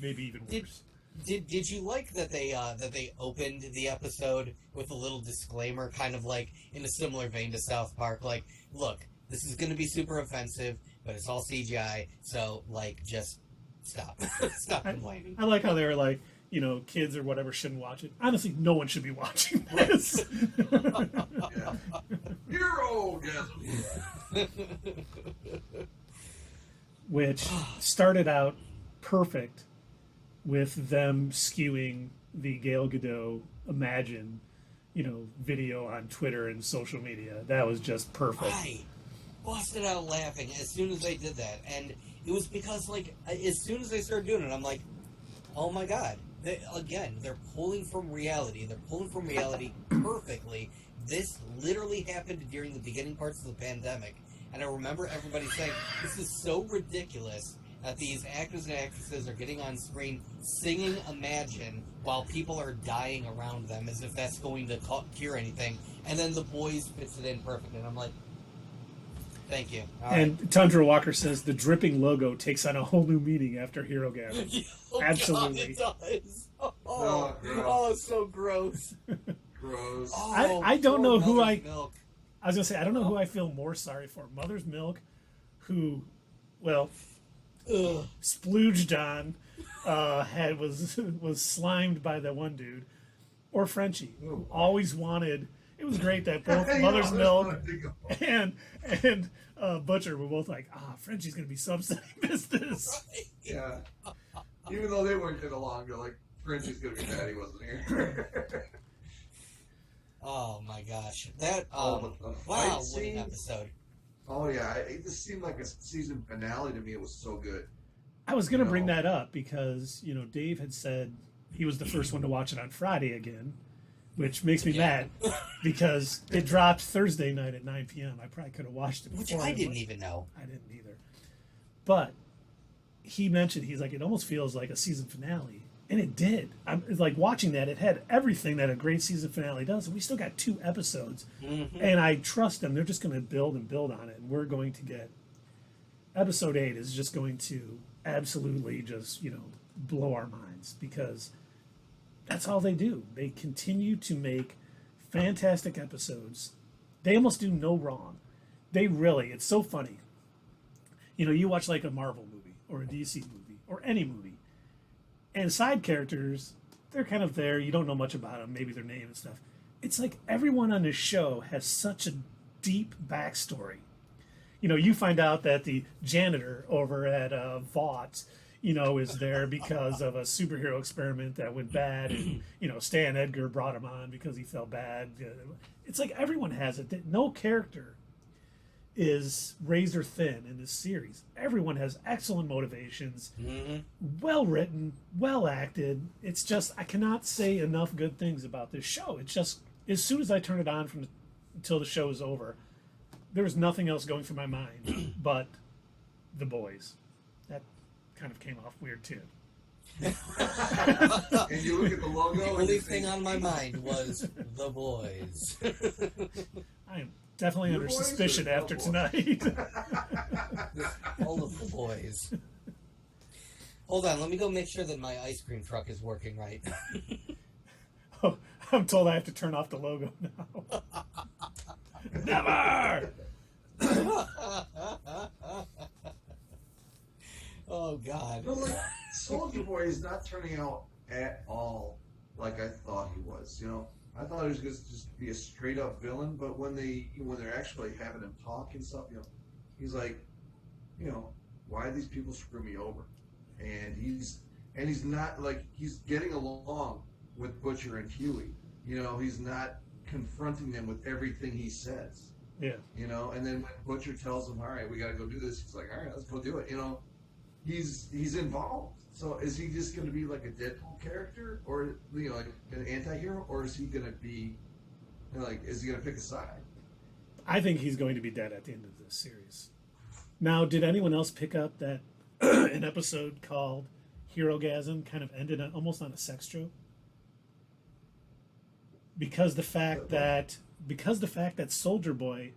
maybe even worse. Did you like that they opened the episode with a little disclaimer, kind of like in a similar vein to South Park? Like, look, this is going to be super offensive, but it's all CGI, so like, just stop, stop complaining. I like how they were like, you know, kids or whatever shouldn't watch it. Honestly, no one should be watching this. Herogasm. Which started out perfect with them skewing the Gal Gadot Imagine, you know, video on Twitter and social media. That was just perfect. I busted out laughing as soon as they did that, and it was because, like, as soon as they started doing it, I'm like, oh my God. They're pulling from reality. They're pulling from reality perfectly. This literally happened during the beginning parts of the pandemic, and I remember everybody saying, this is so ridiculous that these actors and actresses are getting on screen singing Imagine while people are dying around them, as if that's going to cure anything. And then The Boys fits it in perfectly. And I'm like, thank you. All and right. Tundra Walker says the dripping logo takes on a whole new meaning after Herogasm. Oh, absolutely. God, it does. Oh, it's so gross. Gross. Oh, I don't know who milk. I was gonna say I don't know who I feel more sorry for: Mother's Milk, who, well, splooged on, was slimed by that one dude, or Frenchie, who always wanted. It was great that both Mother's Milk and Butcher were both like, Frenchie's gonna be subsidized business. Yeah. Even though they weren't getting along, they're like, Frenchie's gonna be mad he wasn't here. Oh my gosh, that wow, what an episode! Oh yeah, it just seemed like a season finale to me. It was so good. I was gonna bring that up because Dave had said he was the first one to watch it on Friday again, which makes me mad because it dropped Thursday night at 9 p.m. I probably could have watched it before. Which I didn't even know. I didn't either. But he mentioned, he's like, it almost feels like a season finale. And it did. It's like watching that, it had everything that a great season finale does. And we still got 2 episodes. Mm-hmm. And I trust them. They're just going to build and build on it. And we're going to get... Episode 8 is just going to absolutely just, blow our minds. Because that's all they do. They continue to make fantastic episodes. They almost do no wrong. They really... It's so funny. You watch like a Marvel movie or a DC movie or any movie. And side characters, they're kind of there. You don't know much about them, maybe their name and stuff. It's like everyone on this show has such a deep backstory. You find out that the janitor over at Vought, is there because of a superhero experiment that went bad. And, Stan Edgar brought him on because he felt bad. It's like everyone has it. No character is razor thin in this series. Everyone has excellent motivations, well written, well acted. It's just, I cannot say enough good things about this show. It's just, as soon as I turn it on until the show is over, there's nothing else going through my mind but The Boys. That kind of came off weird too. And you look at the logo. The only thing on my mind was The Boys. I am definitely under suspicion after tonight. All of The Boys. Hold on, let me go make sure that my ice cream truck is working right. Oh, I'm told I have to turn off the logo now. Never! Oh, God. But Soldier Boy is not turning out at all like I thought he was, I thought he was going to just be a straight up villain, but when they're actually having him talk and stuff, he's like, why do these people screw me over? And he's not like, he's getting along with Butcher and Huey. He's not confronting them with everything he says. Yeah. And then when Butcher tells him, all right, we got to go do this, he's like, all right, let's go do it. He's involved. So is he just going to be like a Deadpool character, or like an anti-hero, or is he going to be is he going to pick a side? I think he's going to be dead at the end of this series. Now, did anyone else pick up that an episode called Herogasm kind of ended almost on a sex joke? Because the fact that Soldier Boy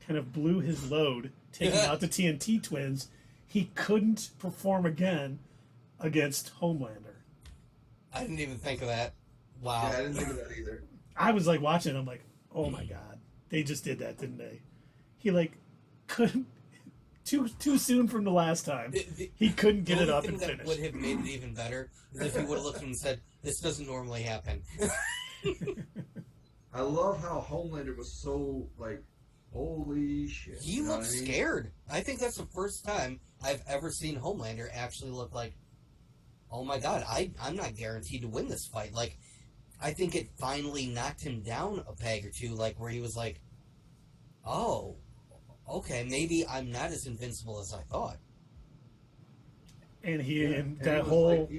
kind of blew his load taking out the TNT twins, he couldn't perform again against Homelander. I didn't even think of that. Wow. Yeah, I didn't think of that either. I was like watching it, I'm like, oh my God, they just did that, didn't they? He couldn't, too soon from the last time. He couldn't get it up and finish. What would have made it even better is if he would have looked at him and said, this doesn't normally happen. I love how Homelander was so holy shit. He looked scared. I think that's the first time I've ever seen Homelander actually look like, oh my God, I'm not guaranteed to win this fight. I think it finally knocked him down a peg or two, where he was like, oh, okay, maybe I'm not as invincible as I thought. And he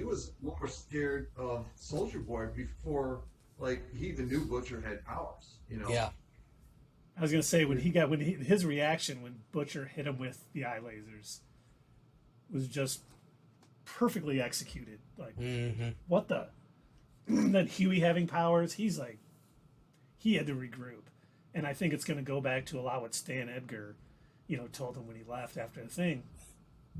was more scared of Soldier Boy before, he even knew Butcher had powers, Yeah. I was gonna say his reaction when Butcher hit him with the eye lasers was just perfectly executed. What the? Then Huey having powers, he had to regroup, and I think it's gonna go back to allow what Stan Edgar, told him when he left after the thing.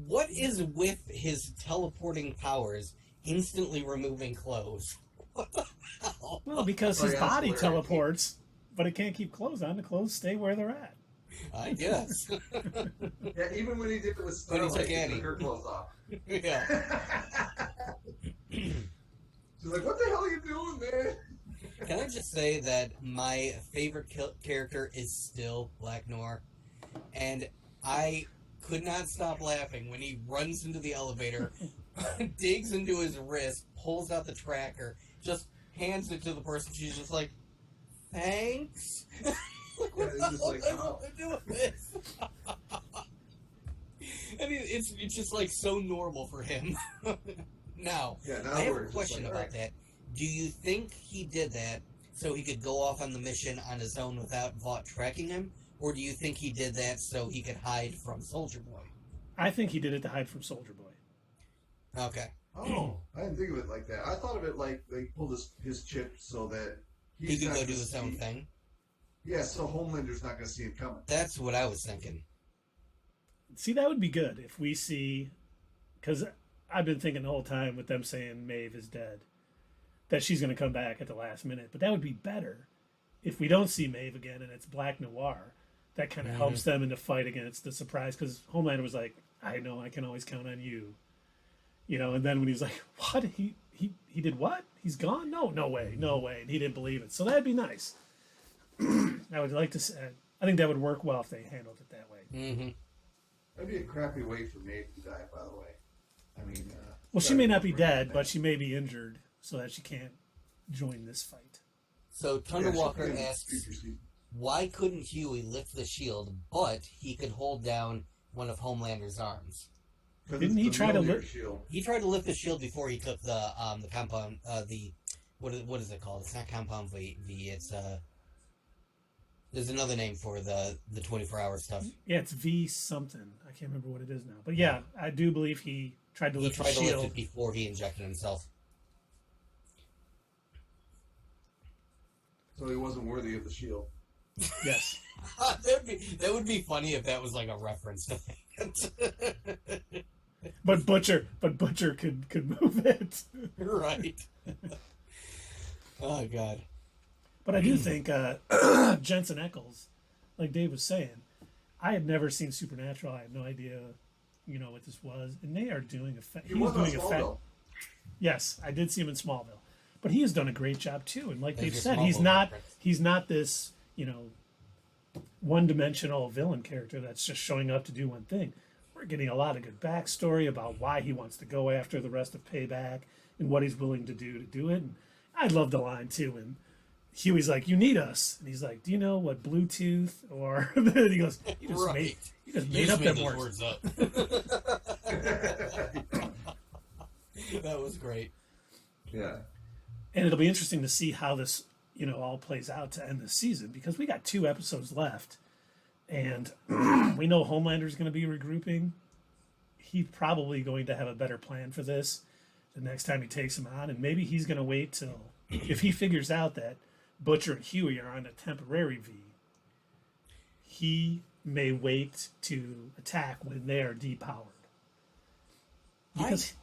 What is with his teleporting powers instantly removing clothes? What the hell? Well, because his body teleports. but it can't keep clothes on. The clothes stay where they're at. I guess. Yeah, even when he did it with When he Starlight, took he Annie. took her clothes off. Yeah. She's like, "What the hell are you doing, man?" Can I just say that my favorite character is still Black Noir, and I could not stop laughing when he runs into the elevator, digs into his wrist, pulls out the tracker, just hands it to the person. She's just like, "Thanks." Like, what Yeah, the it's just hell like, has oh. to do with this? I mean, it's just like so normal for him. Now, Yeah, now I have we're a just question like, about alright. that. Do you think he did that so he could go off on the mission on his own without Vought tracking him? Or do you think he did that so he could hide from Soldier Boy? I think he did it to hide from Soldier Boy. Okay. Oh, I didn't think of it like that. I thought of it like they pulled his chip so that He he's could not go gonna do his own see- thing. Yeah, so Homelander's not going to see him coming. That's what I was thinking. See, that would be good if we see, because I've been thinking the whole time with them saying Maeve is dead, that she's going to come back at the last minute. But that would be better if we don't see Maeve again and it's Black Noir. That kind of helps them in the fight against the surprise, because Homelander was like, I know I can always count on you. You know, and then when he's like, what? He did what? He's gone? No way. And he didn't believe it. So that'd be nice. I would like to say, I think that would work well if they handled it that way. Mm-hmm. That'd be a crappy way for Maeve to die, by the way. I mean, Well, she may not be dead, but she may be injured so that she can't join this fight. So Thunder Walker asks, future season. why couldn't Huey lift the shield, but he could hold down one of Homelander's arms? 'Cause Didn't it's he the try to Mjolnir lift- shield? He tried to lift the shield before he took the compound, what is it called? It's not compound V. It's there's another name for the 24-hour stuff. Yeah, it's V something. I can't remember what it is now. But yeah, I do believe he tried to He lift the tried to lift shield. it before he injected himself. So he wasn't worthy of the shield. Yes. that would be funny if that was like a reference to that. But Butcher could move it. Right. Oh God. But I do think Jensen Ackles, like Dave was saying, I had never seen Supernatural. I had no idea, what this was, and they are doing He was on doing Smallville. Yes, I did see him in Smallville, but he has done a great job too. And like There's they've your said, Smallville he's not this one-dimensional villain character that's just showing up to do one thing. We're getting a lot of good backstory about why he wants to go after the rest of Payback and what he's willing to do it. And I love the line too when Huey's like, "You need us," and he's like, "Do you know what Bluetooth?" Or then he goes, "You just Right. made up them those words." up. That was great. Yeah. And it'll be interesting to see how this, all plays out to end the season, because we got 2 episodes left, and we know Homelander's going to be regrouping. He's probably going to have a better plan for this the next time he takes him on, and maybe he's going to wait till, if he figures out that Butcher and Huey are on a temporary V, he may wait to attack when they are depowered. Because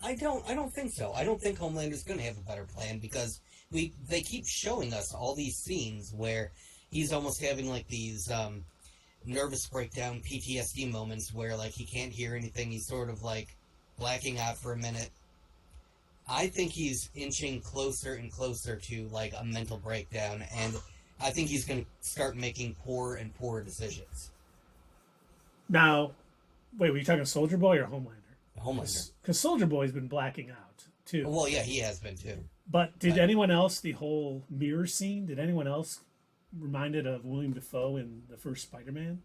I don't think so. I don't think Homelander's going to have a better plan, because they keep showing us all these scenes where he's almost having like these nervous breakdown PTSD moments where like he can't hear anything. He's sort of like blacking out for a minute. I think he's inching closer and closer to like a mental breakdown, and I think he's going to start making poorer and poorer decisions. now, wait, were you talking Soldier Boy or Homelander? Homelander. Because Soldier Boy's been blacking out too. Well, yeah, he has been too. But did anyone else, the whole mirror scene, did anyone else reminded of William Dafoe in the first Spider-Man,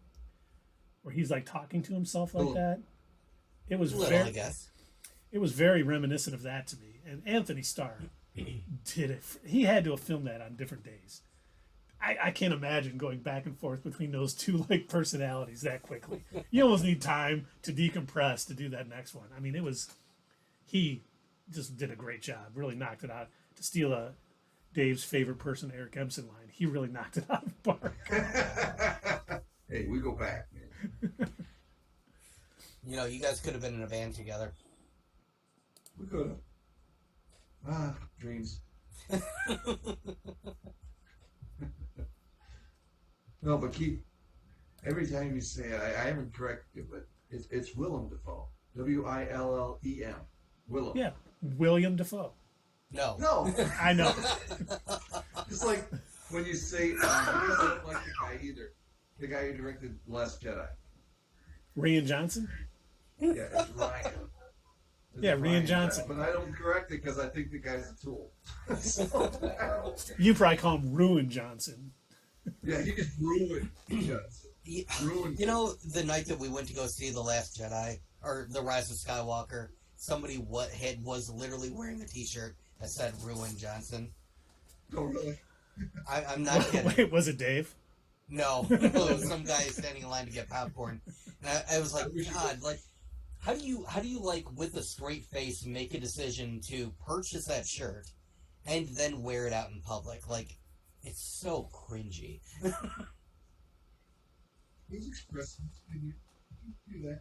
where he's like talking to himself like that? It was I guess. It was very reminiscent of that to me. And Anthony Starr did it. He had to have filmed that on different days. I can't imagine going back and forth between those two like personalities that quickly. You almost need time to decompress to do that next one. I mean, he just did a great job. Really knocked it out. To steal Dave's favorite person, Eric Empson line, he really knocked it out of the park. Hey, we go back, man. You guys could have been in a band together. We could have. Dreams. No, but keep every time you say it, I haven't corrected it, but it's Willem Dafoe. Willem. Willem. Yeah, William Dafoe. No. No. I know. It's like when you say, I don't like the guy either. The guy who directed Last Jedi. Rian Johnson. Yeah, it's Ryan. Yeah, Rian Johnson. But I don't correct it because I think the guy's a tool. So, You probably call him Ruin Johnson. yeah, he just ruined Johnson. Ruined. You know, the night that we went to go see The Last Jedi, or The Rise of Skywalker, somebody was literally wearing a T-shirt that said "Ruin Johnson." Oh, really? I'm not kidding. Wait, was it Dave? No, it was some guy standing in line to get popcorn, and I was like, God, like, how do you like with a straight face make a decision to purchase that shirt and then wear it out in public? Like, it's so cringy. He's expressing. Can you do that?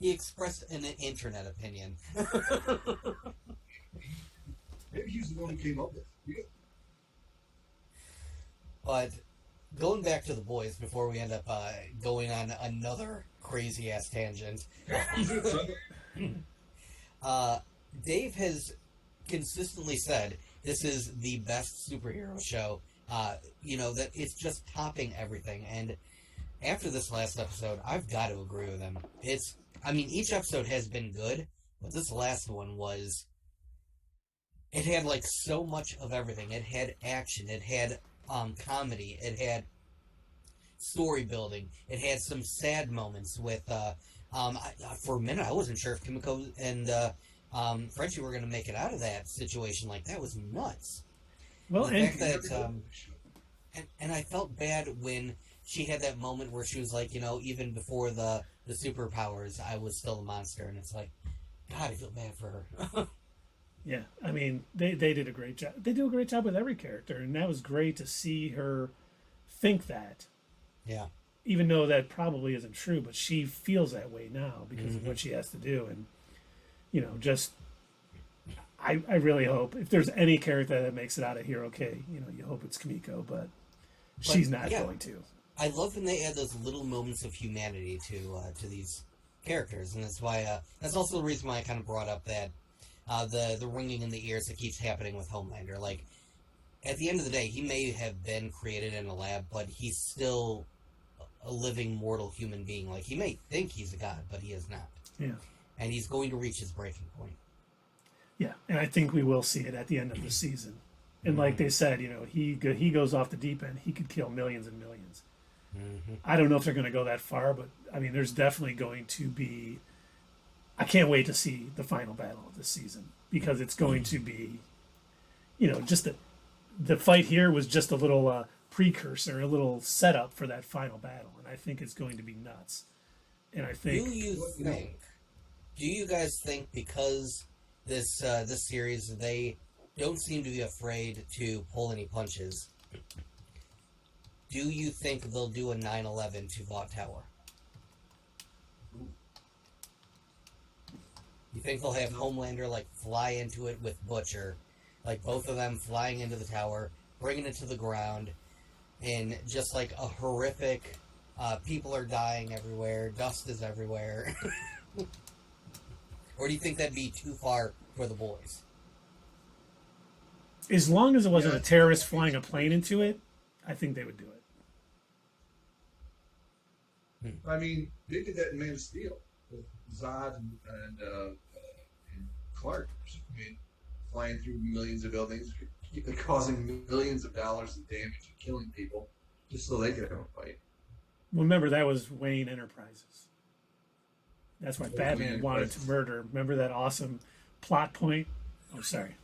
He expressed an internet opinion. Maybe he's the one who came up with it. Yeah. But going back to the boys before we end up going on another crazy ass tangent, Dave has consistently said this is the best superhero show. That it's just topping everything. And after this last episode, I've got to agree with him. Each episode has been good, but this last one it had like so much of everything. It had action, it had comedy, it had story building, it had some sad moments with for a minute I wasn't sure if Kimiko and Frenchie were going to make it out of that situation. Like, that was nuts. Well, the fact that and I felt bad when she had that moment where she was like, even before the superpowers, I was still a monster, and it's like, God, I feel bad for her. yeah, I mean, they did a great job. They do a great job with every character, and that was great to see her think that. Yeah. Even though that probably isn't true, but she feels that way now because of what she has to do. And, I really hope if there's any character that makes it out of here okay, you hope it's Kimiko, but she's not going to. I love when they add those little moments of humanity to these characters, and that's why that's also the reason why I kind of brought up that the ringing in the ears that keeps happening with Homelander. Like, at the end of the day, he may have been created in a lab, but he's still a living, mortal human being. Like, he may think he's a god, but he is not. Yeah. And he's going to reach his breaking point. Yeah, and I think we will see it at the end of the season. And like they said, he goes off the deep end. He could kill millions and millions. Mm-hmm. I don't know if they're going to go that far, but I mean, there's definitely going to be. I can't wait to see the final battle of this season because it's going to be, just the fight here was just a little precursor, a little setup for that final battle, and I think it's going to be nuts. And I think. Do you guys think because this series they don't seem to be afraid to pull any punches? Do you think they'll do a 9/11 to Vought Tower? You think they'll have Homelander like fly into it with Butcher, like both of them flying into the tower, bringing it to the ground, and just like a horrific, people are dying everywhere, dust is everywhere? Or do you think that'd be too far for the boys? As long as it wasn't a terrorist flying a plane into it, I think they would do it. I mean, they did that in Man of Steel with Zod and Clark. I mean, flying through millions of buildings, causing millions of dollars in damage and killing people just so they could have a fight. Remember, that was Wayne Enterprises. That's why Batman wanted to murder. Remember that awesome plot point? Oh, sorry.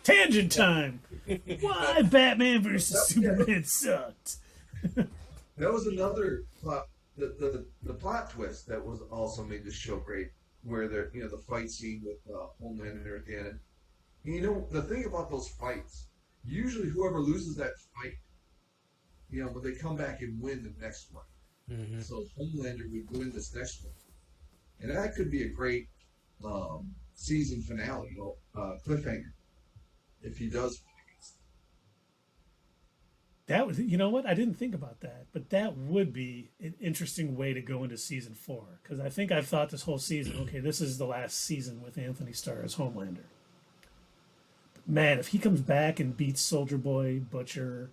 Tangent time! Why Batman versus Superman sucked? That was another plot. The plot twist that was also made this show great, where the fight scene with Homelander at the end. And the thing about those fights, usually whoever loses that fight, but they come back and win the next one. Mm-hmm. So Homelander would win this next one, and that could be a great season finale, cliffhanger, if he does. That was, you know what? I didn't think about that, but that would be an interesting way to go into season 4. Because I think I've thought this whole season, okay, this is the last season with Anthony Starr as Homelander. But man, if he comes back and beats Soldier Boy, Butcher,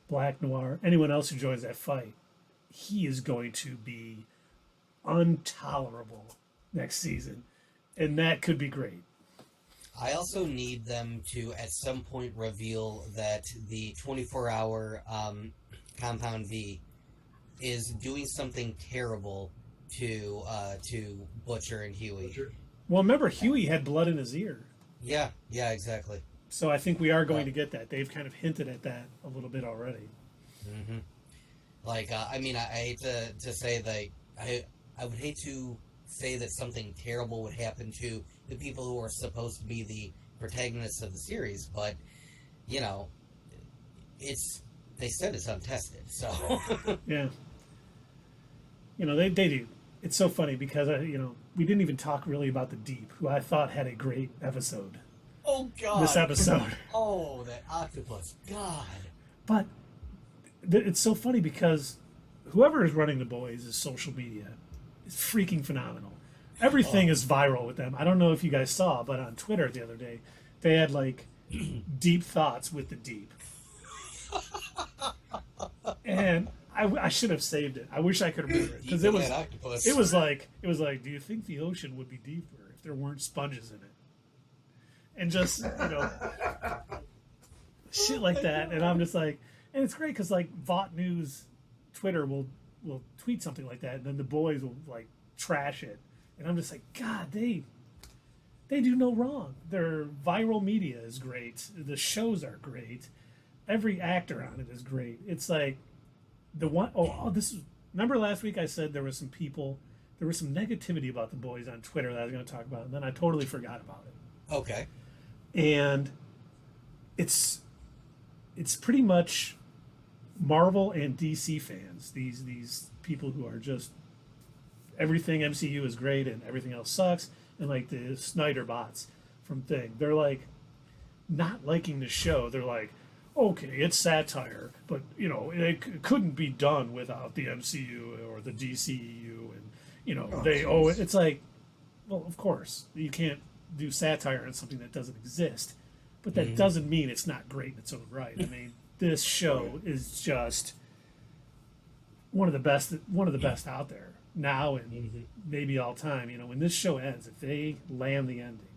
Black Noir, anyone else who joins that fight, he is going to be intolerable next season, and that could be great. I also need them to, at some point, reveal that the 24-hour Compound V is doing something terrible to Butcher and Huey. Butcher. Well, remember, Huey had blood in his ear. Yeah, exactly. So I think we are going to get that. They've kind of hinted at that a little bit already. Mm-hmm. Like, I mean, I hate to say that I would hate to say that something terrible would happen to the people who are supposed to be the protagonists of the series, but, you know, they said it's untested, so. Yeah. You know, they do. It's so funny because, you know, we didn't even talk really about The Deep, who I thought had a great episode. Oh, God. This episode. Oh, that octopus. God. But it's so funny because whoever is running The Boys' social media is freaking phenomenal. Everything is viral with them. I don't know if you guys saw, but on Twitter the other day, they had like deep thoughts with The Deep. And I should have saved it. I wish I could remember it because it was like, do you think the ocean would be deeper if there weren't sponges in it? And just, you know, shit like that. And I'm just like, and it's great because like Vought News Twitter will tweet something like that, and then The Boys will like trash it. And I'm just like, God, they do no wrong. Their viral media is great. The shows are great. Every actor on it is great. It's like remember last week I said there was some negativity about The Boys on Twitter that I was going to talk about, and then I totally forgot about it. Okay. And it's pretty much Marvel and DC fans, these people who are just everything MCU is great and everything else sucks, and like the Snyder bots from Thing, they're like not liking the show. They're like, okay, it's satire, but you know it couldn't be done without the MCU or the DCEU, and you know they owe it. It's like, well, of course you can't do satire on something that doesn't exist, but that doesn't mean it's not great in its own right. I mean, this show is just one of the best out there now and maybe all time. You know, when this show ends, if they land the ending,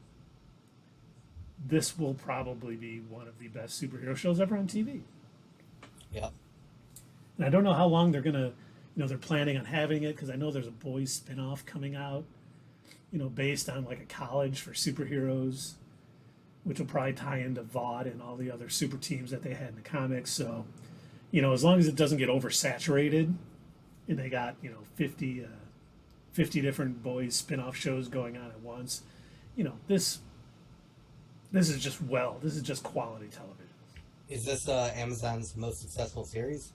this will probably be one of the best superhero shows ever on TV. Yeah. And I don't know how long they're gonna, they're planning on having it, because I know there's a Boys spin-off coming out, based on like a college for superheroes, which will probably tie into Vought and all the other super teams that they had in the comics. So, as long as it doesn't get oversaturated, and they got 50 different Boys spin-off shows going on at once, this is just quality television. Is this Amazon's most successful series?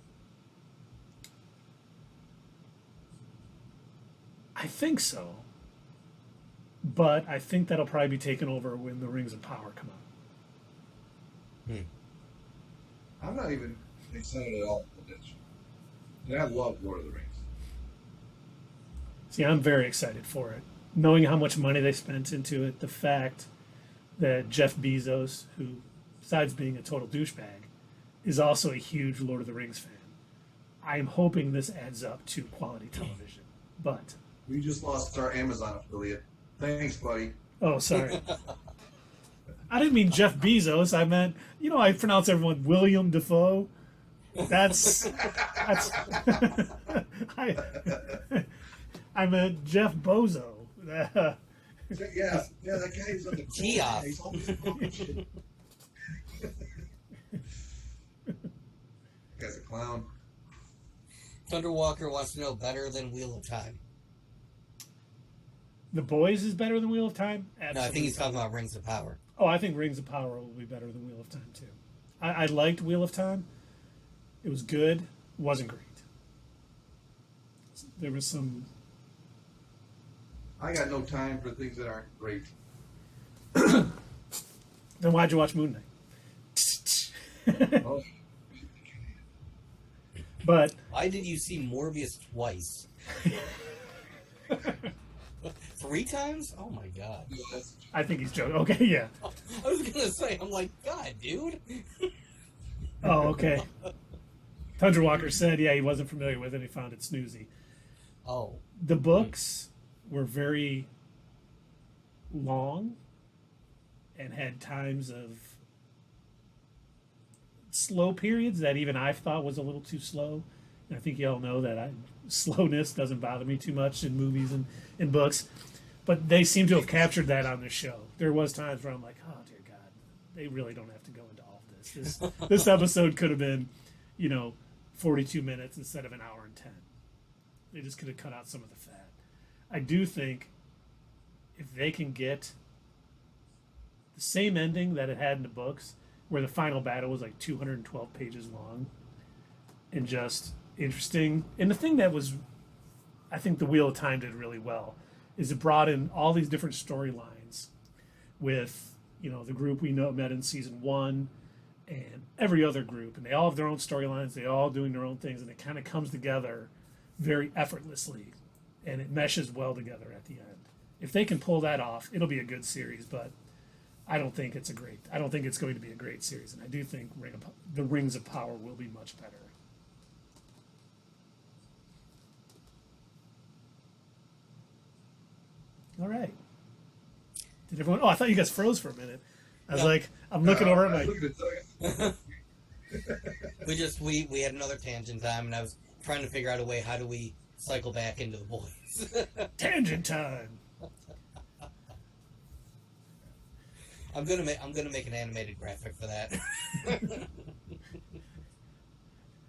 I think so. But I think that'll probably be taken over when the Rings of Power come out. I'm not even excited at all for this. And I love Lord of the Rings. See, I'm very excited for it. Knowing how much money they spent into it, the fact that Jeff Bezos, who, besides being a total douchebag, is also a huge Lord of the Rings fan. I'm hoping this adds up to quality television. But we just lost our Amazon affiliate. Thanks, buddy. Oh, sorry. I didn't mean Jeff Bezos. I meant, I pronounce everyone William Dafoe. That's I meant Jeff Bozo. Yeah, that guy is on the Geoff. He's always talking shit. Guy's a clown. Thunder Walker wants to know better than Wheel of Time. The Boys is better than Wheel of Time? Absolutely. No, I think he's talking about Rings of Power. Oh, I think Rings of Power will be better than Wheel of Time, too. I liked Wheel of Time. It was good. It wasn't great. There was some... I got no time for things that aren't great. Then why'd you watch Moon Knight? Oh. But Why did you see Morbius twice? 3 times? Oh my god. I think he's joking. Okay, yeah. I was gonna say, I'm like, God, dude. Oh, okay. Tundra Walker said, yeah, he wasn't familiar with it. He found it snoozy. Oh. The books were very long and had times of slow periods that even I thought was a little too slow. And I think you all know that slowness doesn't bother me too much in movies and books. But they seem to have captured that on the show. There was times where I'm like, oh, dear God, they really don't have to go into all of this. This episode could have been, 42 minutes instead of an hour and 10. They just could have cut out some of the fat. I do think if they can get the same ending that it had in the books, where the final battle was like 212 pages long and just interesting. And the thing that was, I think the Wheel of Time did really well, is it brought in all these different storylines with, the group we know met in season 1 and every other group. And they all have their own storylines. They all doing their own things. And it kind of comes together very effortlessly. And it meshes well together at the end. If they can pull that off, it'll be a good series. But I don't think it's going to be a great series. And I do think the Rings of Power will be much better. All right. Did everyone? Oh, I thought you guys froze for a minute. I was like, I'm looking over at my. We had another tangent time, and I was trying to figure out a way, how do we cycle back into the Boys? Tangent time. I'm gonna make an animated graphic for that.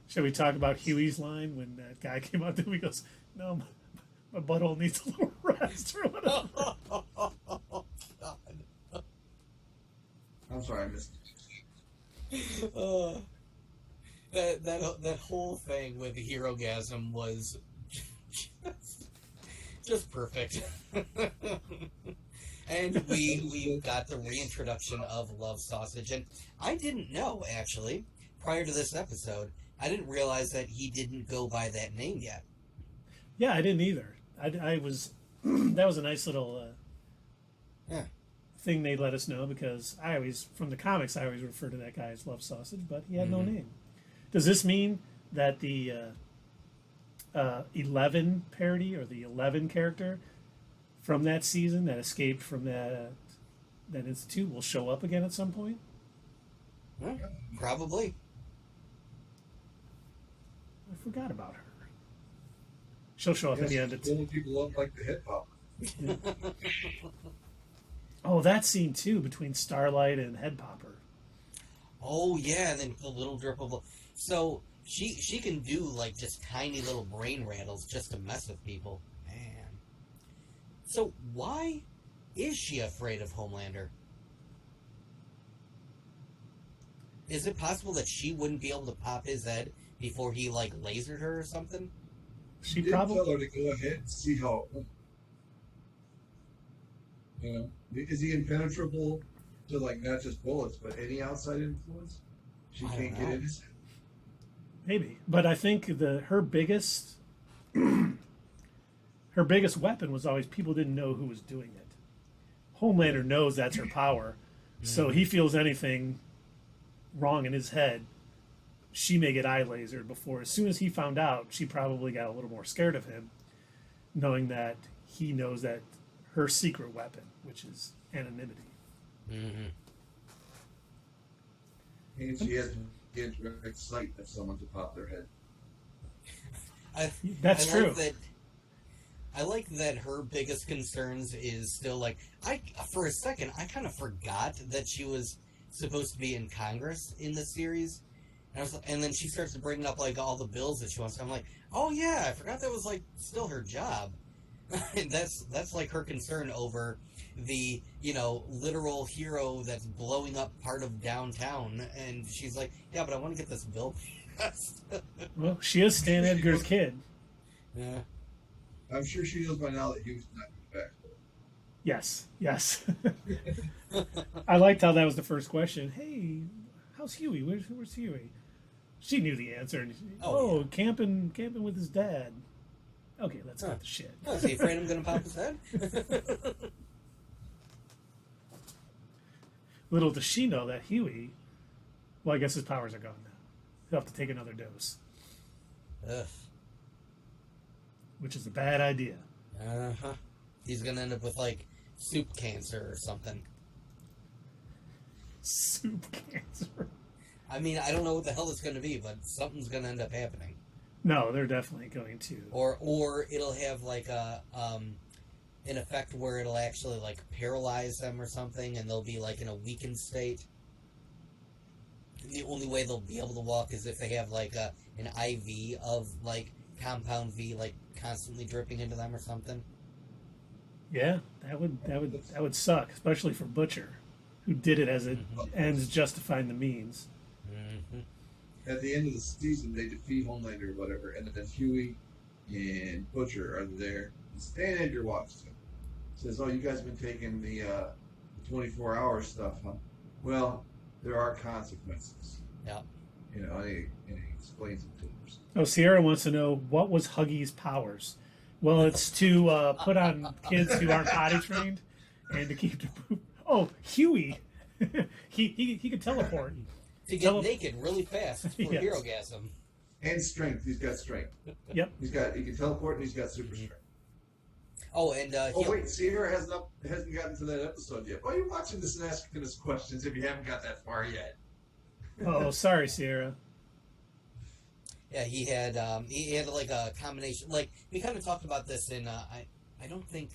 Shall we talk about Huey's line when that guy came out there? He goes, "No, my butthole needs a little rest," or whatever. Oh, God. I'm sorry, I missed it. That whole thing with the Herogasm was just perfect. And we got the reintroduction of Love Sausage, and I didn't know, actually, prior to this episode, I didn't realize that he didn't go by that name yet. Yeah, I didn't either. I was that was a nice little thing they let us know, because from the comics, I always refer to that guy as Love Sausage, but he had no name. Does this mean that the 11 parody, or the 11 character from that season that escaped from that institute will show up again at some point? Yeah, probably. I forgot about her. She'll show up at the end. Pulling people up like the hip hop. Yeah. Oh, that scene too, between Starlight and Head Popper. Oh yeah, and then the little drip of. So she can do like just tiny little brain rattles just to mess with people. Man. So why is she afraid of Homelander? Is it possible that she wouldn't be able to pop his head before he like lasered her or something? She did probably tell her to go ahead and see how it went. Is he impenetrable to like not just bullets, but any outside influence? She can't get in his head. maybe, but I think her biggest weapon was always people didn't know who was doing it. Homelander knows that's her power, so he feels anything wrong in his head, she may get eye lasered before. As soon as he found out, she probably got a little more scared of him, knowing that he knows that her secret weapon, which is anonymity. Mm-hmm. And she has indirect sight of someone to pop their head. That's true. I like that her biggest concerns is still like, for a second, I kind of forgot that she was supposed to be in Congress in the series. And then she starts to bring up like all the bills that she wants. I'm like, oh yeah, I forgot that was like still her job. that's like her concern over the, literal hero that's blowing up part of downtown. And she's like, yeah, but I want to get this bill passed. Well, she is Stan Edgar's kid. Yeah. I'm sure she knows by now that he was not back. Yes. I liked how that was the first question. Hey, how's Huey? Where's Huey? She knew the answer. And camping with his dad. Okay, let's cut the shit. Oh, is he afraid I'm going to pop his head? Little does she know that Huey, well, I guess his powers are gone now. He'll have to take another dose. Ugh. Which is a bad idea. Uh-huh. He's going to end up with, like, soup cancer or something. Soup cancer. I mean, I don't know what the hell it's going to be, but something's going to end up happening. No, they're definitely going to. Or it'll have, like, an effect where it'll actually, like, paralyze them or something, and they'll be, like, in a weakened state. The only way they'll be able to walk is if they have, like, an IV of, like, compound V, like, constantly dripping into them or something. Yeah, that would suck, especially for Butcher, who did it as it ends justifying the means. Mm-hmm. At the end of the season, they defeat Homelander or whatever, and then Huey and Butcher are there. Stan Edgar walks in. Says, "Oh, you guys have been taking the 24-hour stuff, huh? Well, there are consequences." Yeah. You know, and he explains it to them. Oh, Sierra wants to know, what was Huggy's powers? Well, it's to put on kids who aren't potty trained and to keep the poop. Oh, Huey. he could teleport. To get naked really fast for Yes. Herogasm. And strength. He's got strength. Yep. He can teleport and he's got super strength. Oh, and wait, Sierra hasn't gotten to that episode yet. Why are you watching this and asking us questions if you haven't got that far yet? Oh, sorry, Sierra. yeah, he had like a combination. Like we kind of talked about this in I don't think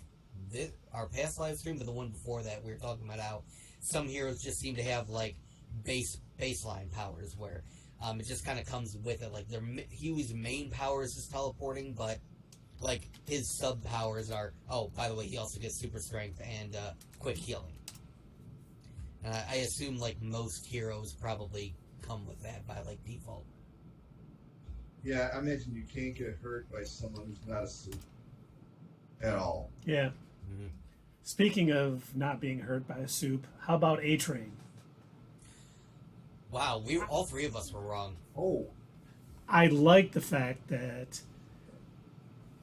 our past live stream, but the one before that we were talking about how some heroes just seem to have like baseline powers where it just kind of comes with it. Like Huey's main powers is teleporting, but like his sub powers are, oh, by the way, he also gets super strength and quick healing. And I assume like most heroes probably come with that by like default. Yeah, I imagine you can't get hurt by someone who's not a suit at all. Yeah. Mm-hmm. Speaking of not being hurt by a soup, how about A-Train? Wow, all three of us were wrong. Oh. I like the fact that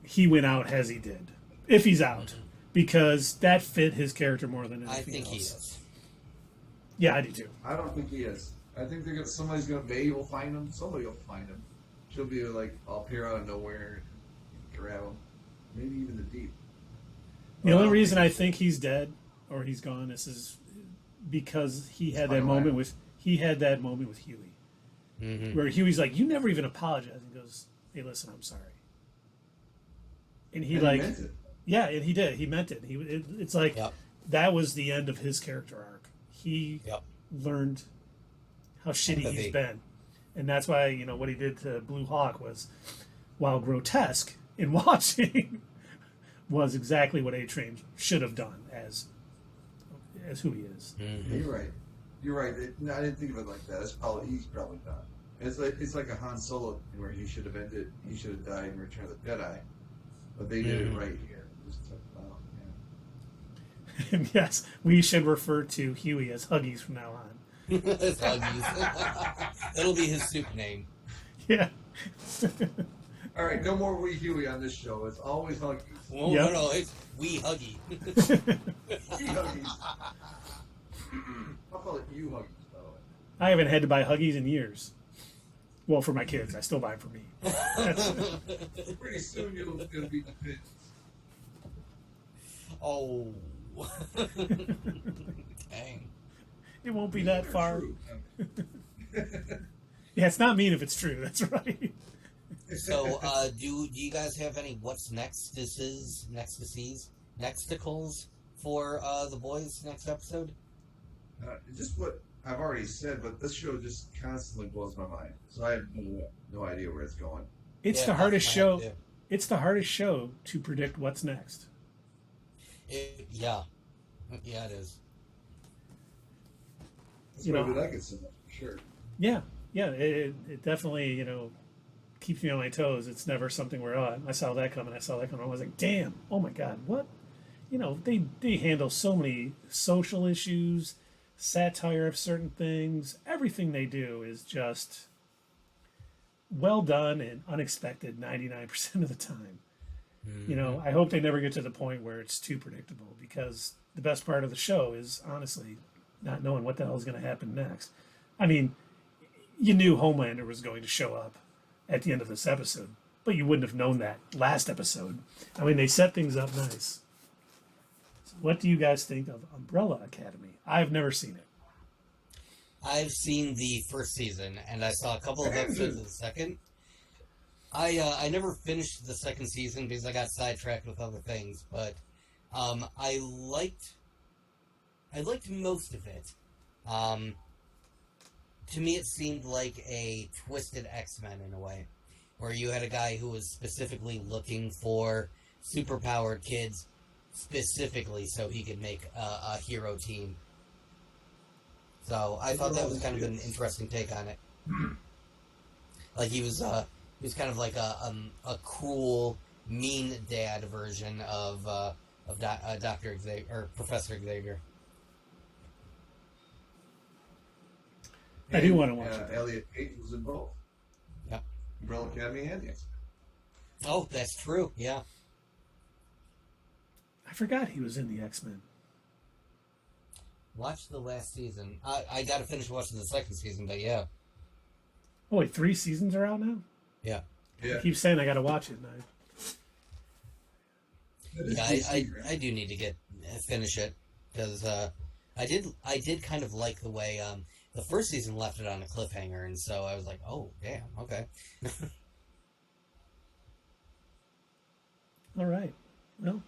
he went out as he did, if he's out, because that fit his character more than anything else. I think he is. Yeah, I do too. I don't think he is. I think somebody's gonna will find him. Somebody will find him. She'll be like, I'll appear out of nowhere and grab him. Maybe even the deep. The only reason I think he's dead or he's gone is because he had that moment with Huey, where Huey's like, "You never even apologized," and goes, "Hey, listen, I'm sorry." And he meant it. Yeah, and he did. He meant it. It's like that was the end of his character arc. He learned how shitty he's been, and that's why what he did to Blue Hawk was, while grotesque in watching, was exactly what A-Train should have done as who he is. Mm-hmm. You're right. I didn't think of it like that. He's probably done. It's like a Han Solo thing where he should have ended. He should have died in Return of the Jedi, but they did it right here. Just took it out, And yes, we should refer to Huey as Huggies from now on. Huggies. It'll be his soup name. Yeah. All right, no more Wee Huey on this show. It's always Huggies. Well, no, it's Wee Huggy. Wee Huggies. I'll call it you Huggies, by the way. I haven't had to buy Huggies in years. Well, for my kids, I still buy them for me. Pretty soon you're going to be the pins. Oh. Dang. It won't be that far. Yeah, it's not mean if it's true. That's right. So, do you guys have any what's nexticles for the boys next episode? Just what I've already said, but this show just constantly blows my mind. So I have no idea where it's going. It's the hardest show. It's the hardest show to predict what's next. Yeah, it is. That's why I get so much, for sure. Yeah. It definitely keeps me on my toes. It's never something where I saw that coming. I was like, damn, oh my god, what? They handle so many social issues, satire of certain things. Everything they do is just well done and unexpected 99% of the time. You know, I hope they never get to the point where it's too predictable, because the best part of the show is honestly not knowing what the hell is going to happen next. I mean, you knew Homelander was going to show up at the end of this episode, but you wouldn't have known that last episode. I mean, they set things up nice. So what do you guys think of Umbrella Academy? I've never seen it. I've seen the first season, and I saw a couple of episodes of the second. I never finished the second season because I got sidetracked with other things, but I liked most of it. To me, it seemed like a twisted X-Men in a way, where you had a guy who was specifically looking for superpowered kids, specifically so he could make a hero team. So I thought that was kind of an interesting take on it. Like he was kind of like a cruel, mean dad version of Dr. Xavier or Professor Xavier. I do want to watch it. Elliot Page was in both. Yep. Umbrella Academy and the X-Men. Oh, that's true. Yeah. I forgot he was in the X-Men. Watch the last season. I got to finish watching the second season, but yeah. Oh wait, 3 seasons are out now? Yeah. I keep saying I got to watch it. Yeah, I do need to finish it, because I did kind of like the way the first season left it on a cliffhanger, and so I was like, oh damn, okay. All right. Well,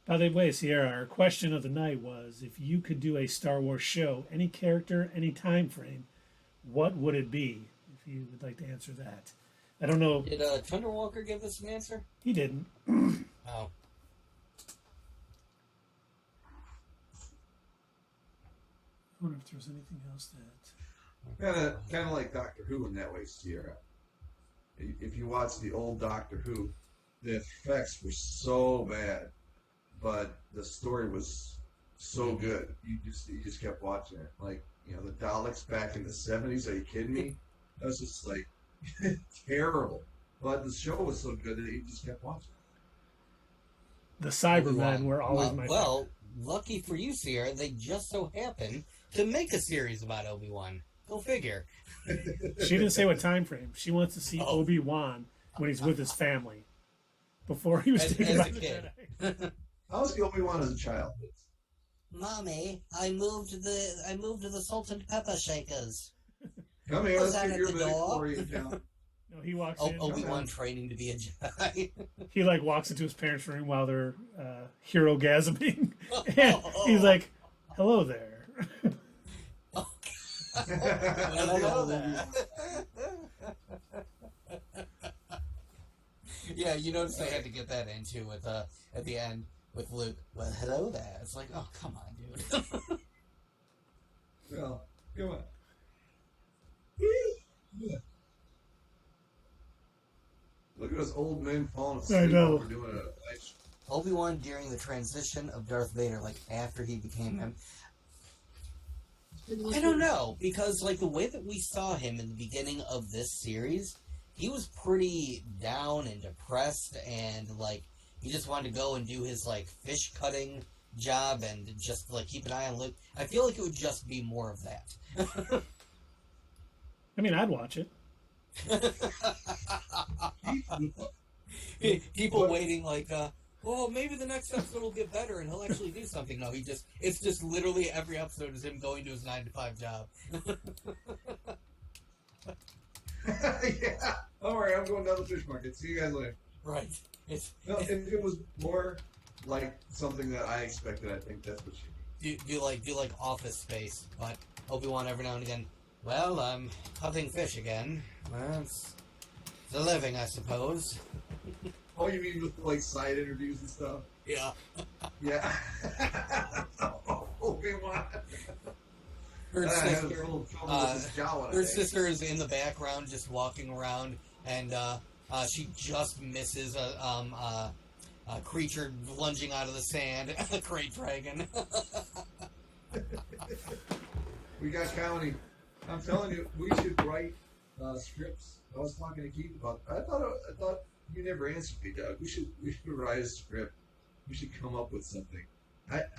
by the way, Sierra, our question of the night was, if you could do a Star Wars show, any character, any time frame, what would it be? If you would like to answer that. I don't know. Did Thunder Walker give us an answer? He didn't. Oh. I wonder if there's anything else that... Kind of like Doctor Who in that way, Sierra. If you watch the old Doctor Who, the effects were so bad, but the story was so good. You just kept watching it. Like, you know, the Daleks back in the 70s. Are you kidding me? That was just like terrible. But the show was so good that you just kept watching. The Cybermen were always my favorite. Lucky for you, Sierra, they just so happened to make a series about Obi-Wan. Go figure. She didn't say what time frame. She wants to see Obi-Wan when he's with his family, before he was taken by the Jedi. How was the Obi-Wan as a child? Mommy, I moved to the Salt and Pepper Shakers. Come here, let's get your midichlorian down. No, he walks in. Obi-Wan training to be a Jedi. He like walks into his parents' room while they're hero-gasming. And he's like, hello there. Hello there. Yeah, you notice they had to get that into with at the end with Luke. Well, hello there. It's like, oh, come on, dude. Well, come on. Look at us old men falling asleep. I know. We're doing a nice... Obi-Wan during the transition of Darth Vader, like after he became him. I don't know, because like the way that we saw him in the beginning of this series, he was pretty down and depressed, and like he just wanted to go and do his like fish cutting job and just like keep an eye on Luke. I feel like it would just be more of that. I mean, I'd watch it. People waiting like, well, maybe the next episode will get better and he'll actually do something. No, it's just literally every episode is him going to his 9-to-5 job. Yeah. All right, I'm going down the fish market. See you guys later. Right. No, if it was more like something that I expected, I think that's what she do like Office Space, but Obi-Wan every now and again. Well, I'm hunting fish again. Well, it's a living, I suppose. Oh, you mean with like side interviews and stuff? Yeah. Yeah. Obi-Wan. Her sister is in the background, just walking around, and she just misses a creature lunging out of the sand, a great dragon. We got county. I'm telling you, we should write scripts. I was talking to Keith about. I thought you never answered me, Doug. We should write a script. We should come up with something.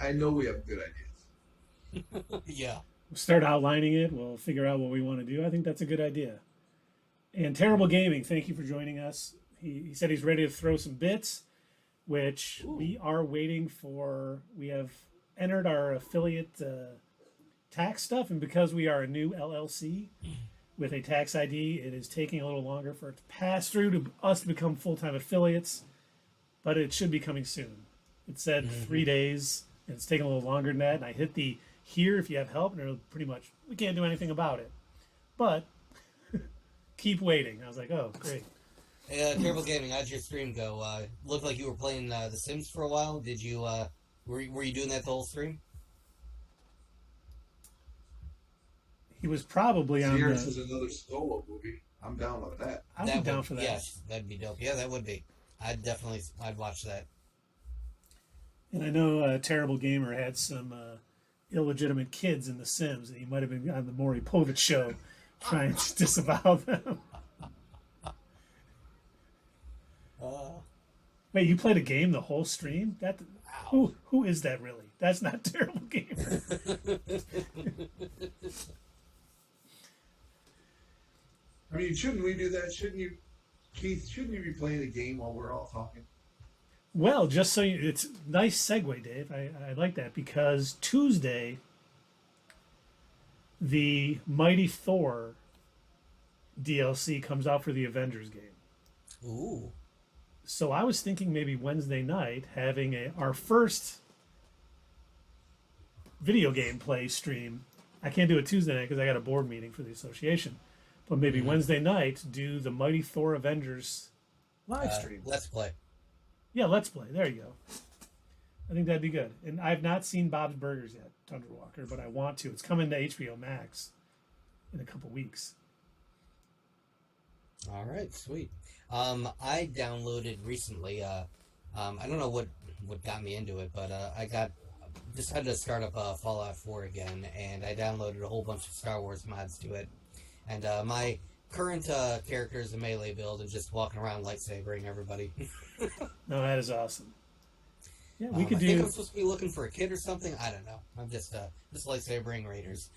I know we have good ideas. Yeah. We'll start outlining it. We'll figure out what we want to do. I think that's a good idea. And Terrible Gaming, thank you for joining us. He said he's ready to throw some bits, which we are waiting for. We have entered our affiliate tax stuff, and because we are a new LLC with a tax ID, it is taking a little longer for it to pass through to us to become full-time affiliates, but it should be coming soon. It said 3 days, and it's taking a little longer than that, and I hit the here if you have help, and they're pretty much, we can't do anything about it. But keep waiting. I was like, oh, great. Terrible Gaming, how'd your stream go? Looked like you were playing The Sims for a while. Did you, were you doing that the whole stream? He was probably on Sierra is another solo movie. I'm down with that. I'd be down for that. Yes, that'd be dope. Yeah, that would be. I'd watch that. And I know Terrible Gamer had some illegitimate kids in The Sims, and he might have been on the Maury Povich show trying to disavow them. Wait, you played a game the whole stream? Who is that really? That's not Terrible Gamer. I mean, shouldn't we do that? Shouldn't you, Keith? Shouldn't you be playing a game while we're all talking? Well, just so you, it's nice segue, Dave. I like that because Tuesday, the Mighty Thor DLC comes out for the Avengers game. Ooh. So I was thinking maybe Wednesday night having our first video game play stream. I can't do it Tuesday night because I got a board meeting for the association. But maybe Wednesday night do the Mighty Thor Avengers live stream. Let's play. Yeah, let's play. There you go. I think that'd be good. And I've not seen Bob's Burgers yet, Tundra Walker, but I want to. It's coming to HBO Max in a couple weeks. All right, sweet. I downloaded recently. I don't know what got me into it, but I decided to start up Fallout 4 again, and I downloaded a whole bunch of Star Wars mods to it. And my current character is a melee build and just walking around lightsabering everybody. No, that is awesome. Yeah, we could I do. think I'm supposed to be looking for a kid or something. I don't know. I'm just lightsabering raiders.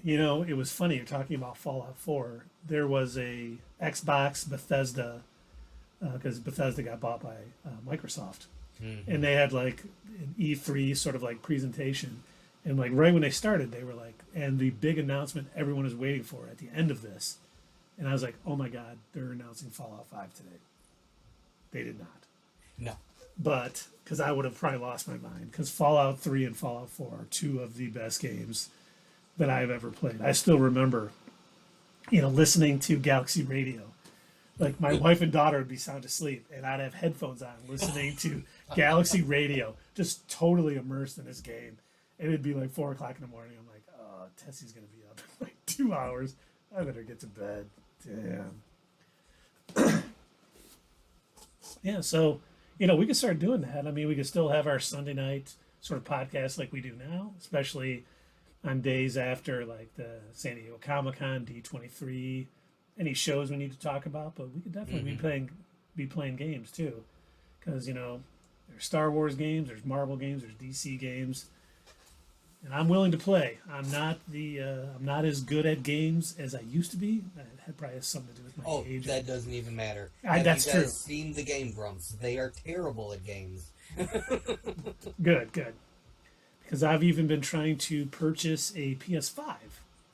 You know, it was funny. You're talking about Fallout 4. There was a Xbox Bethesda, because Bethesda got bought by Microsoft. Mm-hmm. And they had like an E3 sort of like presentation. And like right when they started, they were like, and the big announcement everyone is waiting for at the end of this. And I was like, oh my God, they're announcing Fallout 5 today. They did not. No. But, because I would have probably lost my mind, because Fallout 3 and Fallout 4 are two of the best games that I've ever played. I still remember, listening to Galaxy Radio. Like, my wife and daughter would be sound asleep, and I'd have headphones on listening to Galaxy Radio, just totally immersed in this game. And it'd be like 4 o'clock in the morning. I'm like, oh, Tessie's going to be up in like 2 hours. I better get to bed. Damn. Yeah, so, we could start doing that. I mean, we could still have our Sunday night sort of podcast like we do now, especially on days after like the San Diego Comic-Con, D23, any shows we need to talk about. But we could definitely be playing games too, because there's Star Wars games, there's Marvel games, there's DC games, and I'm willing to play. I'm not as good at games as I used to be. That probably has something to do with my age. That doesn't even matter. That's true. Have you guys seen the Game Grumps? They are terrible at games. Good. Because I've even been trying to purchase a PS5.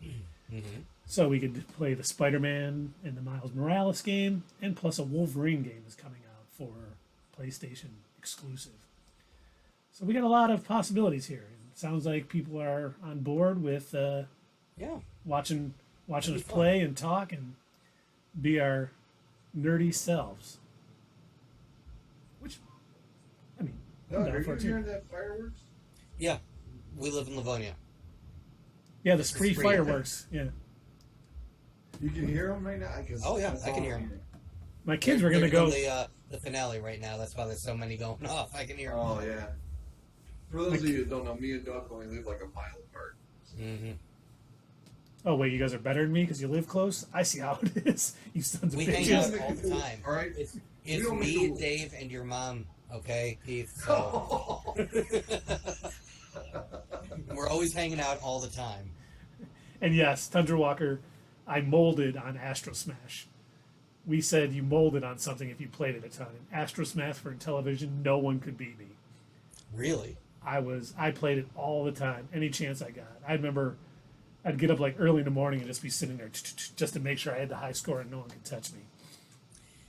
Mm-hmm. So we could play the Spider-Man and the Miles Morales game, and plus a Wolverine game is coming out for PlayStation exclusive. So we got a lot of possibilities here. It sounds like people are on board with watching us play and talk and be our nerdy selves. Which, I mean, Are you hearing that fireworks? Yeah, we live in Livonia. Yeah, the spree fireworks. Yeah. You can hear them right now? Oh yeah, I can hear them. My kids were going to go. The finale right now. That's why there's so many going off. I can hear them. Oh yeah. For those of you who don't know, me and Doug only live like a mile apart. Mm-hmm. Oh wait, you guys are better than me because you live close. I see how it is. You sons of We hang out bitches. all the time. All right. It's don't make me, the- Dave, and your mom. Okay, Keith. So we're always hanging out all the time. And yes, Tundra Walker, I molded on Astro Smash. We said you molded on something if you played it a ton. In Astro Smash for television, no one could beat me. Really? I played it all the time, any chance I got. I remember I'd get up like early in the morning and just be sitting there just to make sure I had the high score and no one could touch me.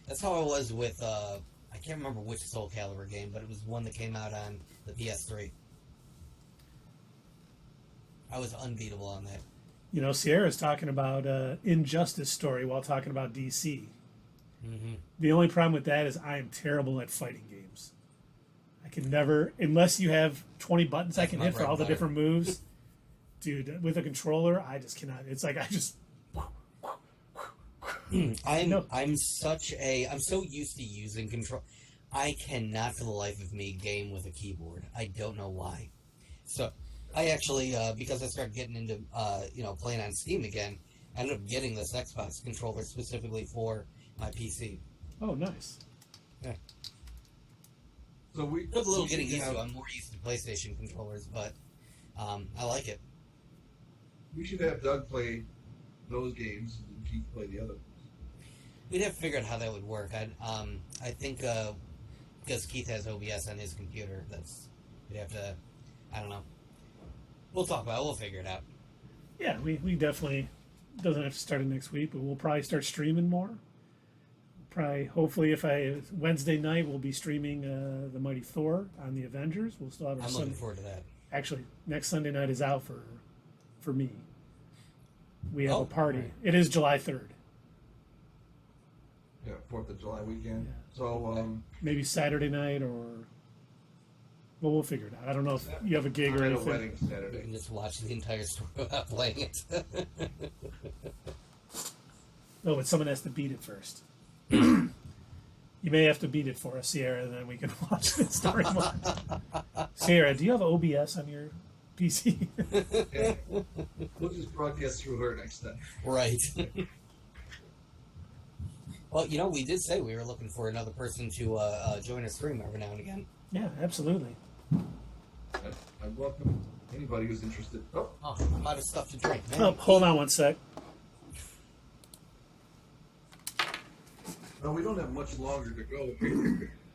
That's how I was with, I can't remember which Soul Calibur game, but it was one that came out on the PS3. I was unbeatable on that. You know, Sierra's talking about Injustice story while talking about DC. Mm-hmm. The only problem with that is I am terrible at fighting games. I can never, unless you have 20 buttons I can my hit for bread all and the butter. different moves. Dude, with a controller, I just cannot. It's like I just... I'm so used to using control. I cannot for the life of me game with a keyboard. I don't know why. So I actually, because I started getting into, playing on Steam again, I ended up getting this Xbox controller specifically for my PC. Oh, nice. Yeah. So we Took a little we getting should used have- to. I'm more used to PlayStation controllers, but I like it. We should have Doug play those games and Keith play the other ones. We'd have to figure out how that would work. I think because Keith has OBS on his computer, we'd have to. I don't know. We'll talk about it. We'll figure it out. Yeah, we definitely doesn't have to start it next week, but we'll probably start streaming more. Hopefully, Wednesday night we'll be streaming the Mighty Thor on the Avengers. We'll still have our I'm Sunday. looking forward to that. Actually, next Sunday night is out for me. We have Oh, a party. right. It is July 3rd. Yeah, 4th of July weekend. Yeah. So Maybe Saturday night or. Well, we'll figure it out. I don't know if you have a gig or I'm at a anything. wedding We Saturday. can just watch the entire story without playing it. Oh, but someone has to beat it first. You may have to beat it for us, Sierra, and then we can watch the story more. Sierra, do you have OBS on your PC? Yeah. We'll just broadcast through her next time. Right. Well, we did say we were looking for another person to join our stream every now and again. Yeah, absolutely. I welcome anybody who's interested. Oh, Oh, I'm out of stuff to drink, man. Oh, hold on one sec. well, we don't have much longer to go.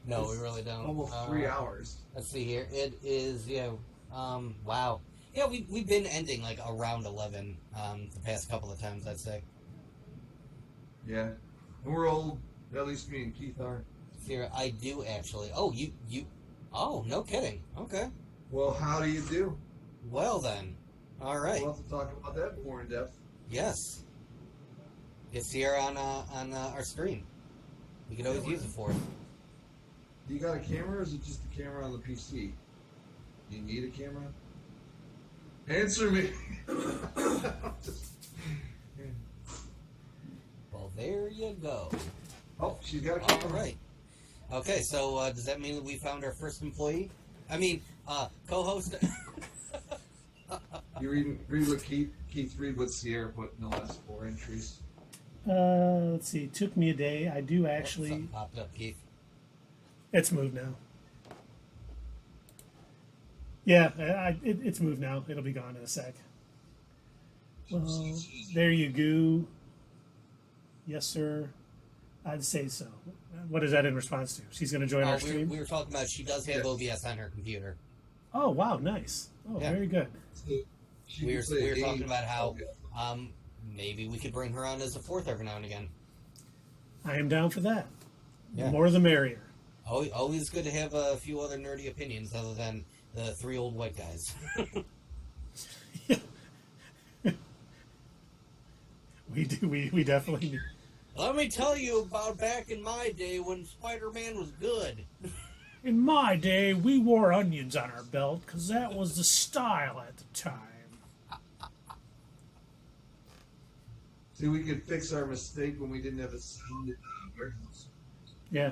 No, we really don't. Almost 3 hours. Let's see here. It is, wow. Yeah, we've been ending like around 11 the past couple of times, I'd say. Yeah. And we're old. At least me and Keith are. Here, I do actually. Oh, you. Oh, no kidding. Okay. Well, how do you do? Well then. All right. We'll have to talk about that more in depth. Yes. Get Sierra on our screen. We could always use it for it. Do you got a camera or is it just the camera on the PC? Do you need a camera? Answer me. Well, there you go. Oh, she's got a All camera. right. Okay, so does that mean that we found our first employee? I mean, co-host. You read what Keith read what Sierra put in the last 4 entries. Let's see. Took me a day. I do actually. Something popped up, Keith. It's moved now. Yeah, it's moved now. It'll be gone in a sec. Well, there you go. Yes, sir. I'd say so. What is that in response to? She's going to join our stream? We were talking about she does have OBS on her computer. Oh, wow. Nice. Oh, Yeah. very good. So she We can were play a talking game. about how Oh, maybe we could bring her on as a fourth every now and again. I am down for that. Yeah. The more the merrier. Always good to have a few other nerdy opinions other than the 3 old white guys. We do. We definitely do. Let me tell you about back in my day when Spider-Man was good. In my day, we wore onions on our belt because that was the style at the time. See, we could fix our mistake when we didn't have a sound in the warehouse. Yeah.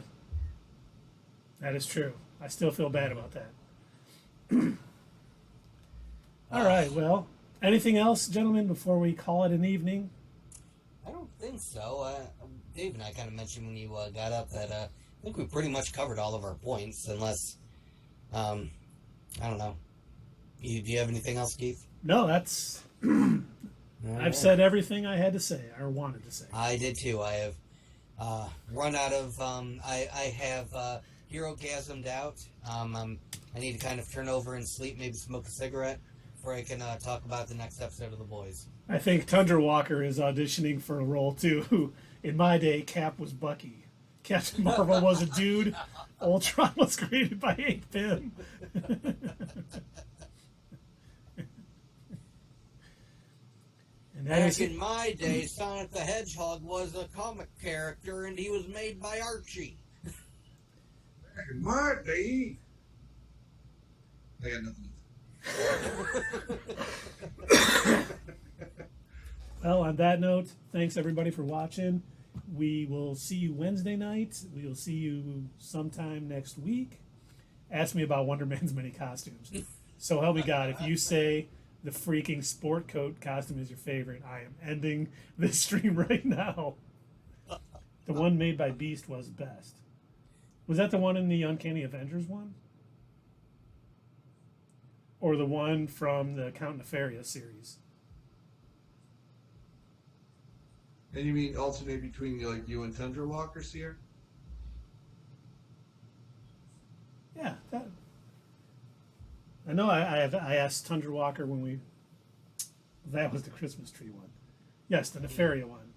That is true. I still feel bad about that. All right, well, Anything else, gentlemen, before we call it an evening? I don't think so. Dave and I kind of mentioned when you got up that I think we pretty much covered all of our points, unless, I don't know. Do you have anything else, Keith? No, that's... I've said everything I had to say, or wanted to say. I did too. I have run out of... I have Herogasmed out. I need to kind of turn over and sleep, maybe smoke a cigarette, before I can talk about the next episode of The Boys. I think Tundra Walker is auditioning for a role, too. In my day, Cap was Bucky. Captain Marvel was a dude. Ultron was created by Hank Pym. Back in my day, Sonic the Hedgehog was a comic character, and he was made by Archie. Back in my day, I got nothing. Well, on that note, thanks everybody for watching. We will see you Wednesday night. We will see you sometime next week. Ask me about Wonder Man's many costumes. So help me God, if you say the freaking sport coat costume is your favorite, I am ending this stream right now. The one made by Beast was best. Was that the one in the Uncanny Avengers one? Or the one from the Count Nefarious series? And you mean alternate between like you and Tundra Walker, Seer? Yeah, that. I know. I asked Tundra Walker when we. That was the Christmas tree one. Yes, the Nefaria one.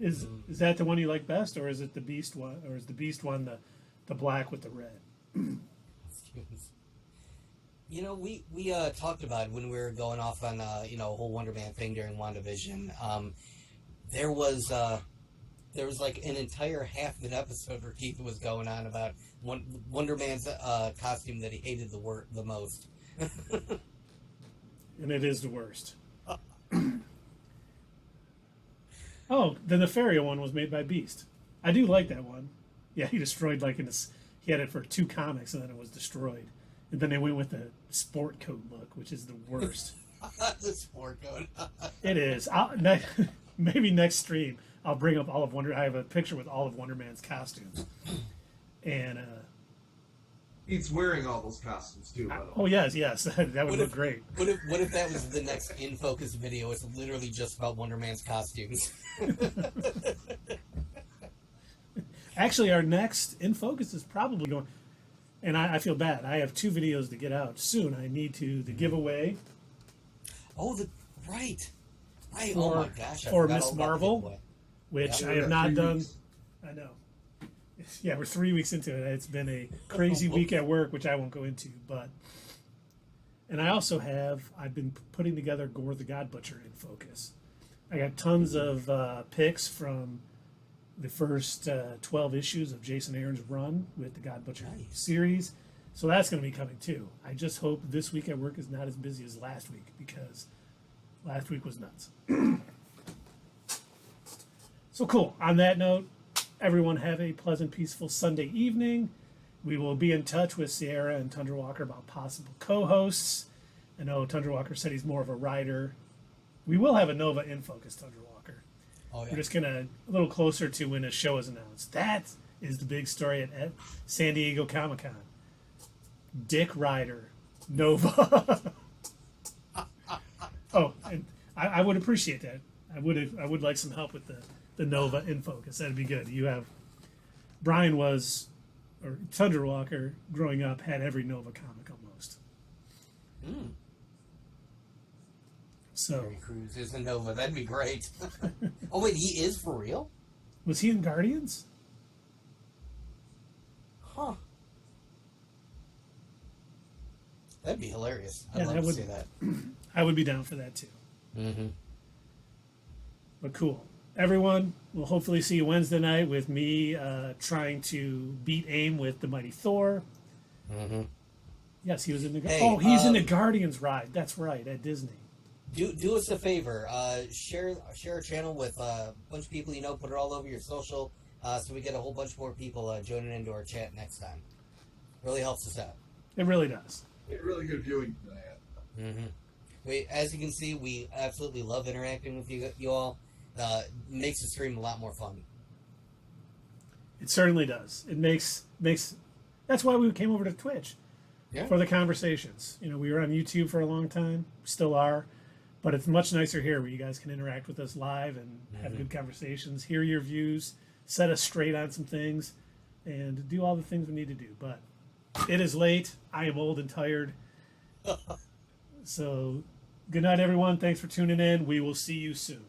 Is that the one you like best, or is it the Beast one, or is the Beast one the black with the red? You know, we talked about it when we were going off on a whole Wonder Man thing during WandaVision. There was like an entire half of an episode where Keith was going on about Wonder Man's costume that he hated the most. And it is the worst. Oh, the Nefaria one was made by Beast. I do like that one. Yeah, he destroyed he had it for 2 comics and then it was destroyed. And then they went with the sport coat look, which is the worst. The sport coat. It is. Maybe next stream I'll bring up all of Wonder. I have a picture with all of Wonder Man's costumes, and He's wearing all those costumes too. By the way. Oh yes, that would look great. What if that was the next In Focus video? It's literally just about Wonder Man's costumes. Actually, our next In Focus is probably going, and I feel bad. I have 2 videos to get out soon. I need the giveaway. Oh, right. For, oh my gosh! For Miss Marvel, which I have not done. Weeks. I know. Yeah, we're 3 weeks into it. It's been a crazy week at work, which I won't go into. And I also I've been putting together Gore the God Butcher In Focus. I got tons of picks from the first 12 issues of Jason Aaron's run with the God Butcher series. So that's going to be coming too. I just hope this week at work is not as busy as last week, because last week was nuts. So cool. On that note, everyone have a pleasant, peaceful Sunday evening. We will be in touch with Sierra and Tundra Walker about possible co-hosts. I know Tundra Walker said he's more of a writer. We will have a Nova In Focus, Tundra Walker. Oh, yeah. We're just going to, a little closer to when a show is announced. That is the big story at San Diego Comic-Con. Dick Ryder, Nova. Oh, and I would appreciate that. I would like some help with the Nova In Focus. That'd be good. Brian was, or Tundra Walker, growing up, had every Nova comic almost. So Terry Crews is a Nova. That'd be great. Oh wait, he is for real? Was he in Guardians? Huh. That'd be hilarious. I'd Yeah, love to see that. I would be down for that too. Mm-hmm. But cool. Everyone, we'll hopefully see you Wednesday night with me trying to beat AIM with the Mighty Thor. Mm-hmm. Yes, he was in the... Hey, he's in the Guardians ride. That's right, at Disney. Do us a favor. Share our channel with a bunch of people you know. Put it all over your social so we get a whole bunch more people joining into our chat next time. Really helps us out. It really does. Really good viewing tonight. Mm-hmm. As you can see, we absolutely love interacting with you all. Makes the stream a lot more fun. It certainly does. It makes that's why we came over to Twitch for the conversations. You know, we were on YouTube for a long time, still are, but it's much nicer here where you guys can interact with us live and have good conversations, hear your views, set us straight on some things, and do all the things we need to do. But it is late. I am old and tired. So good night, everyone. Thanks for tuning in. We will see you soon.